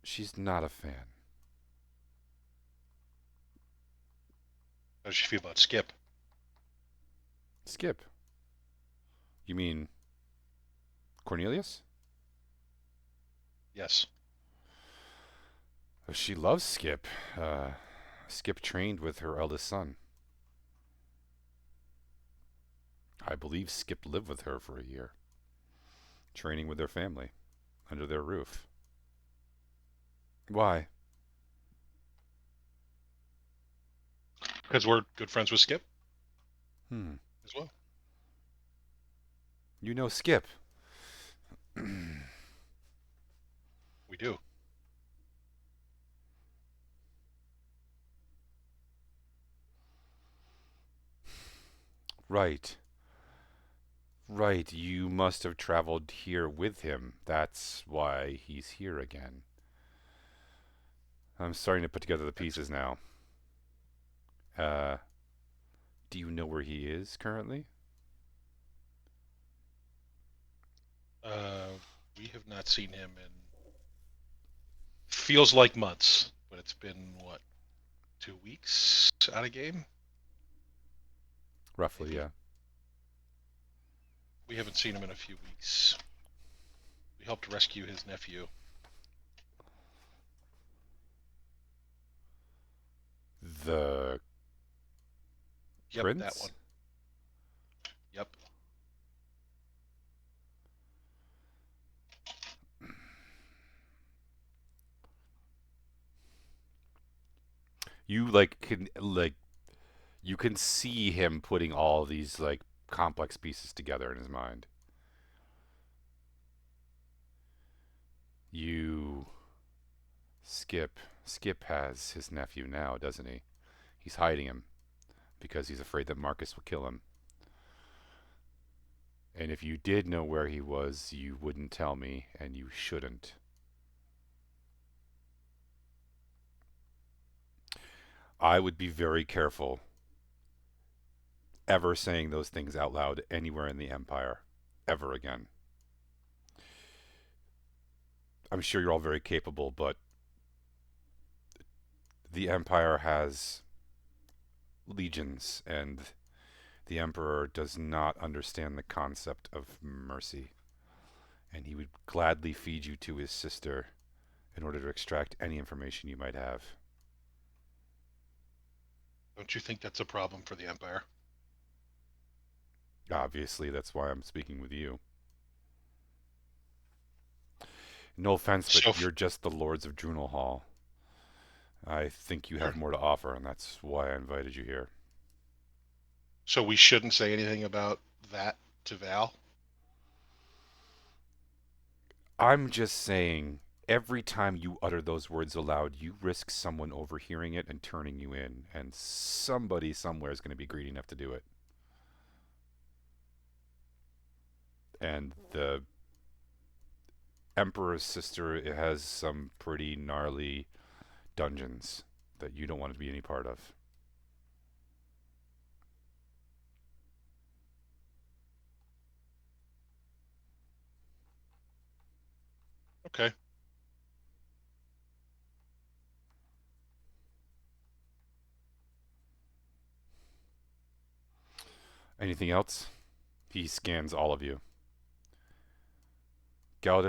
She's not a fan. How does she feel about Skip? Skip. You mean Cornelius? Yes. She loves Skip. Skip trained with her eldest son. I believe Skip lived with her for a year, training with their family, under their roof. Why? Because we're good friends with Skip Hmm. as well. You know Skip. We do. Right. Right, you must have traveled here with him. That's why he's here again. I'm starting to put together the pieces now. Uh, do you know where he is currently? Uh, we have not seen him in feels like months, but it's been what, 2 weeks out of game? Roughly, Maybe. yeah. We haven't seen him in a few weeks. We helped rescue his nephew. The Yep, prince? that one. Yep. You you can see him putting all these like complex pieces together in his mind. You Skip has his nephew now, doesn't he? He's hiding him because he's afraid that Marcus will kill him. And if you did know where he was, you wouldn't tell me, and you shouldn't. I would be very careful ever saying those things out loud anywhere in the Empire, ever again. I'm sure you're all very capable, but the Empire has legions, and the Emperor does not understand the concept of mercy. and he would gladly feed you to his sister in order to extract any information you might have. Don't you think that's a problem for the Empire? Obviously, that's why I'm speaking with you. No offense, but So, you're just the Lords of Drunel Hall. I think you have Sure. more to offer, and that's why I invited you here. so we shouldn't say anything about that to Val? I'm just saying, every time you utter those words aloud, you risk someone overhearing it and turning you in, and somebody somewhere is going to be greedy enough to do it. And the Emperor's sister has some pretty gnarly dungeons that you don't want to be any part of. Okay. Anything else? He scans all of you.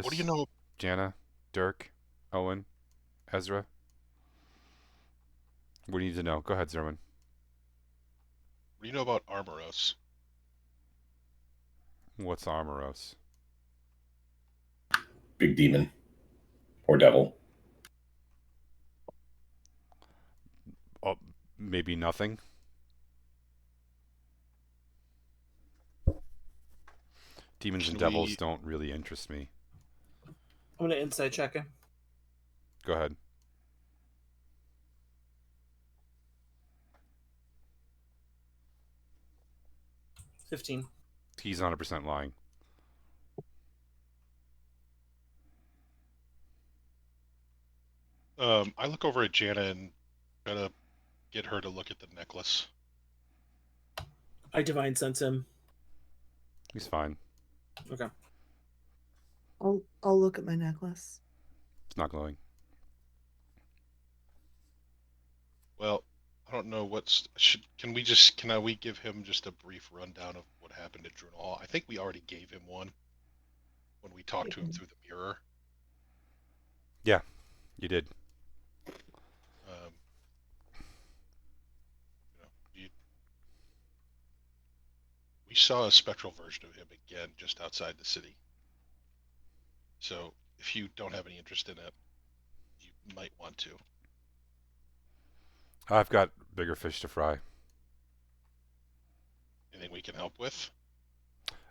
What do you Galdus, know? Jana, Dirk, Owen, Ezra. What do you need to know? Go ahead, Zerwin. What do you know about Armoros? What's Armoros? Big demon or devil. Oh, maybe nothing. Demons and Can devils we? don't really interest me. I'm gonna insight check him. Go ahead. 15. He's 100% lying. I look over at Jana and try to get her to look at the necklace. I divine sense him. He's fine. Okay. I'll look at my necklace. It's not glowing. Well, I don't know what's. Can we give him just a brief rundown of what happened at Drunel Hall? I think we already gave him one when we talked to him through the mirror. Yeah, you did. Um, we saw a spectral version of him again just outside the city. So if you don't have any interest in it, you might want to. I've got bigger fish to fry. Anything we can help with?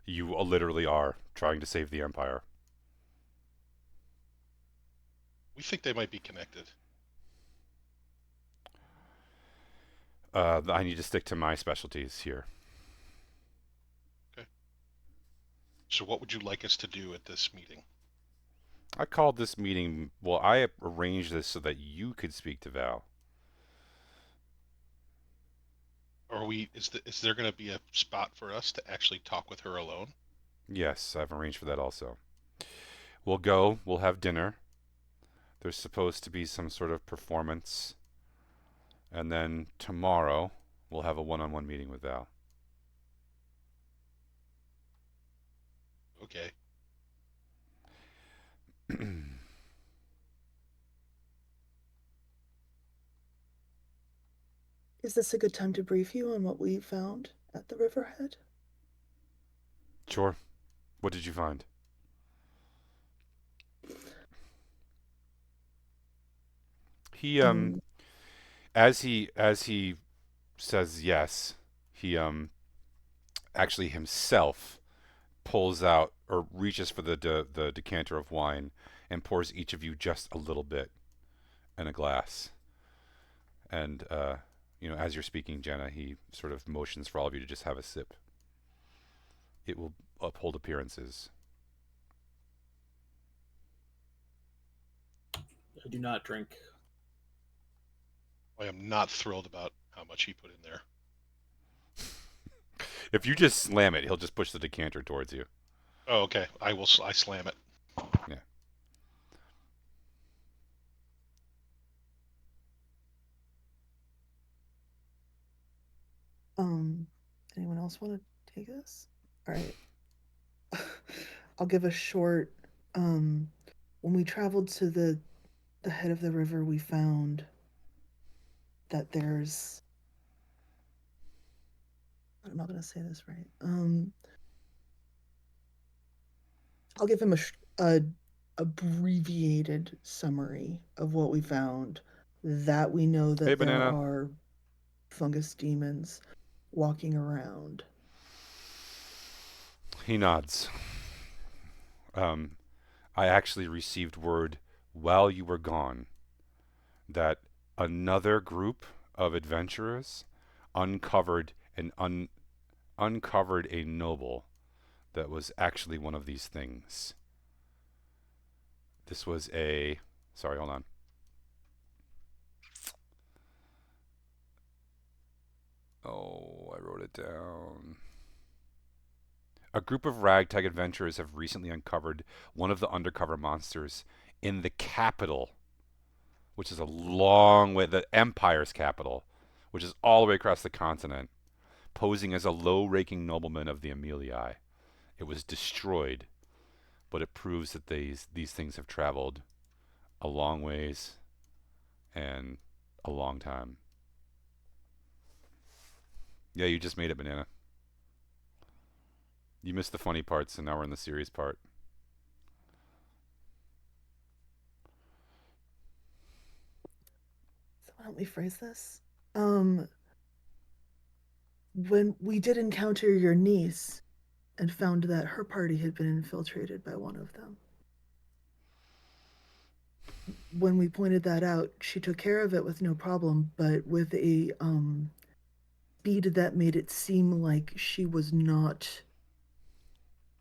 You literally are trying to save the Empire. We think they might be connected. I need to stick to my specialties here. So what would you like us to do at this meeting? I called this meeting. Well, I arranged this so that you could speak to Val. Is there going to be a spot for us to actually talk with her alone? Yes, I've arranged for that also. We'll go. We'll have dinner. There's supposed to be some sort of performance. And then tomorrow, we'll have a one-on-one meeting with Val. Okay. Is this a good time to brief you on what we found at the riverhead? Sure. What did you find? He as he says yes, he actually himself pulls out or reaches for the decanter of wine and pours each of you just a little bit in a glass. And as you're speaking, Jenna, he sort of motions for all of you to just have a sip. It will uphold appearances. I do not drink. I am not thrilled about how much he put in there. If you just slam it, he'll just push the decanter towards you. Oh, okay. I slam it. Yeah. Anyone else want to take this? All right. I'll give a short When we traveled to the head of the river, we found that there's. I'm not going to say this right. I'll give him a abbreviated summary of what we found. That we know Hey, that there Banana. are fungus demons walking around. He nods. I actually received word while you were gone that another group of adventurers uncovered uncovered a noble that was actually one of these things. This was a sorry, hold on. Oh, I wrote it down. A group of ragtag adventurers have recently uncovered one of the undercover monsters in the capital, which is a long way, the Empire's capital, which is all the way across the continent, posing as a low-ranking nobleman of the Amelii. It was destroyed, but it proves that these things have traveled a long ways and a long time. Yeah, you just made it, Banana. You missed the funny parts, and now we're in the serious part. So help me phrase this. When we did encounter your niece and found that her party had been infiltrated by one of them. When we pointed that out, she took care of it with no problem, but with a speed that made it seem like she was not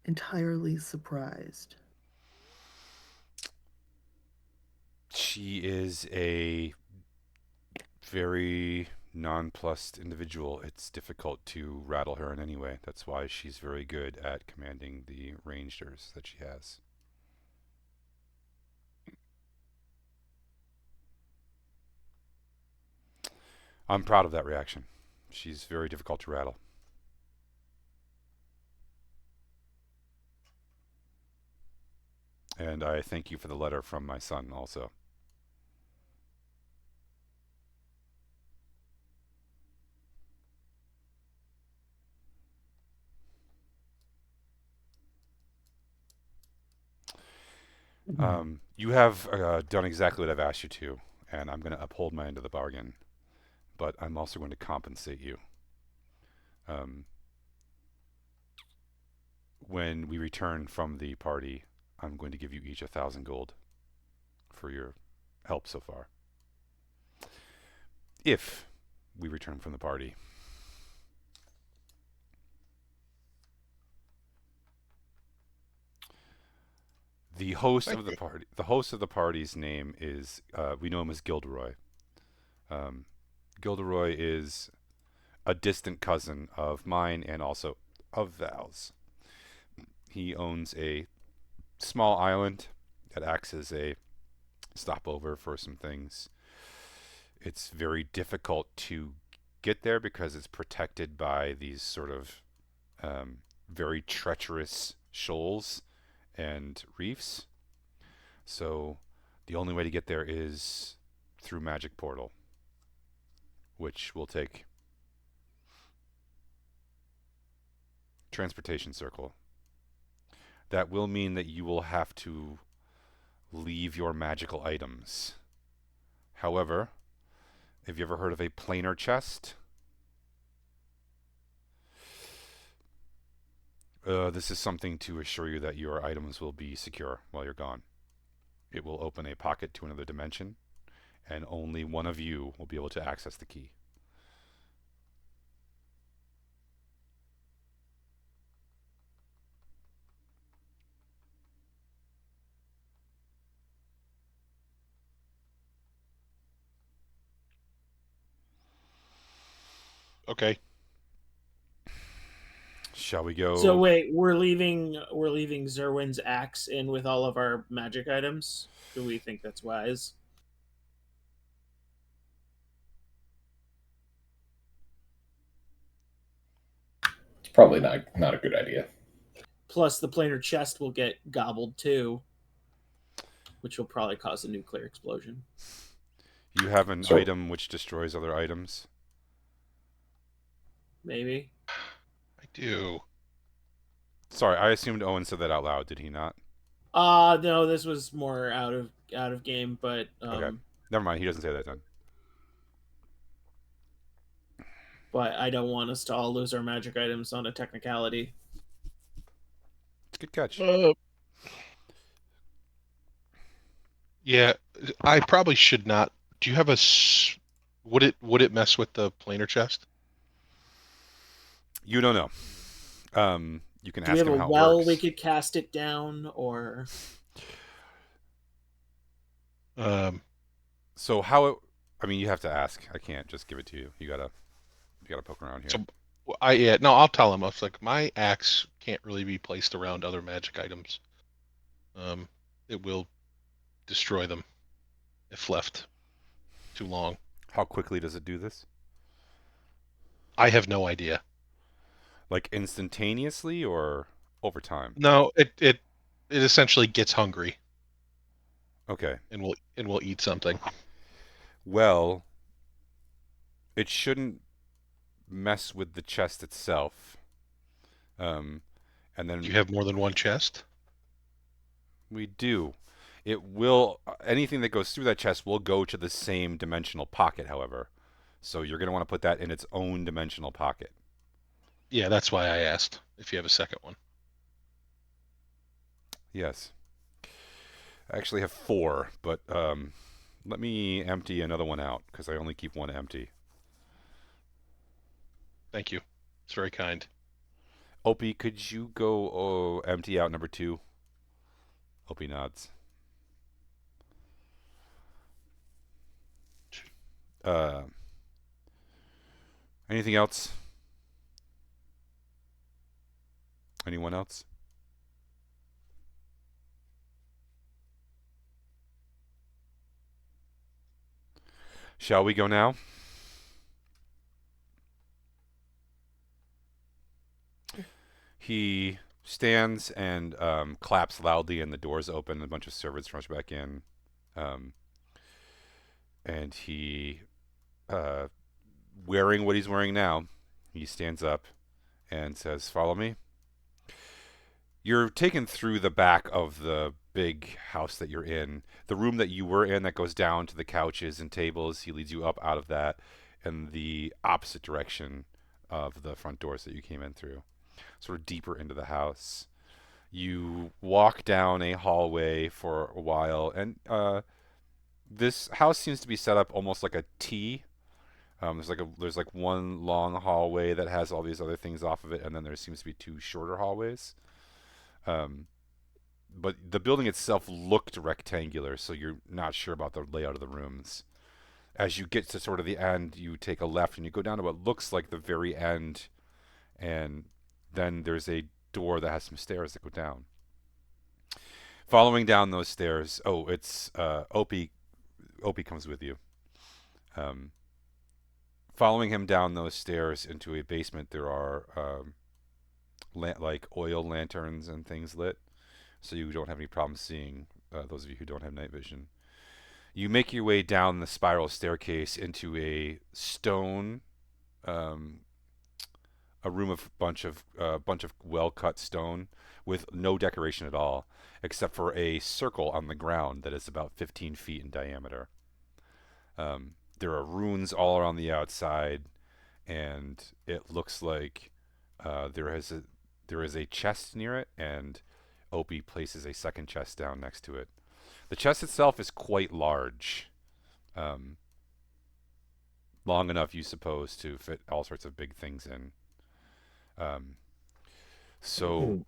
entirely surprised. She is a very nonplussed individual. It's difficult to rattle her in any way. That's why she's very good at commanding the rangers that she has. I'm proud of that reaction. She's very difficult to rattle. And I thank you for the letter from my son also. You have done exactly what I've asked you to, and I'm going to uphold my end of the bargain. But I'm also going to compensate you. When we return from the party, I'm going to give you each 1,000 gold for your help so far. If we return from the party. The host of the party. The host of the party's name is. We know him as Gilderoy. Gilderoy is a distant cousin of mine and also of Val's. He owns a small island that acts as a stopover for some things. It's very difficult to get there because it's protected by these sort of very treacherous shoals and reefs. So the only way to get there is through magic portal, which will take transportation circle. That will mean that you will have to leave your magical items. However, have you ever heard of a planar chest? This is something to assure you that your items will be secure while you're gone. It will open a pocket to another dimension, and only one of you will be able to access the key. Okay. Shall we go? So wait, we're leaving Zerwin's axe in with all of our magic items. Do we think that's wise? It's probably not a good idea. Plus, the planar chest will get gobbled too. which will probably cause a nuclear explosion. You have an So- item which destroys other items. Maybe. I do. Sorry, I assumed Owen said that out loud. Did he not? No, this was more out of game, but Okay. Never mind. He doesn't say that then. but I don't want us to all lose our magic items on a technicality. It's a good catch. Yeah, I probably should not. Do you have a? Would it mess with the planar chest? You don't know. You can Do we ask have him a how it well works. we could cast it down, or So how it? I mean, you have to ask. I can't just give it to you. You gotta poke around here. So I'll tell him. I was like, my axe can't really be placed around other magic items. It will destroy them if left too long. How quickly does it do this? I have no idea. Like instantaneously or over time? No, it essentially gets hungry Okay. and will eat something. Well, it shouldn't mess with the chest itself. And then Do you have more than one chest? we do. It will. Anything that goes through that chest will go to the same dimensional pocket, however. So you're going to want to put that in its own dimensional pocket. Yeah, that's why I asked if you have a second one. Yes. I actually have 4, but let me empty another one out because I only keep one empty. Thank you. It's very kind. Opie, could you go empty out number 2? Opie nods. Anything else? Anyone else? Shall we go now? He stands and claps loudly, and the doors open. And a bunch of servants rush back in, and he, wearing what he's wearing now, he stands up and says, "Follow me." You're taken through the back of the big house that you're in. The room that you were in that goes down to the couches and tables, he leads you up out of that in the opposite direction of the front doors that you came in through, sort of deeper into the house. You walk down a hallway for a while, and this house seems to be set up almost like a T. There's like one long hallway that has all these other things off of it, and then there seems to be 2 shorter hallways. But the building itself looked rectangular, so you're not sure about the layout of the rooms. As you get to sort of the end, you take a left and you go down to what looks like the very end, and then there's a door that has some stairs that go down. Following down those stairs, it's Opie. Opie comes with you. Following him down those stairs into a basement, there are like oil lanterns and things lit, so you don't have any problem seeing, those of you who don't have night vision. You make your way down the spiral staircase into a stone, a room of bunch of well-cut stone with no decoration at all, except for a circle on the ground that is about 15 feet in diameter. There are runes all around the outside, and it looks like there is a chest near it, and Opie places a second chest down next to it. The chest itself is quite large, long enough, you suppose, to fit all sorts of big things in. So,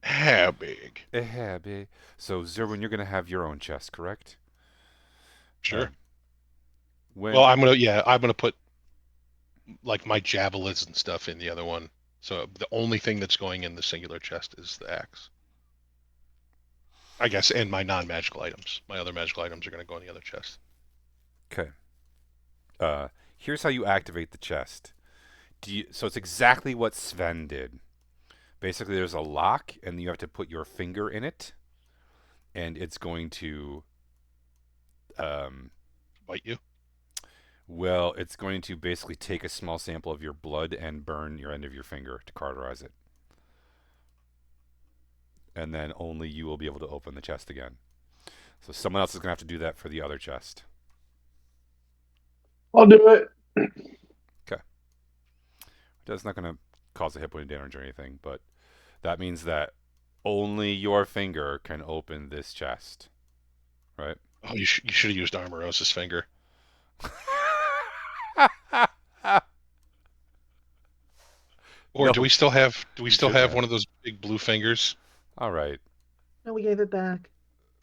How big? So Zerwin, you're gonna have your own chest, correct? Sure. When Well, I'm gonna put like my javelins and stuff in the other one. So the only thing that's going in the singular chest is the axe. I guess, and my non-magical items. My other magical items are going to go in the other chest. Okay. Here's how you activate the chest. So it's exactly what Sven did. Basically, there's a lock, and you have to put your finger in it, and it's going to, Bite you? well, it's going to basically take a small sample of your blood and burn your end of your finger to cauterize it. And then only you will be able to open the chest again. So someone else is going to have to do that for the other chest. I'll do it. That's not going to cause a hit point damage or anything, but that means that only your finger can open this chest, right? Oh, you should have used Armorosa's finger. Or No, do we still have you should have. one of those big blue fingers? All right. No, we gave it back.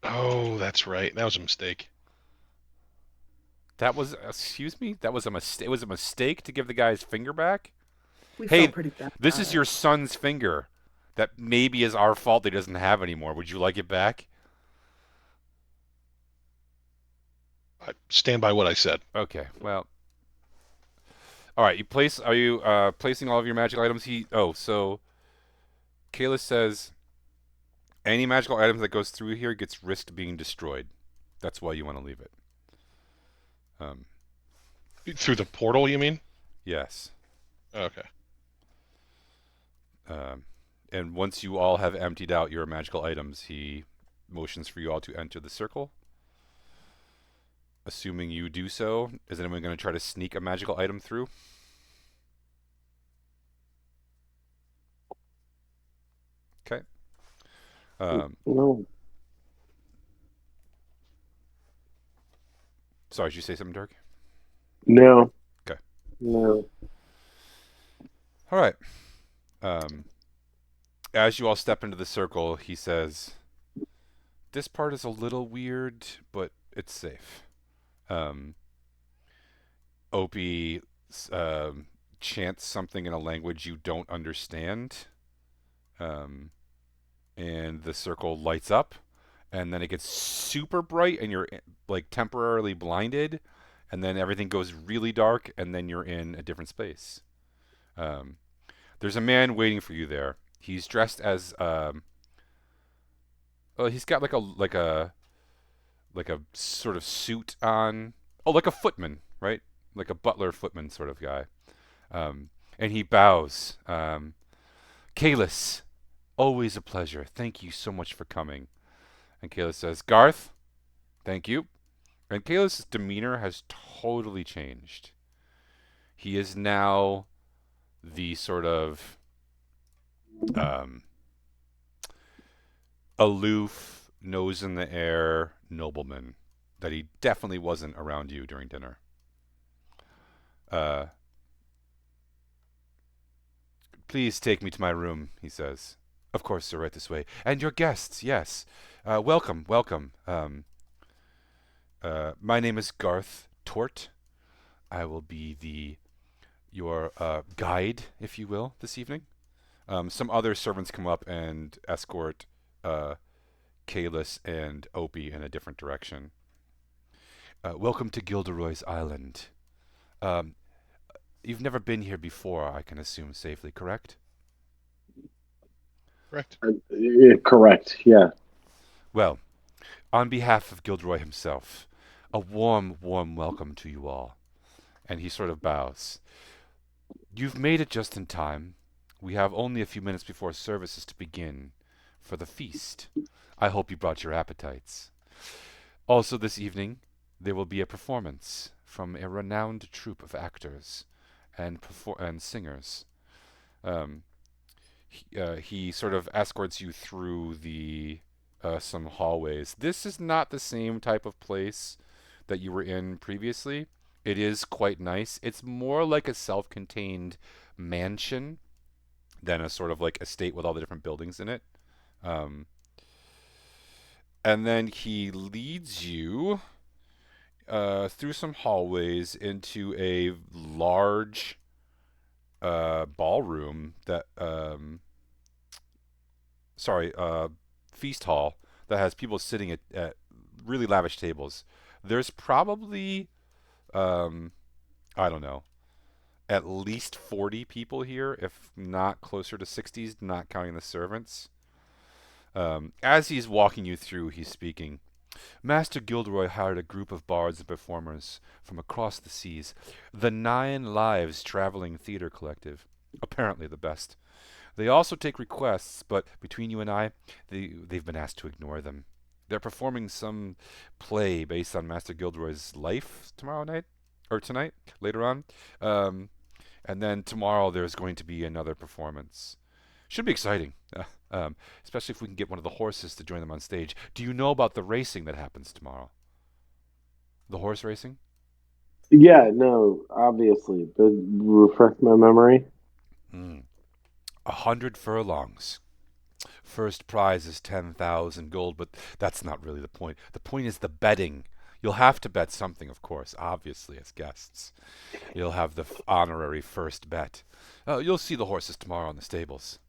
Oh, that's right. That was a mistake. That was, excuse me, that was a mistake. It was a mistake to give the guy his finger back. We Hey, felt pretty bad. This about is it. your son's finger. That maybe is our fault that he doesn't have anymore. Would you like it back? I stand by what I said. Okay. Well. All right. Are you placing all of your magic items? So Kayla says any magical items that goes through here gets risked being destroyed. That's why you want to leave it. Through the portal, you mean? Yes. Okay. And once you all have emptied out your magical items, he motions for you all to enter the circle. Assuming you do so, is anyone going to try to sneak a magical item through? Okay. No. Sorry, did you say something, Dirk? No. Okay. No. All right. As you all step into the circle, he says, "This part is a little weird, but it's safe." Opie chants something in a language you don't understand, and the circle lights up, and then it gets super bright, and you're like temporarily blinded, and then everything goes really dark, and then you're in a different space. There's a man waiting for you there. He's dressed as he's got like a sort of suit on. Oh, like a footman, right? Like a butler footman sort of guy. And he bows. Kalis, always a pleasure. Thank you so much for coming. And Kalis says, Garth, thank you. And Kalis' demeanor has totally changed. He is now the sort of aloof, nose in the air nobleman that he definitely wasn't around you during dinner. Please take me to my room, he says. Of course, sir, right this way. And your guests, yes. Welcome, welcome. My name is Garth Tort. I will be your guide, if you will, this evening. Some other servants come up and escort Kalis and Opie in a different direction. Welcome to Gilderoy's Island. You've never been here before, I can assume safely, correct? Correct. Correct. Yeah. Well, on behalf of Gilderoy himself, a warm, warm welcome to you all. And he sort of bows. You've made it just in time. We have only a few minutes before service is to begin for the feast. I hope you brought your appetites. Also this evening, there will be a performance from a renowned troupe of actors and singers. He sort of escorts you through some hallways. This is not the same type of place that you were in previously. It is quite nice. It's more like a self-contained mansion than a sort of like estate with all the different buildings in it. And then he leads you through some hallways into a large ballroom that feast hall that has people sitting at really lavish tables. There's probably I don't know, at least 40 people here, if not closer to 60s, not counting the servants. As he's walking you through, he's speaking. Master Gilderoy hired a group of bards and performers from across the seas, the 9 Lives Traveling Theater Collective, apparently the best. They also take requests, but between you and I, they've been asked to ignore them. They're performing some play based on Master Gilderoy's life tomorrow night, or tonight, later on. And then tomorrow there's going to be another performance. Should be exciting, especially if we can get one of the horses to join them on stage. Do you know about the racing that happens tomorrow? The horse racing? Yeah, no, obviously, but refresh my memory. 100 furlongs. First prize is 10,000 gold, but that's not really the point. The point is the betting. You'll have to bet something, of course, obviously, as guests. You'll have the honorary first bet. You'll see the horses tomorrow in the stables.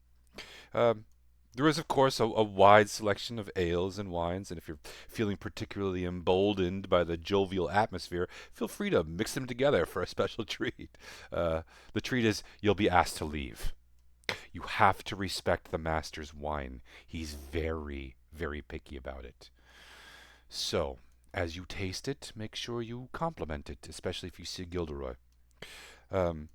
There is, of course, a wide selection of ales and wines, and if you're feeling particularly emboldened by the jovial atmosphere, feel free to mix them together for a special treat. The treat is you'll be asked to leave. You have to respect the master's wine. He's very, very picky about it. So, as you taste it, make sure you compliment it, especially if you see Gilderoy. Um,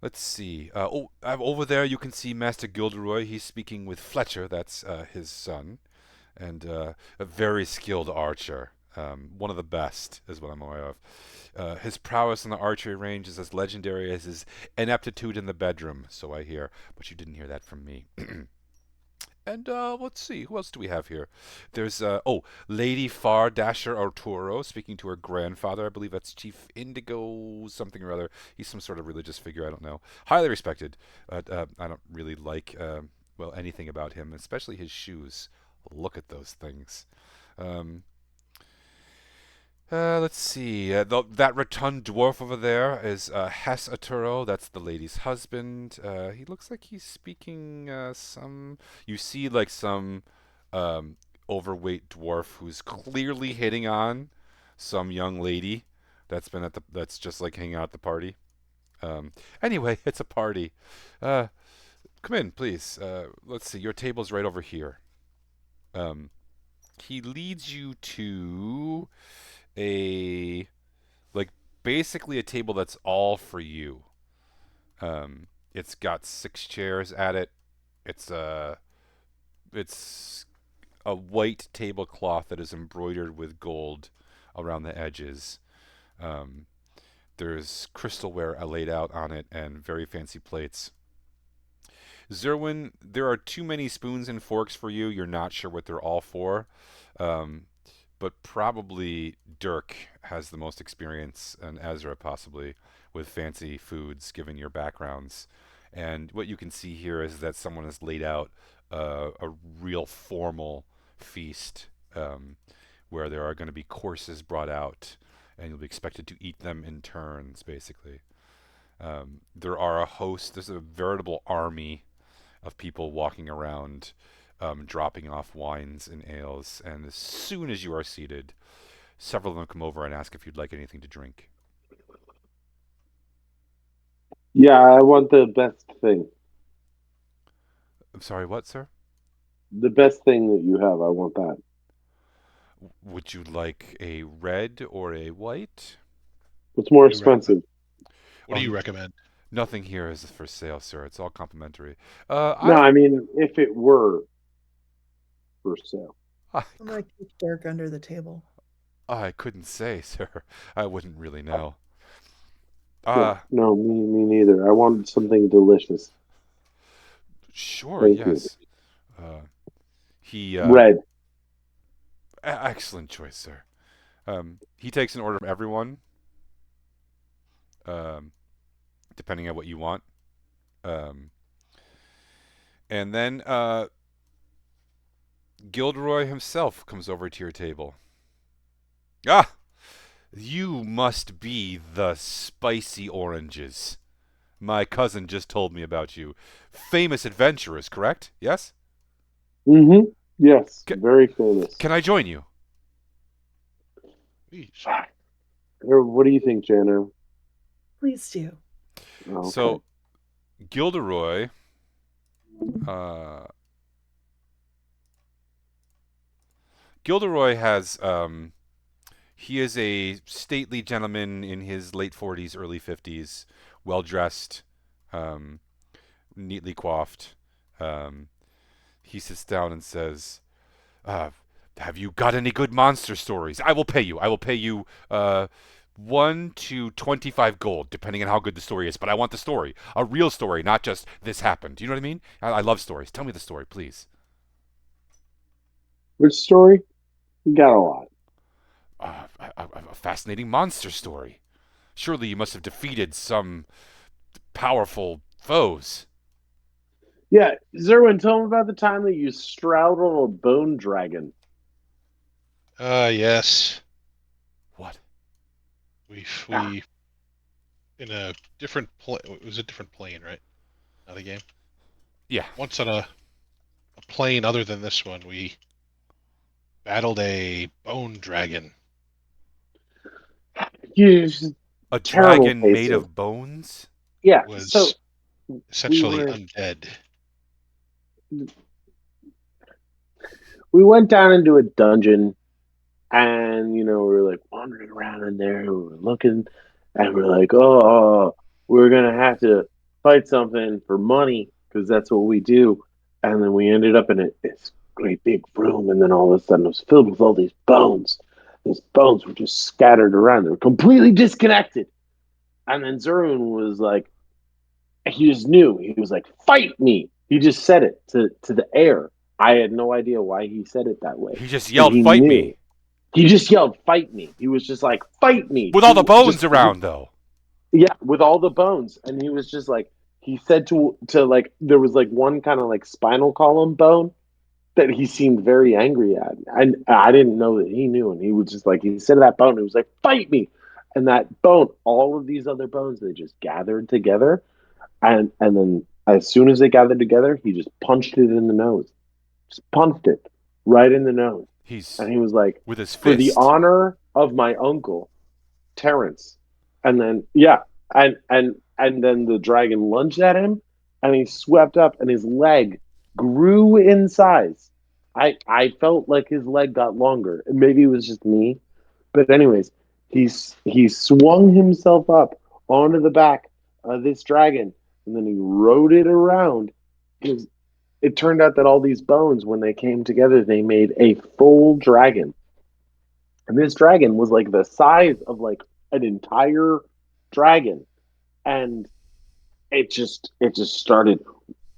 let's see. Over there you can see Master Gilderoy. He's speaking with Fletcher, that's his son, and a very skilled archer. One of the best, is what I'm aware of. His prowess on the archery range is as legendary as his ineptitude in the bedroom, so I hear, but you didn't hear that from me. And let's see, who else do we have here? There's Lady Far Dasher Arturo speaking to her grandfather. I believe that's Chief Indigo something or other. He's some sort of religious figure. I don't know. Highly respected. I don't really like anything about him, especially his shoes. Look at those things. Um, let's see. That rotund dwarf over there is Hess Aturo. That's the lady's husband. He looks like he's speaking some. You see, like some overweight dwarf who's clearly hitting on some young lady that's just like hanging out at the party. Anyway, it's a party. Come in, please. Let's see. Your table's right over here. He leads you to a basically a table that's all for you. It's got 6 chairs at it. It's a white tablecloth that is embroidered with gold around the edges. There's crystalware laid out on it and very fancy plates. Zerwin, there are too many spoons and forks for you. You're not sure what they're all for. But probably Dirk has the most experience, and Ezra possibly, with fancy foods, given your backgrounds. And what you can see here is that someone has laid out a real formal feast where there are going to be courses brought out, and you'll be expected to eat them in turns, basically. There are a host, there's a veritable army of people walking around dropping off wines and ales, and as soon as you are seated, several of them come over and ask if you'd like anything to drink. Yeah, I want the best thing. I'm sorry, what, sir? The best thing that you have, I want that. Would you like a red or a white? What's more What do you recommend? expensive? What do you recommend? Nothing here is for sale, sir. It's all complimentary. No, I mean, if it were for sale. I'm gonna kick Dirk under the table. I couldn't say, sir. I wouldn't really know. No, me neither. I want something delicious. Sure, Thank yes. Red. Excellent choice, sir. He takes an order from everyone, depending on what you want. And then Gilderoy himself comes over to your table. Ah! You must be the spicy oranges. My cousin just told me about you. Famous adventurers, correct? Yes? Mm-hmm. Yes, very famous. Can I join you? What do you think, Jana? Please do. Okay. So, Gilderoy Gilderoy has he is a stately gentleman in his late 40s, early 50s, well dressed, um, neatly coiffed. Um, he sits down and says, uh, "Have you got any good monster stories? I will pay you. I will pay you 1 to 25 gold, depending on how good the story is. But I want the story, a real story, not just this happened. Do you know what I mean? I love stories. Tell me the story, please." Which story? You got a lot. A fascinating monster story. Surely you must have defeated some powerful foes. Yeah, Zerwin, tell him about the time that you straddled a bone dragon. Yes. What? We in a different it was a different plane, right? Not a game. Yeah. Once on a plane other than this one, we battled a bone dragon. You just A terrible dragon made pacing. of bones? Yeah, so Was we essentially were undead. we went down into a dungeon, and we were like wandering around in there, and we were looking, and we're like, oh, we're gonna have to fight something for money because that's what we do. And then we ended up in this great big room, and then all of a sudden it was filled with all these bones. These bones were just scattered around. They were completely disconnected. And then Zerun was like, he just knew. He was like, "Fight me!" He just said it to the air. I had no idea why he said it that way, He just but yelled, he "Fight knew. me!" He just yelled, "Fight me!" He was just like, "Fight me!" With all the bones around, though. Yeah, with all the bones, and he was just like, he said to like, there was like one kind of like spinal column bone that he seemed very angry at, and I didn't know that he knew, and he was just like, he said to that bone, he was like, "Fight me!" And that bone, all of these other bones, they just gathered together, and then as soon as they gathered together, he just punched it in the nose, just punched it right in the nose, He's and he was like, with his "For the fist. honor of my uncle, Terrence." And then yeah, and then the dragon lunged at him, and he swept up, and his leg grew in size. I felt like his leg got longer. Maybe it was just me, but anyways, he swung himself up onto the back of this dragon, and then he rode it around. Because it turned out that all these bones, when they came together, they made a full dragon. And this dragon was like the size of like an entire dragon. And it just started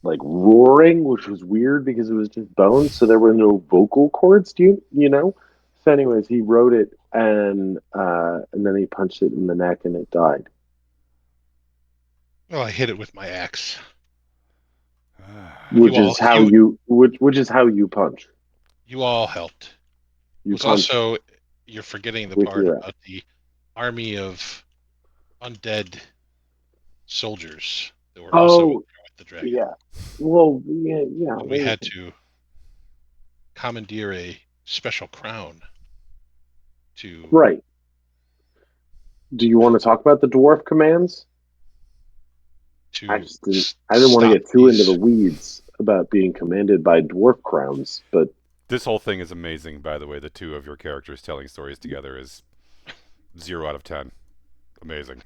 like roaring, which was weird because it was just bones, so there were no vocal cords, do you know? So anyways, he wrote it, and then he punched it in the neck and it died. Well, I hit it with my axe. You Which all is how you which is how you punch. you all helped. It You was punch also, you're forgetting the with part your axe. about the army of undead soldiers that were also in Oh there with the dragon. yeah. Well yeah, And we had to commandeer a special crown to right. Do you want to talk about the dwarf commands? to I didn't want to stop get too into the these. weeds about being commanded by dwarf crowns, but This whole thing is amazing, by the way. The two of your characters telling stories together is 0 out of 10. Amazing.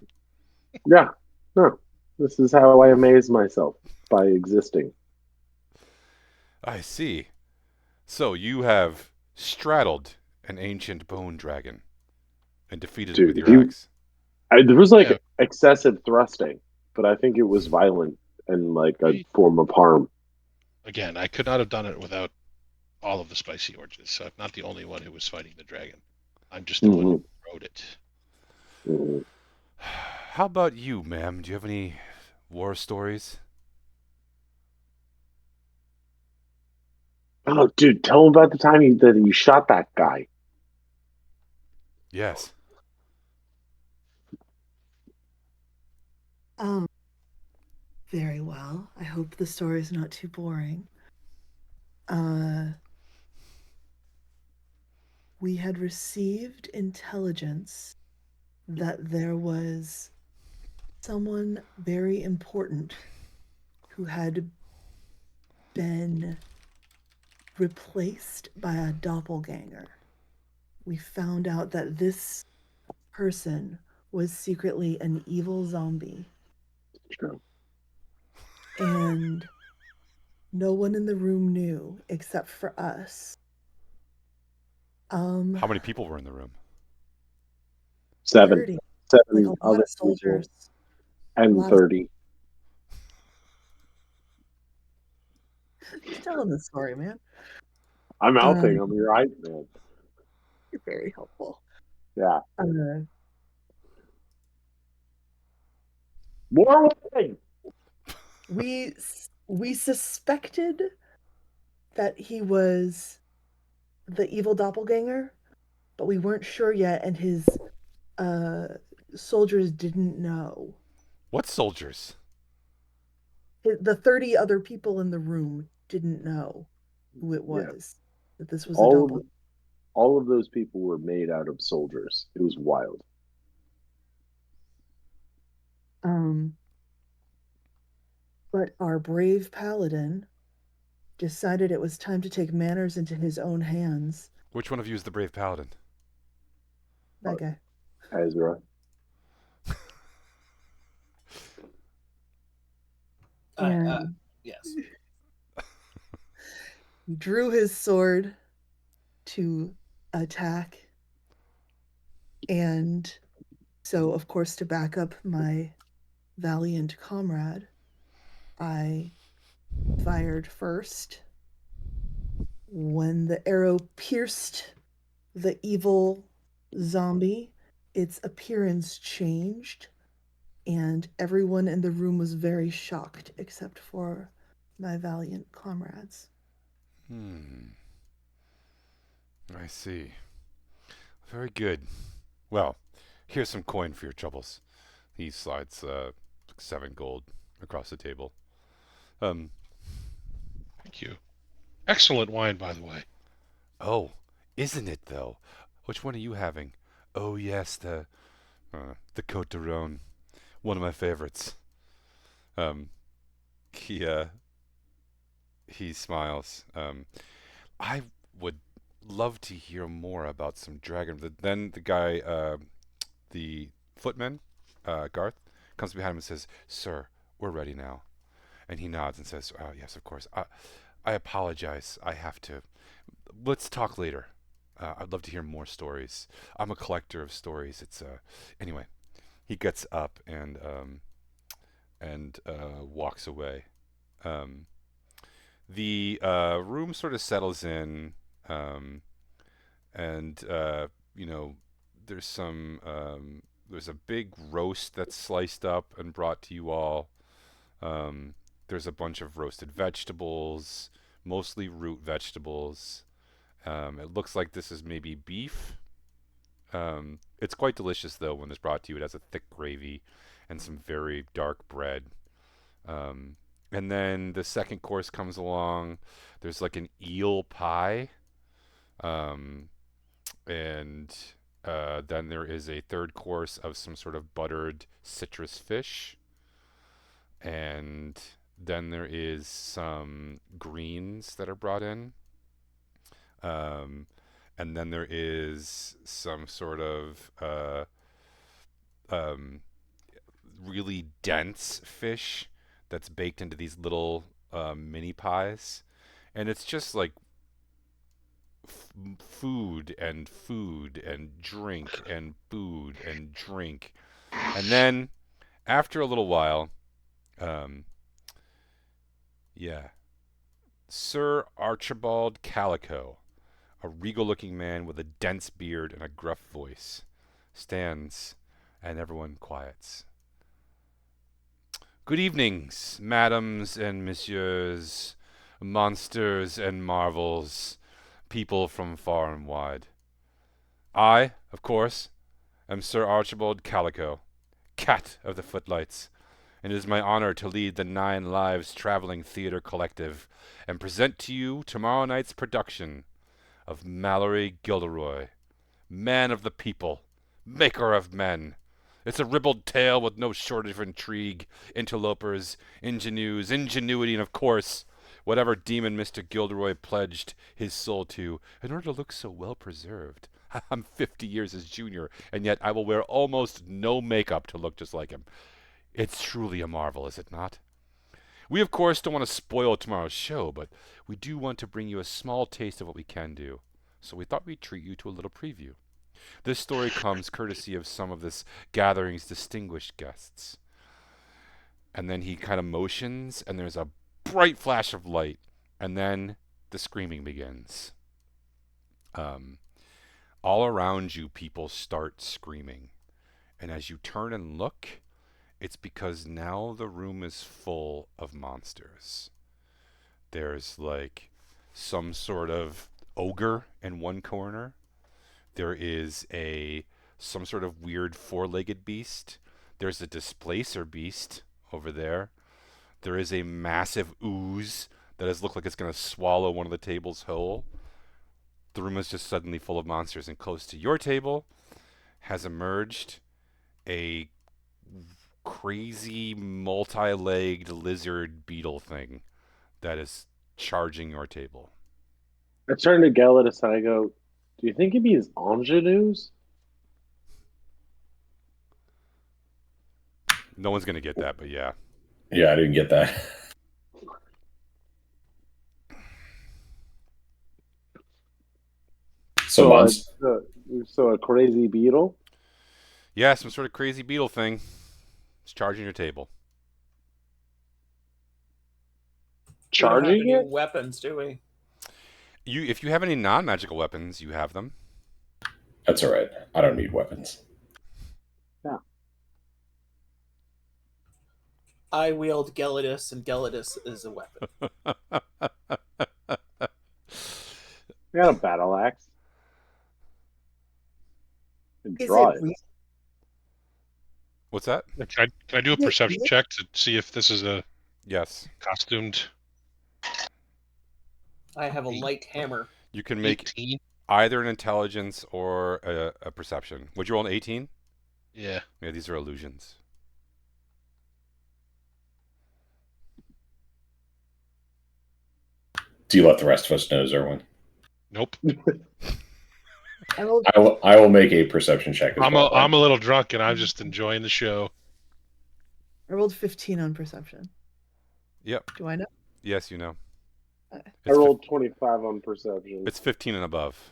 yeah, no. This is how I amaze myself by existing. I see. So you have straddled an ancient bone dragon and defeated it with Dude, your axe. there was Yeah, like excessive thrusting, but I think it was violent and like a form of harm. again, I could not have done it without all of the spicy oranges. So I'm not the only one who was fighting the dragon. I'm just the one Hmm. who wrote it. Hmm. How about you, ma'am? Do you have any war stories? Oh, dude, tell him about the time that you shot that guy. Yes. Um, very well. I hope the story is not too boring. We had received intelligence that there was someone very important who had been replaced by a doppelganger. We found out that this person was secretly an evil zombie. True. And no one in the room knew except for us. How many people were in the room? 7. 30. 7 Like a lot other of soldiers. people and lot of- 30. Just telling the story, man. I'm helping. I'm your right man. You're very helpful. Yeah. More wedding. We suspected that he was the evil doppelganger, but we weren't sure yet, and his soldiers didn't know. What soldiers? The 30 other people in the room didn't know who it was. That this was a All doppelganger. all of those people were made out of soldiers. It was wild. But our brave paladin decided it was time to take matters into his own hands. Which one of you is the brave paladin? That guy. Ezra. And Yes. he drew his sword to attack. And so, of course, to back up my valiant comrade, I fired first. When the arrow pierced the evil zombie, its appearance changed, and everyone in the room was very shocked except for my valiant comrades. I see. Very good. Well, here's some coin for your troubles. He slides 7 gold across the table. Thank you. Excellent wine, by the way. Oh, isn't it though? Which one are you having? Oh yes, the Côte de Rhône, one of my favorites. He smiles. I would love to hear more about some dragon. Then the guy, the footman, Garth, comes behind him and says, "Sir, we're ready now." And he nods and says, "Oh yes, of course. I apologize. I have to. Let's talk later. I'd love to hear more stories. I'm a collector of stories. It's anyway." He gets up and walks away. The room sort of settles in, and you know, there's some there's a big roast that's sliced up and brought to you all. There's a bunch of roasted vegetables, mostly root vegetables. It looks like this is maybe beef. It's quite delicious though when it's brought to you. It has a thick gravy and some very dark bread. And then the second course comes along. There's like an eel pie. And then there is a third course of some sort of buttered citrus fish. And then there is some greens that are brought in. And then there is some sort of really dense fish that's baked into these little mini pies. And it's just like food and drink and food and drink. And then after a little while, Sir Archibald Calico, a regal-looking man with a dense beard and a gruff voice, stands, and everyone quiets. "Good evenings, madams and messieurs, monsters and marvels, people from far and wide. I, of course, am Sir Archibald Calico, Cat of the Footlights, and it is my honor to lead the 9 Lives Traveling Theater Collective and present to you tomorrow night's production of Mallory Gilderoy, Man of the People, Maker of Men. It's a ribald tale with no shortage of intrigue, interlopers, ingenuity, and of course, whatever demon Mr. Gilderoy pledged his soul to in order to look so well preserved. I'm 50 years his junior, and yet I will wear almost no makeup to look just like him. It's truly a marvel, is it not? We, of course, don't want to spoil tomorrow's show, but we do want to bring you a small taste of what we can do. So we thought we'd treat you to a little preview. This story comes courtesy of some of this gathering's distinguished guests. And then he kind of motions, and there's a bright flash of light, and then the screaming begins. All around you, people start screaming. And as you turn and look, it's because now the room is full of monsters. There's like some sort of ogre in one corner. There is some sort of weird four-legged beast. There's a displacer beast over there. There is a massive ooze that has looked like it's going to swallow one of the tables whole. The room is just suddenly full of monsters, and close to your table has emerged a crazy multi-legged lizard beetle thing that is charging your table. I turn to Gelidus and I go, "Do you think it means ingenues?" No one's going to get that, but yeah. Yeah, I didn't get that. So a crazy beetle. Yeah, some sort of crazy beetle thing. It's charging your table. We don't have Charging any it? weapons, do we? If you have any non-magical weapons, you have them. That's all right. I don't need weapons. I wield Gelidus, and Gelidus is a weapon. I got a battle axe. And Is draw it it. real? What's that? Can I do a perception check to see if this is a Yes. costumed I have a light hammer. You can make 18? either an intelligence or a perception. Would you roll an 18? Yeah. Yeah, these are illusions. Do you let the rest of us know, Zerwin? Nope. I rolled, I will make a perception check as well. I'm a little drunk and I'm just enjoying the show. I rolled 15 on perception. Yep. Do I know? Yes, you know. I It's rolled 25 on perception. It's 15 and above.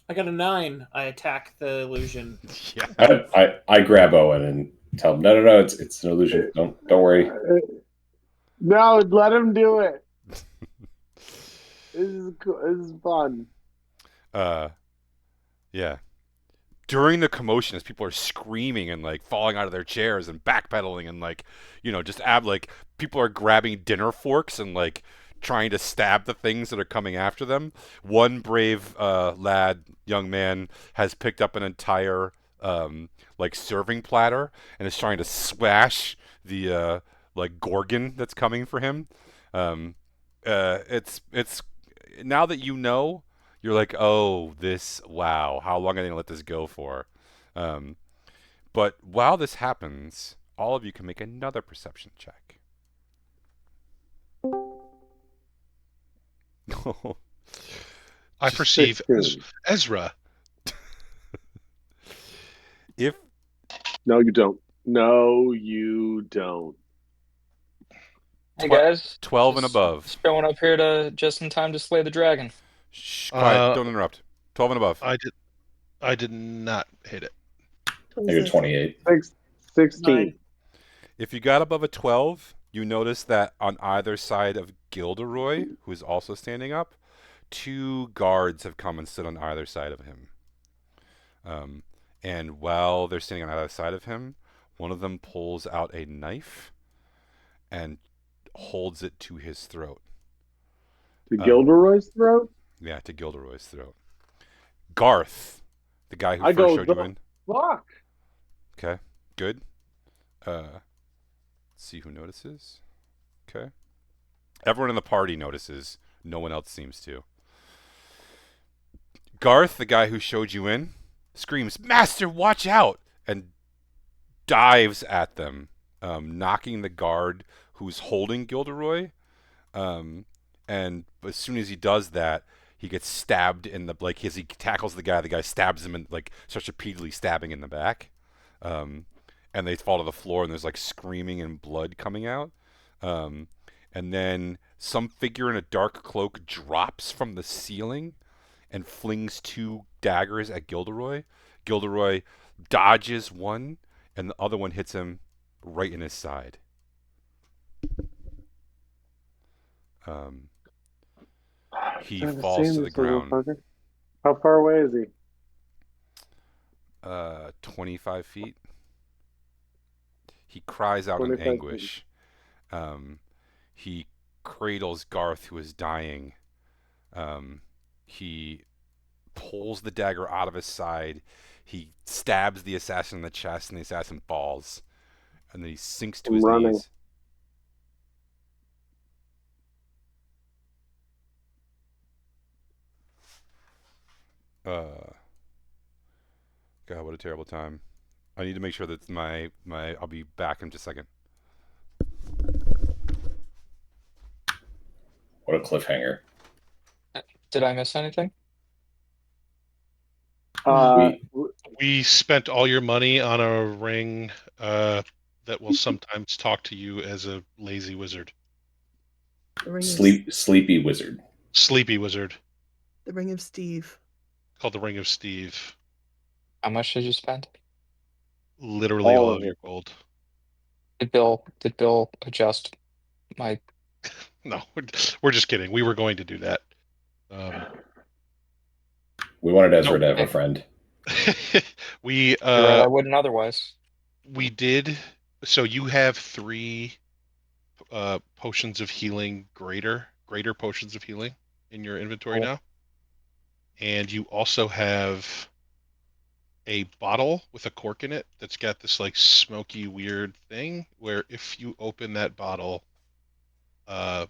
I got a 9. I attack the illusion. Yeah. I grab Owen and tell him, no, it's an illusion. Don't worry. No, let him do it. This is cool. This is fun. Yeah. During the commotion, as people are screaming and like falling out of their chairs and backpedaling and like, just people are grabbing dinner forks and like trying to stab the things that are coming after them. One brave young man has picked up an entire serving platter and is trying to smash the gorgon that's coming for him. It's now that you know, you're like, oh, wow, how long are they gonna let this go for? But while this happens, all of you can make another perception check. I perceive 16. Ezra. If No, you don't. No, you don't. Hey guys, 12 and just above. showing up here to just in time to slay the dragon. Shh, quiet, don't interrupt. 12 and above. I did not hit it. Maybe 28. 16. 9. If you got above a 12, you notice that on either side of Gilderoy, who is also standing up, 2 guards have come and stood on either side of him. And while they're standing on either side of him, one of them pulls out a knife and holds it to his throat. To Gilderoy's throat? Yeah, to Gilderoy's throat. Garth, the guy who I first go, showed you in. Fuck. Okay, good. Let's see who notices. Okay. Everyone in the party notices. No one else seems to. Garth, the guy who showed you in, screams, "Master, watch out!" and dives at them, knocking the guard who's holding Gilderoy and as soon as he does that, he gets stabbed in the like as he tackles the guy stabs him and like starts repeatedly stabbing in the back, um, and they fall to the floor and there's like screaming and blood coming out, um, and then some figure in a dark cloak drops from the ceiling and flings 2 daggers at Gilderoy. Gilderoy dodges one, and the other one hits him right in his side. Um, he I've falls seen to the this little ground. fucker. How far away is he? 25 feet. He cries out in 25 feet. anguish. He cradles Garth, who is dying. He pulls the dagger out of his side. He stabs the assassin in the chest, and the assassin falls. And then he sinks to I'm his running. knees. God, what a terrible time. I need to make sure that my I'll be back in just a second. What a cliffhanger. Did I miss anything? We spent all your money on a ring that will sometimes talk to you as a lazy wizard. The ring Sleepy wizard. Sleepy wizard. The ring of Steve. Called the Ring of Steve. How much did you spend? Literally all of your gold. Did Bill adjust my? No, we're just kidding. We were going to do that. We wanted Ezra to have a friend. We You're right, I wouldn't otherwise. We did. So you have 3 potions of healing, greater potions of healing in your inventory now. And you also have a bottle with a cork in it that's got this like smoky weird thing where if you open that bottle, there's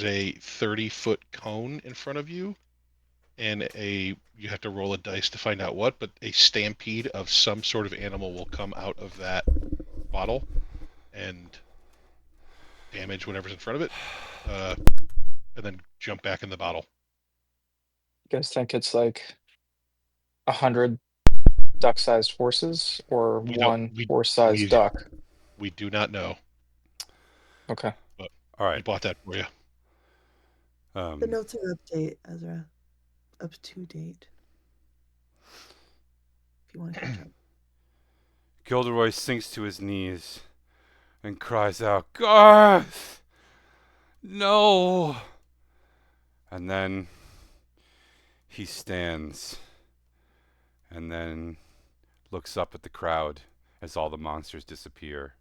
a 30-foot cone in front of you, and you have to roll a dice to find out what, but a stampede of some sort of animal will come out of that bottle and damage whatever's in front of it, and then jump back in the bottle. You guys think it's like 100 duck-sized horses or one horse-sized duck? We do not know. Okay. But all right, we bought that for you. The notes are up to date, Ezra. Up to date. If you want to catch up. Gilderoy sinks to his knees and cries out, "Garth! No!" And then he stands and then looks up at the crowd as all the monsters disappear,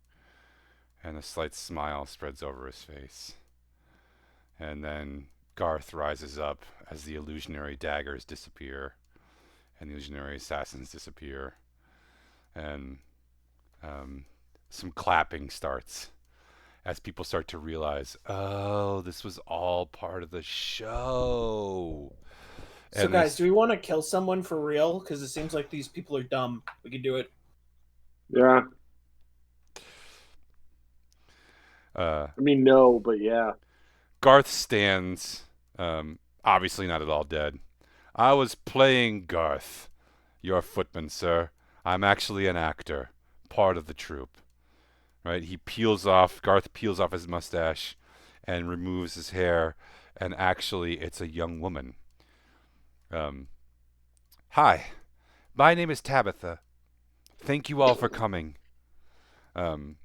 and a slight smile spreads over his face. And then Garth rises up as the illusionary daggers disappear and the illusionary assassins disappear, and some clapping starts as people start to realize, oh, this was all part of the show. So, guys, do we want to kill someone for real? Because it seems like these people are dumb. We can do it. Yeah. I mean, no, but yeah. Garth stands, obviously not at all dead. I was playing Garth, your footman, sir. I'm actually an actor, part of the troupe. Right? Garth peels off his mustache and removes his hair, and actually it's a young woman. Hi, my name is Tabitha. Thank you all for coming. And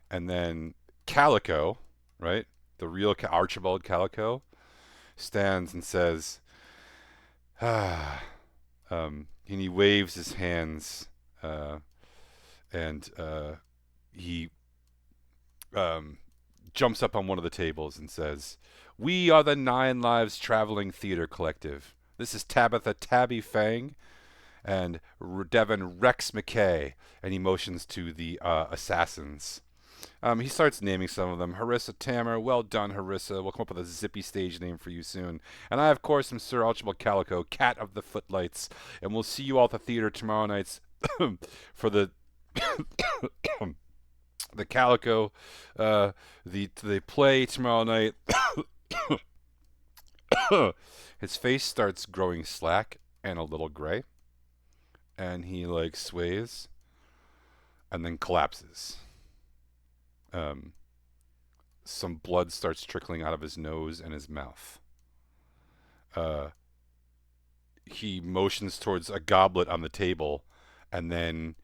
then Calico, right? The real Archibald Calico stands and says, and he waves his hands, and he jumps up on one of the tables and says, "We are the 9 Lives Traveling Theater Collective. This is Tabitha Tabby Fang and Devin Rex McKay," and he motions to the assassins. He starts naming some of them. Harissa Tammer, well done, Harissa. We'll come up with a zippy stage name for you soon. And I, of course, am Sir Archibald Calico, Cat of the Footlights. And we'll see you all at the theater tomorrow night for the the Calico, the play tomorrow night, His face starts growing slack and a little gray, and he like sways and then collapses. Some blood starts trickling out of his nose and his mouth. He motions towards a goblet on the table, and then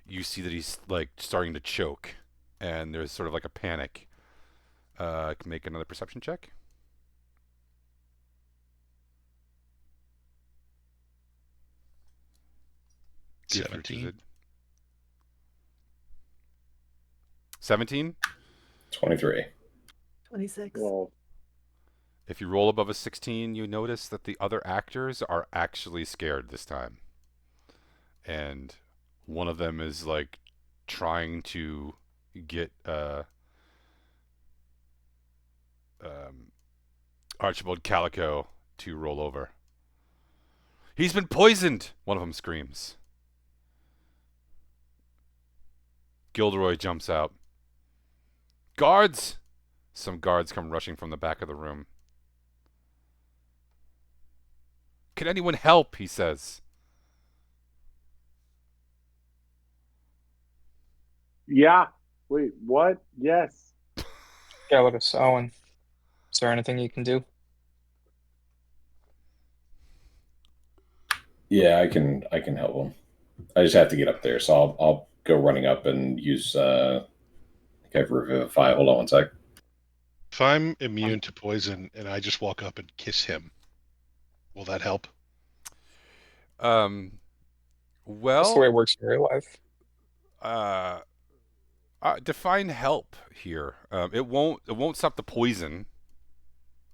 you see that he's like starting to choke, and there's sort of like a panic. Make another perception check. See if it reaches 17. it. 17? 23. 26. Well, If you roll above a 16, you notice that the other actors are actually scared this time. And one of them is like trying to get Archibald Calico to roll over. He's been poisoned! One of them screams. Gilderoy jumps out. Guards! Some guards come rushing from the back of the room. Can anyone help? He says. yeah. Wait, what? Yes. Galatus, Owen, is there anything you can do? Yeah, I can help him. I just have to get up there, so I'll go running up and use Revivify. Hold on one sec. If I'm immune to poison and I just walk up and kiss him, will that help? Well, That's the way it works in real life. Define help here. It won't stop the poison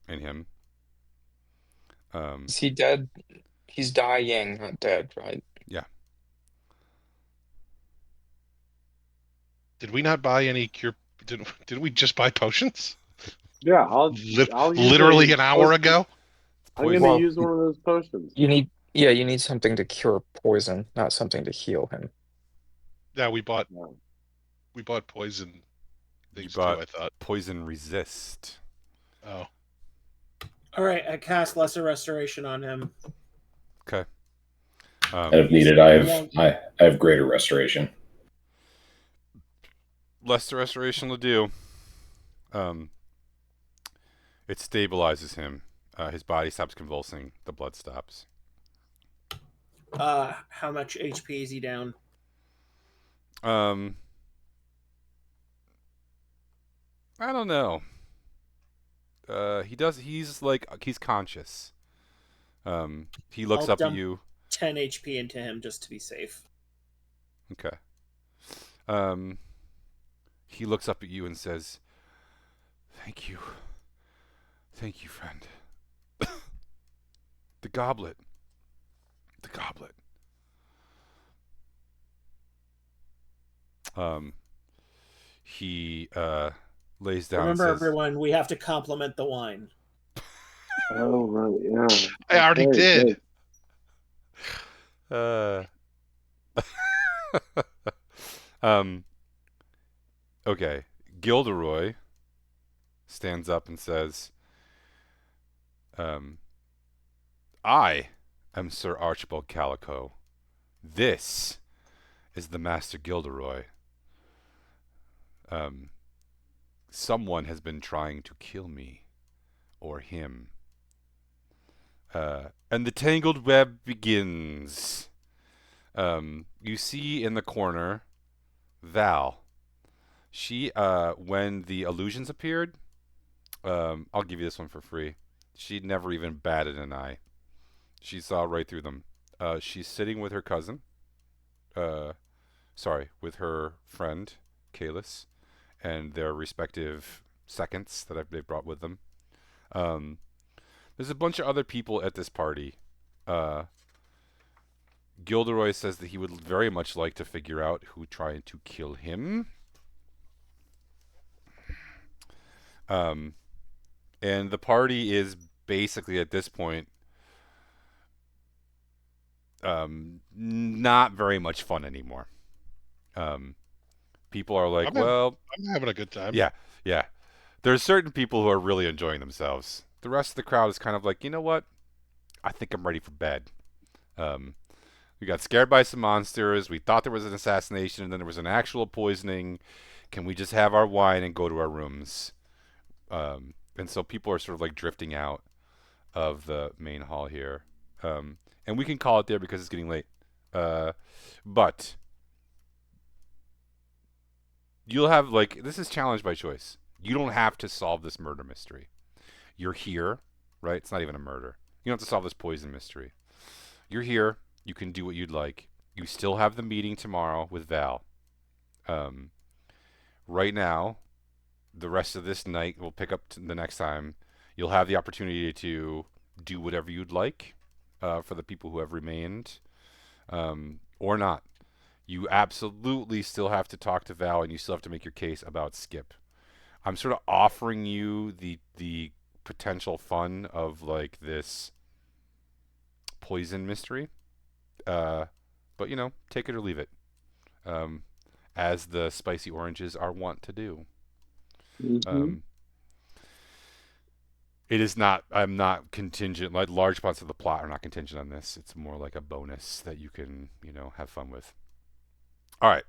in him. Is he dead? He's dying, not dead, right? Yeah. Did we not buy any cure? Didn't we just buy potions? Yeah, I'll use Literally an hour ago. I'm going to use one of those potions. You need something to cure poison, not something to heal him. Yeah, we bought poison things too, I thought. Poison resist. Oh. All right, I cast Lesser Restoration on him. Okay. And if needed, I have greater restoration. Lesser restoration will do. It stabilizes him. His body stops convulsing. The blood stops. How much HP is he down? I don't know. He's conscious. He looks I'll up at dump you. 10 HP into him just to be safe. Okay. He looks up at you and says, "Thank you. Thank you, friend." The goblet. The goblet. He lays down. Remember, and says, everyone, we have to compliment the wine. Oh, right, yeah. I already did. Okay. Gilderoy stands up and says, I am Sir Archibald Calico. This is the Master Gilderoy. Someone has been trying to kill me or him. And the tangled web begins. You see in the corner Val. She, when the illusions appeared, I'll give you this one for free. She never even batted an eye. She saw right through them. She's sitting with her cousin. With her friend, Kalis, and their respective seconds that they've brought with them. There's a bunch of other people at this party. Gilderoy says that he would very much like to figure out who tried to kill him. And the party is basically at this point not very much fun anymore. People are like, I'm having a good time. Yeah. There's certain people who are really enjoying themselves. The rest of the crowd is kind of like, you know what? I think I'm ready for bed. Um, we got scared by some monsters. We thought there was an assassination, and then there was an actual poisoning. Can we just have our wine and go to our rooms? And so people are sort of like drifting out of the main hall here. And we can call it there because it's getting late. But you'll have, like, this is challenge by choice. You don't have to solve this murder mystery. You're here, right? It's not even a murder. You don't have to solve this poison mystery. You're here. You can do what you'd like. You still have the meeting tomorrow with Val. Right now, the rest of this night, we'll pick up the next time. You'll have the opportunity to do whatever you'd like for the people who have remained, or not. You absolutely still have to talk to Val, and you still have to make your case about Skip. I'm sort of offering you the potential fun of like this poison mystery, but you know, take it or leave it, as the spicy oranges are wont to do. Mm-hmm. It is not. I'm not contingent. Like large parts of the plot are not contingent on this. It's more like a bonus that you can, you know, have fun with. All right.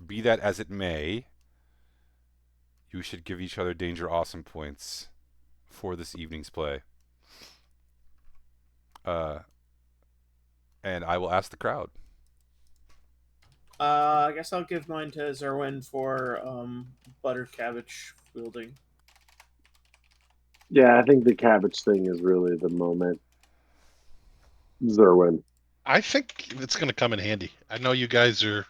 Be that as it may, you should give each other danger awesome points for this evening's play. And I will ask the crowd. I guess I'll give mine to Zerwin for buttered cabbage wielding. Yeah, I think the cabbage thing is really the moment. Zerwin. I think it's going to come in handy. I know you guys are,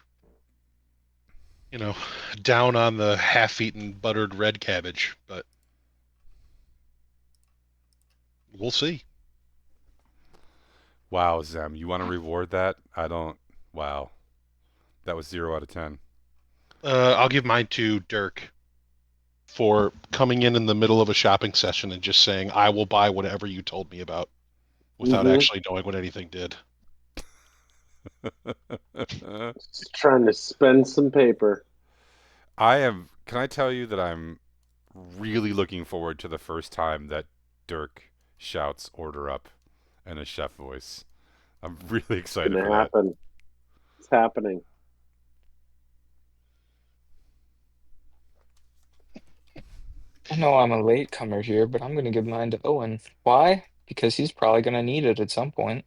you know, down on the half-eaten buttered red cabbage, but we'll see. Wow, Zem, you want to reward that? I don't. Wow, that was 0 out of 10. I'll give mine to Dirk for coming in the middle of a shopping session and just saying, "I will buy whatever you told me about," without actually knowing what anything did. Just trying to spend some paper. I am. Can I tell you that I'm really looking forward to the first time that Dirk shouts "Order up" in a chef voice. I'm really It's excited gonna for that. happen. It's happening. I know I'm a latecomer here, but I'm going to give mine to Owen. Why? Because he's probably going to need it at some point.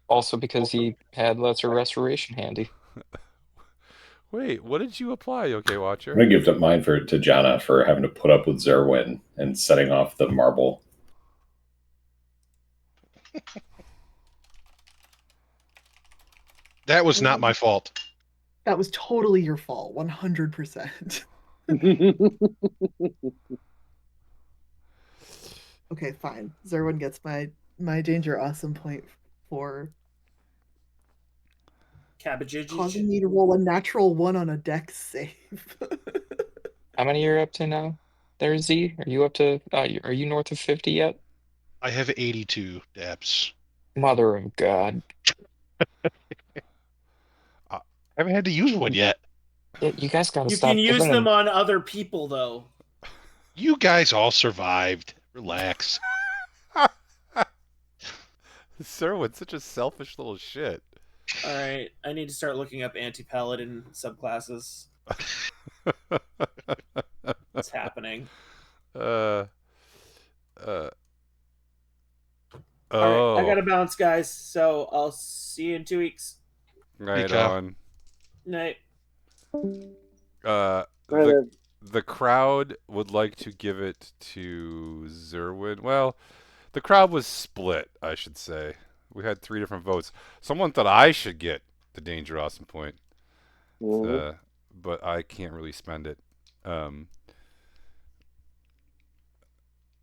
Also because he had lesser restoration handy. Wait, what did you apply, OK I'm Watcher? gonna give up mine to Jana for having to put up with Zerwin and setting off the marble. That was not my fault. That was totally your fault, 100%. Okay, fine. Zerwin gets my danger awesome point for Cabbage. causing me to roll a natural 1 on a dex save. How many are you up to now? There, Z? Are you up to, are you north of 50 yet? I have 82 dabs. Mother of God. I haven't had to use one yet. Yeah, you guys gotta You stop can use giving them him. on other people, though. You guys all survived. Relax. Serwin's such a selfish little shit. All right, I need to start looking up anti-paladin subclasses. What's happening? Oh. All right, I gotta bounce, guys. So I'll see you in 2 weeks. Right Kyle. on. Night. The crowd would like to give it to Zerwin. Well, the crowd was split, I should say. We had 3 different votes. Someone thought I should get the Danger Awesome point, but I can't really spend it. I'm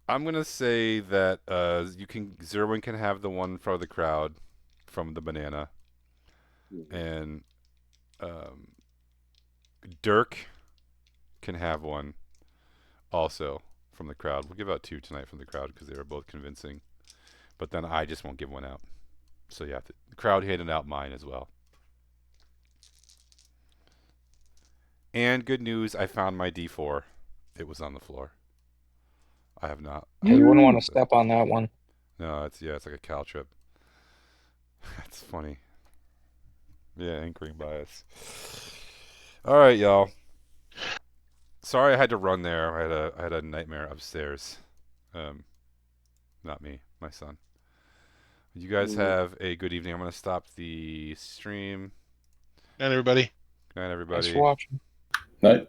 gonna say that Zerwin can have the one for the crowd from the banana, and Dirk can have one also from the crowd. We'll give out 2 tonight from the crowd because they were both convincing. But then I just won't give one out. So yeah, the crowd handed out mine as well. And good news, I found my D4. It was on the floor. I have not. Hey, you wouldn't want to So, step on that one. no, it's like a cow trip. That's funny. Yeah, anchoring bias. All right, y'all. Sorry I had to run there. I had a nightmare upstairs. Not me, my son. You guys have a good evening. I'm gonna stop the stream. And everybody. Good night, Thanks for everybody. watching. Night.